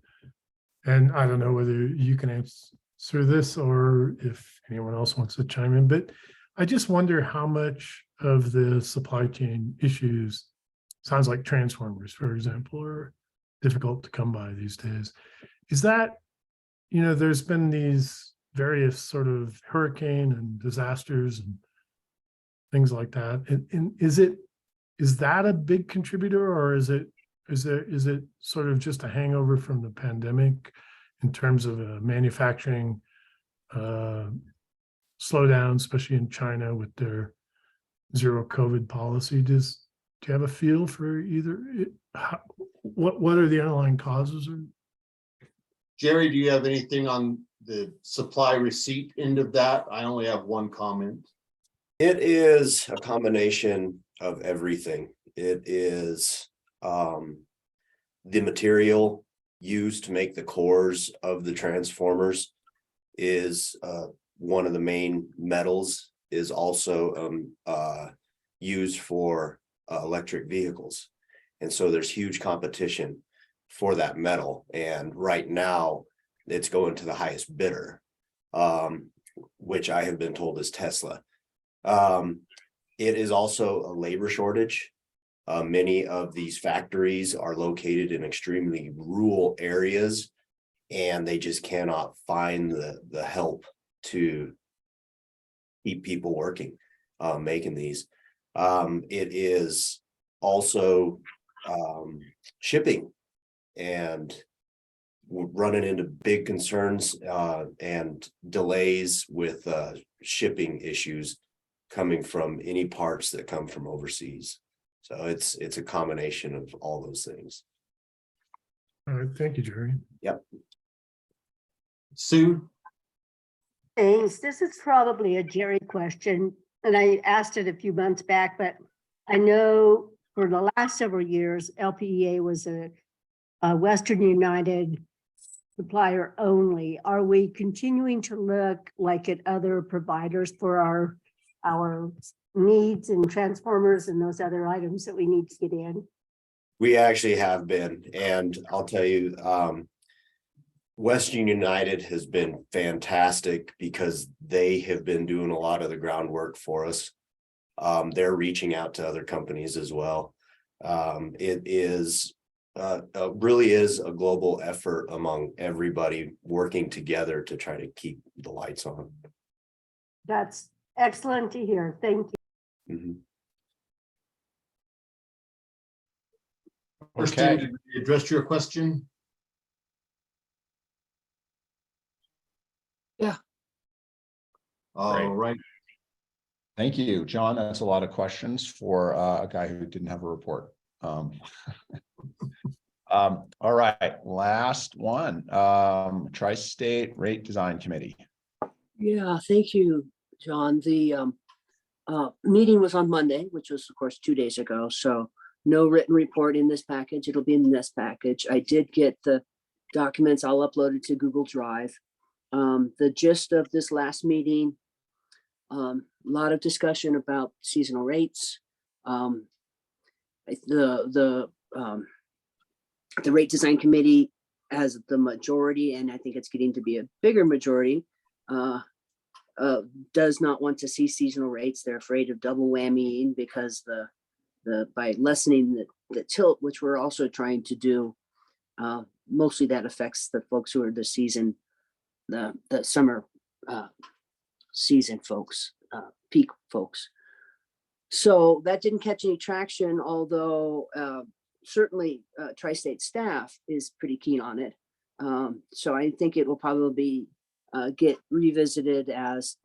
And I don't know whether you can answer this or if anyone else wants to chime in, but I just wonder how much of the supply chain issues, sounds like transformers, for example, are difficult to come by these days. Is that, there's been these various sort of hurricane and disasters and things like that. And is that a big contributor, or is it sort of just a hangover from the pandemic in terms of manufacturing slowdown, especially in China with their zero COVID policy? Do you have a feel for either? What are the underlying causes? Jerry, do you have anything on the supply receipt end of that? I only have one comment. It is a combination of everything. It is the material used to make the cores of the transformers is one of the main metals, is also used for electric vehicles. And so there's huge competition for that metal. And right now it's going to the highest bidder, which I have been told is Tesla. It is also a labor shortage. Many of these factories are located in extremely rural areas, and they just cannot find the help to keep people working, making these. It is also shipping, and we're running into big concerns and delays with shipping issues coming from any parts that come from overseas. So it's a combination of all those things. All right, thank you, Jerry. Yep. Sue? Thanks. This is probably a Jerry question, and I asked it a few months back, but I know for the last several years, LPEA was a Western United supplier only. Are we continuing to look like at other providers for our needs and transformers and those other items that we need to get in? We actually have been, and I'll tell you, Western United has been fantastic because they have been doing a lot of the groundwork for us. They're reaching out to other companies as well. It is really is a global effort among everybody working together to try to keep the lights on. That's excellent to hear. Thank you. Mm-hmm. Christine, did we address your question? Yeah. All right. Thank you, John. That's a lot of questions for a guy who didn't have a report. All right, last one. Tri-State Rate Design Committee. Yeah, thank you, John. The meeting was on Monday, which was of course 2 days ago. So no written report in this package. It'll be in this package. I did get the documents. I'll upload it to Google Drive. The gist of this last meeting, a lot of discussion about seasonal rates. The Rate Design Committee has the majority, and I think it's getting to be a bigger majority, does not want to see seasonal rates. They're afraid of double whammying because by lessening the tilt, which we're also trying to do, mostly that affects the folks who are the summer season folks, peak folks. So that didn't catch any traction, although certainly Tri-State staff is pretty keen on it. So I think it will probably get revisited as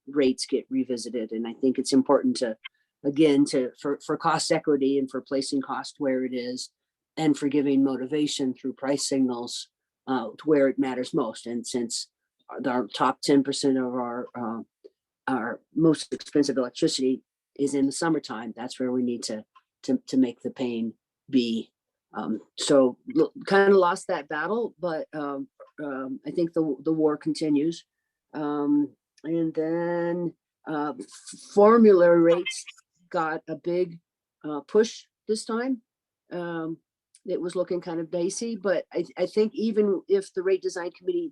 rates get revisited. And I think it's important to, again, for cost equity and for placing cost where it is, and for giving motivation through price signals to where it matters most. And since our top 10% of our most expensive electricity is in the summertime, that's where we need to make the pain be. So kind of lost that battle, but I think the war continues. And then formula rates got a big push this time. It was looking kind of dicey, but I think even if the rate design committee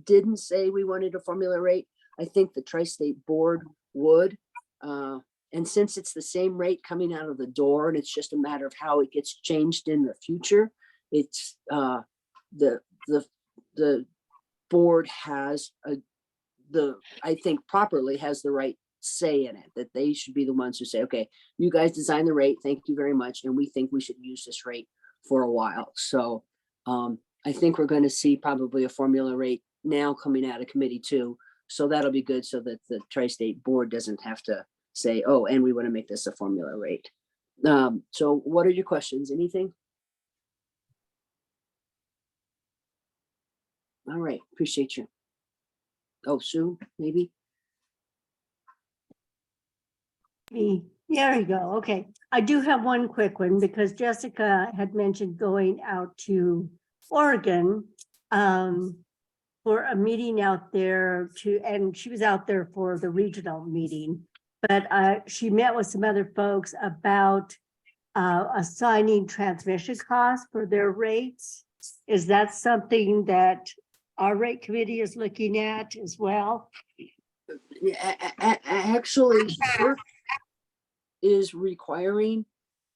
didn't say we wanted a formula rate, I think the tri-state board would. And since it's the same rate coming out of the door and it's just a matter of how it gets changed in the future, it's the board has I think properly has the right say in it, that they should be the ones who say, okay, you guys design the rate, thank you very much, and we think we should use this rate for a while. So I think we're going to see probably a formula rate now coming out of committee too. So that'll be good, so that the tri-state board doesn't have to say, oh, and we want to make this a formula rate. So what are your questions? Anything? All right, appreciate you. Oh, Sue, maybe? There you go. Okay. I do have one quick one because Jessica had mentioned going out to Oregon for a meeting out there and she was out there for the regional meeting, but she met with some other folks about assigning transmission costs for their rates. Is that something that our rate committee is looking at as well? Actually, FERC is requiring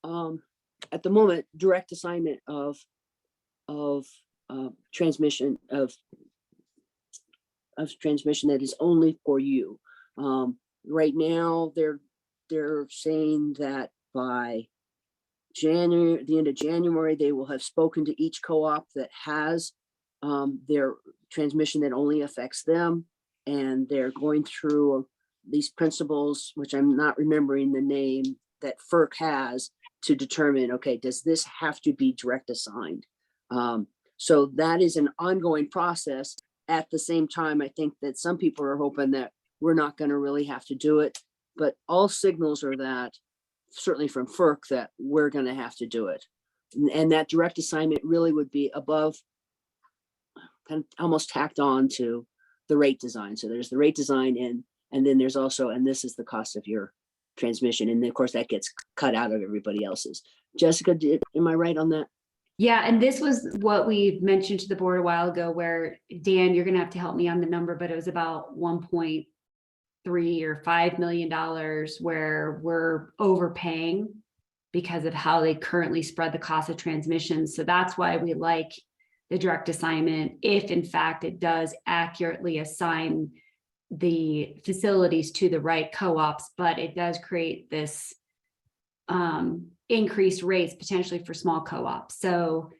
at the moment direct assignment of transmission of transmission that is only for you. Right now they're saying that by January, the end of January, they will have spoken to each co-op that has their transmission that only affects them, and they're going through these principles, which I'm not remembering the name, that FERC has to determine, okay, does this have to be direct assigned? So that is an ongoing process. At the same time, I think that some people are hoping that we're not going to really have to do it, but all signals are that, certainly from FERC, that we're going to have to do it. And that direct assignment really would be above, kind of almost tacked on to the rate design. So there's the rate design and then there's also, and this is the cost of your transmission. And of course that gets cut out of everybody else's. Jessica, am I right on that? Yeah, and this was what we mentioned to the board a while ago, where Dan, you're gonna have to help me on the number, but it was about 1.3 or $5 million where we're overpaying because of how they currently spread the cost of transmission. So that's why we like the direct assignment, if in fact it does accurately assign the facilities to the right co-ops, but it does create this increased rates potentially for small co-ops. So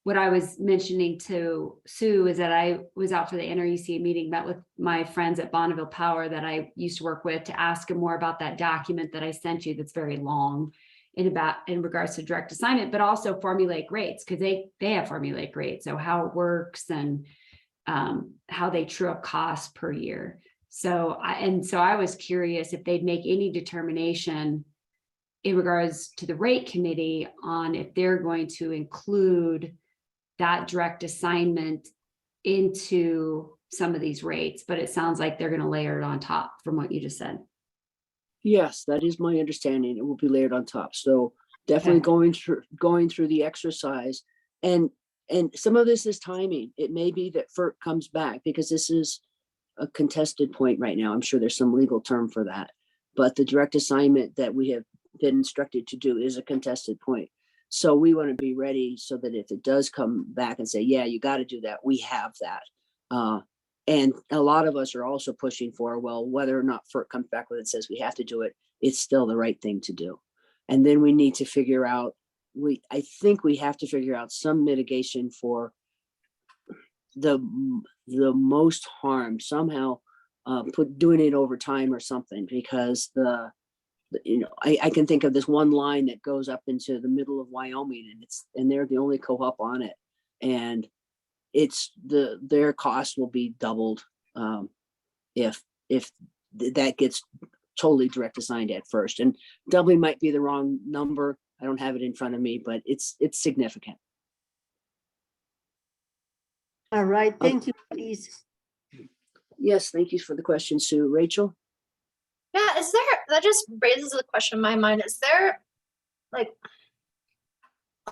what I was mentioning to Sue is that I was out for the NREC meeting, met with my friends at Bonneville Power that I used to work with to ask them more about that document that I sent you that's very long in regards to direct assignment, but also formulaic rates, because they have formulaic rates. So how it works and how they true up costs per year. So I was curious if they'd make any determination in regards to the rate committee on if they're going to include that direct assignment into some of these rates, but it sounds like they're going to layer it on top from what you just said. Yes, that is my understanding. It will be layered on top. So definitely going through the exercise, and some of this is timing. It may be that FERC comes back because this is a contested point right now. I'm sure there's some legal term for that, but the direct assignment that we have been instructed to do is a contested point. So we want to be ready so that if it does come back and say, yeah, you got to do that, we have that. And a lot of us are also pushing for, well, whether or not FERC comes back with it says we have to do it, it's still the right thing to do. And then we need to figure out, I think we have to figure out some mitigation for the most harm somehow, doing it over time or something, because I can think of this one line that goes up into the middle of Wyoming, and they're the only co-op on it, and their cost will be doubled if that gets totally direct assigned at first. And doubling might be the wrong number. I don't have it in front of me, but it's significant. All right, thank you, please. Yes, thank you for the question, Sue. Rachel? Yeah, is there, that just raises a question in my mind. Is there like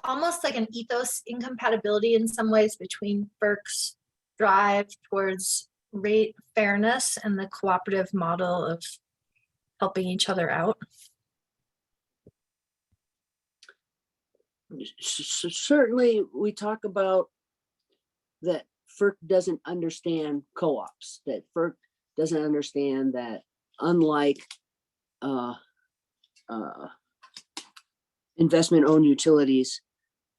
almost like an ethos incompatibility in some ways between FERC's drive towards rate fairness and the cooperative model of helping each other out? Certainly, we talk about that FERC doesn't understand co-ops, that FERC doesn't understand that unlike investment-owned utilities,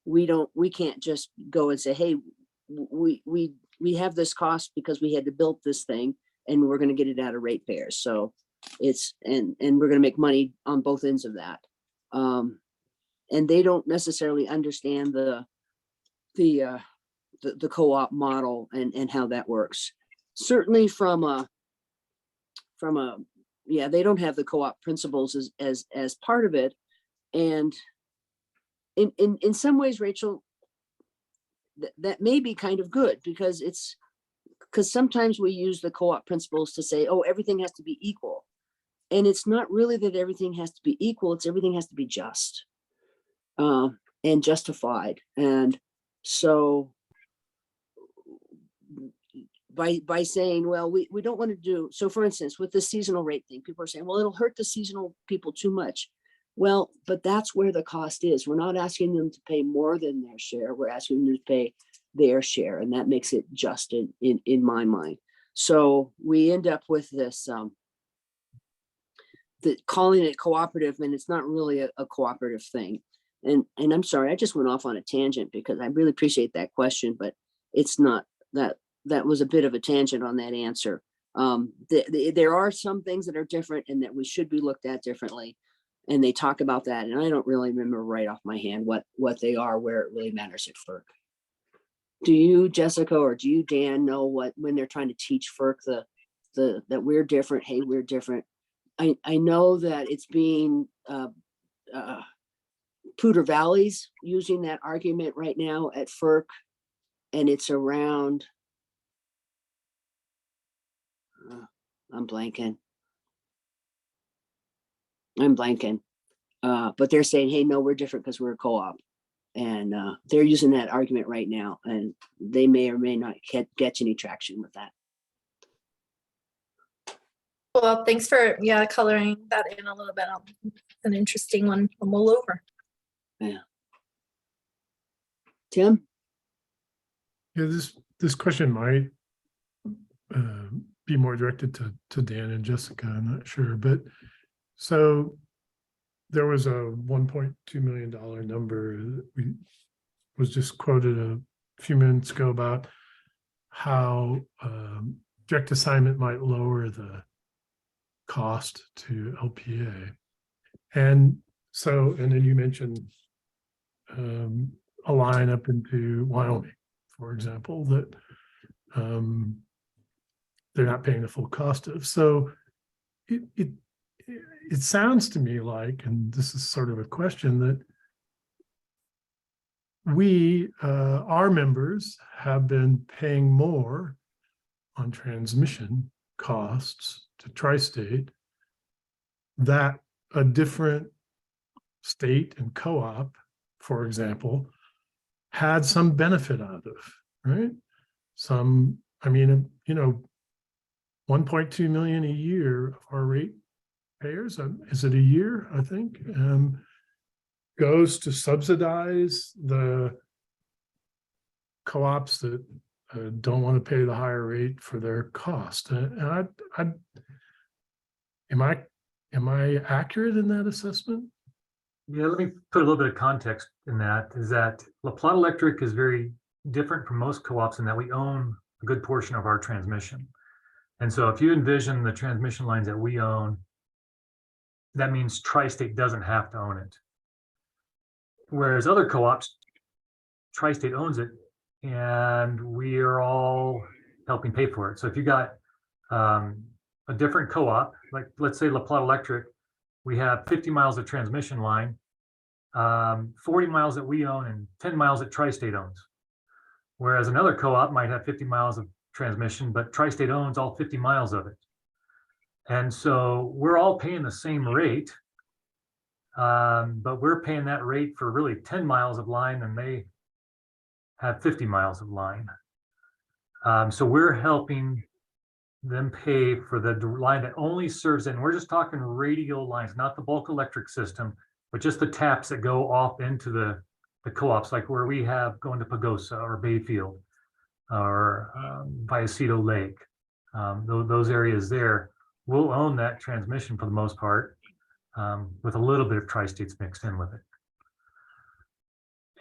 we can't just go and say, hey, we have this cost because we had to build this thing and we're going to get it out of ratepayers. So it's, and we're going to make money on both ends of that. And they don't necessarily understand the co-op model and how that works. Certainly from a yeah, they don't have the co-op principles as part of it. And in some ways, Rachel, that may be kind of good because sometimes we use the co-op principles to say, oh, everything has to be equal. And it's not really that everything has to be equal, it's everything has to be just and justified. And so by saying, well, we don't want to do, so for instance, with the seasonal rate thing, people are saying, well, it'll hurt the seasonal people too much. Well, but that's where the cost is. We're not asking them to pay more than their share. We're asking them to pay their share. And that makes it just in my mind. So we end up with this, calling it cooperative, and it's not really a cooperative thing. And I'm sorry, I just went off on a tangent because I really appreciate that question, but it's not that was a bit of a tangent on that answer. There are some things that are different and that we should be looked at differently. And they talk about that. And I don't really remember right off my hand what they are, where it really matters at FERC. Do you, Jessica, or do you, Dan, know when they're trying to teach FERC that we're different? Hey, we're different. I know that it's being Poudre Valley's using that argument right now at FERC, and it's around. I'm blanking. But they're saying, hey, no, we're different because we're a co-op. And they're using that argument right now, and they may or may not get any traction with that. Well, thanks for coloring that in a little bit. It's an interesting one to mull over. Yeah. Tim? Yeah, this question might be more directed to Dan and Jessica, I'm not sure, but so there was a $1.2 million number that was just quoted a few minutes ago about how direct assignment might lower the cost to LPEA. And so, and then you mentioned a line up into Wyoming, for example, that they're not paying the full cost of. So it sounds to me like, and this is sort of a question, that we, our members, have been paying more on transmission costs to Tri-State that a different state and co-op, for example, had some benefit out of, right? Some, I mean, 1.2 million a year of our rate payers, is it a year, I think, goes to subsidize the co-ops that don't want to pay the higher rate for their cost. And am I accurate in that assessment? Yeah, let me put a little bit of context in that, is that La Plata Electric is very different from most co-ops in that we own a good portion of our transmission. And so if you envision the transmission lines that we own, that means Tri-State doesn't have to own it. Whereas other co-ops, Tri-State owns it, and we are all helping pay for it. So if you got a different co-op, like let's say La Plata Electric, we have 50 miles of transmission line, 40 miles that we own and 10 miles that Tri-State owns. Whereas another co-op might have 50 miles of transmission, but Tri-State owns all 50 miles of it. And so we're all paying the same rate, but we're paying that rate for really 10 miles of line and they have 50 miles of line. So we're helping them pay for the line that only serves, and we're just talking radial lines, not the bulk electric system, but just the taps that go off into the co-ops, like where we have going to Pagosa or Bayfield or Vallecito Lake. Those areas there, we'll own that transmission for the most part, with a little bit of Tri-States mixed in with it.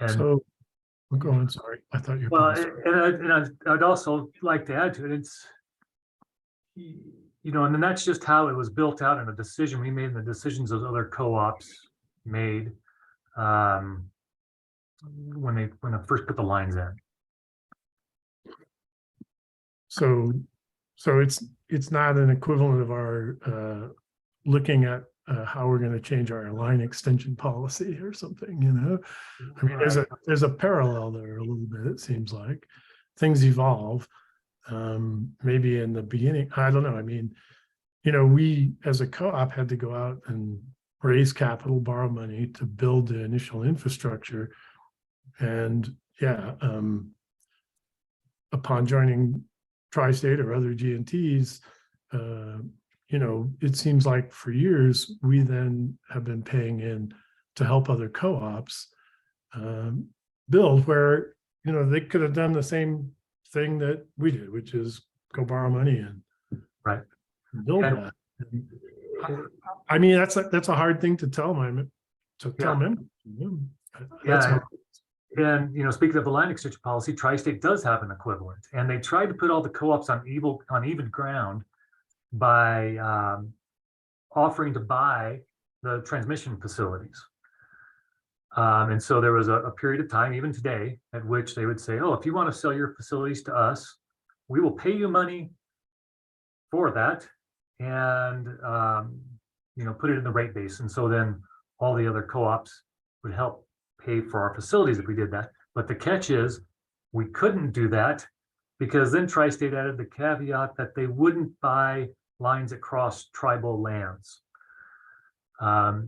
And So, go on, sorry. I thought you were. well, and I'd also like to add to it, it's, you know, and then that's just how it was built out in a decision we made, and the decisions those other co-ops made when they first put the lines in. So it's not an equivalent of our looking at how we're going to change our line extension policy or something, you know. I mean, there's a parallel there a little bit. It seems like things evolve. Maybe in the beginning, I don't know. I mean, you know, we as a co-op had to go out and raise capital, borrow money to build the initial infrastructure, and yeah, upon joining Tri-State or other G&Ts, you know, it seems like for years we then have been paying in to help other co-ops build, where, you know, they could have done the same thing that we did, which is go borrow money and build that. I mean, that's a hard thing to tell members. Yeah. And, you know, speaking of the line extension policy, Tri-State does have an equivalent, and they tried to put all the co-ops on even ground by offering to buy the transmission facilities. And so there was a period of time, even today, at which they would say, oh, if you want to sell your facilities to us, we will pay you money for that, and you know, put it in the rate base. And so then all the other co-ops would help pay for our facilities if we did that. But the catch is we couldn't do that, because then Tri-State added the caveat that they wouldn't buy lines across tribal lands.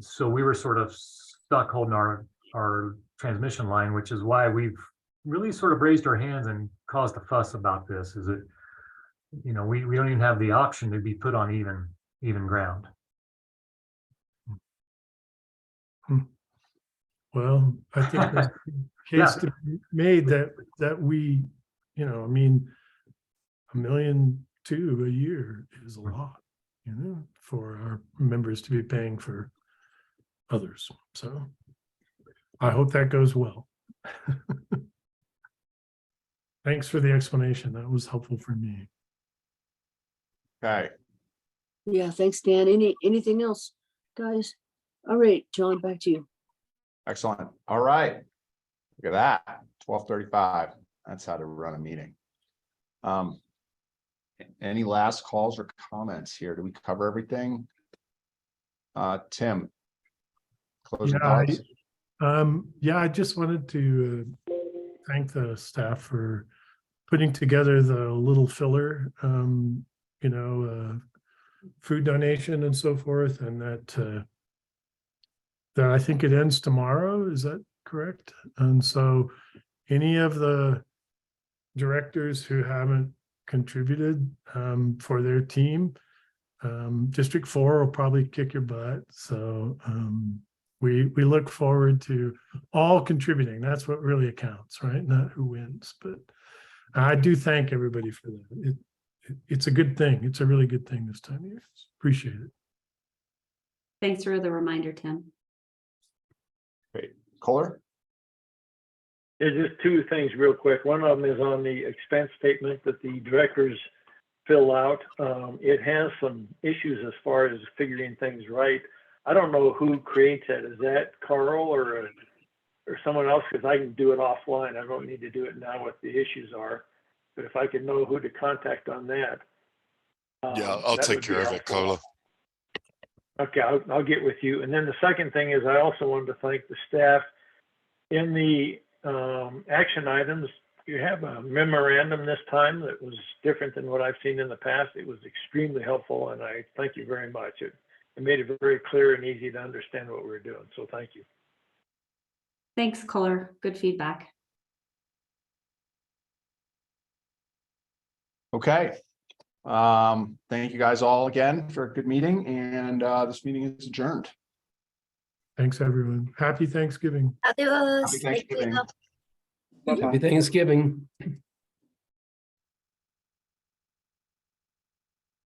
So we were sort of stuck holding our transmission line, which is why we've really sort of raised our hands and caused a fuss about this. Is it, you know, we don't even have the option to be put on even ground. Well, I think there's a case to be made that we, you know, I mean, $1.2 million a year is a lot, you know, for our members to be paying for others. So I hope that goes well. Thanks for the explanation. That was helpful for me. Okay. Yeah, thanks, Dan. Anything else, guys? All right, John, back to you. Excellent. All right. Look at that. 12:35. That's how to run a meeting. Any last calls or comments here? Do we cover everything? Tim, closing thoughts? Yeah, I just wanted to thank the staff for putting together the little filler, you know, food donation and so forth, and that I think it ends tomorrow. Is that correct? And so any of the directors who haven't contributed for their team, District 4 will probably kick your butt. So we look forward to all contributing. That's what really accounts, right? Not who wins. But I do thank everybody for that. It's a good thing. It's a really good thing this time of year. Appreciate it. Thanks for the reminder, Tim. Great. Kohler? There's just two things real quick. One of them is on the expense statement that the directors fill out. It has some issues as far as figuring things right. I don't know who creates that. Is that Carl or someone else? Because I can do it offline. I don't need to do it now what the issues are. But if I could know who to contact on that. Yeah, I'll take care of it, Kohler. Okay, I'll get with you. And then the second thing is I also wanted to thank the staff in the action items you have a memorandum this time that was different than what I've seen in the past. It was extremely helpful, and I thank you very much. It made it very clear and easy to understand what we were doing, so thank you. Thanks, Kohler. Good feedback. Okay. Thank you guys all again for a good meeting, and this meeting is adjourned. Thanks, everyone. Happy Thanksgiving. Adios. Happy Thanksgiving. Happy Thanksgiving.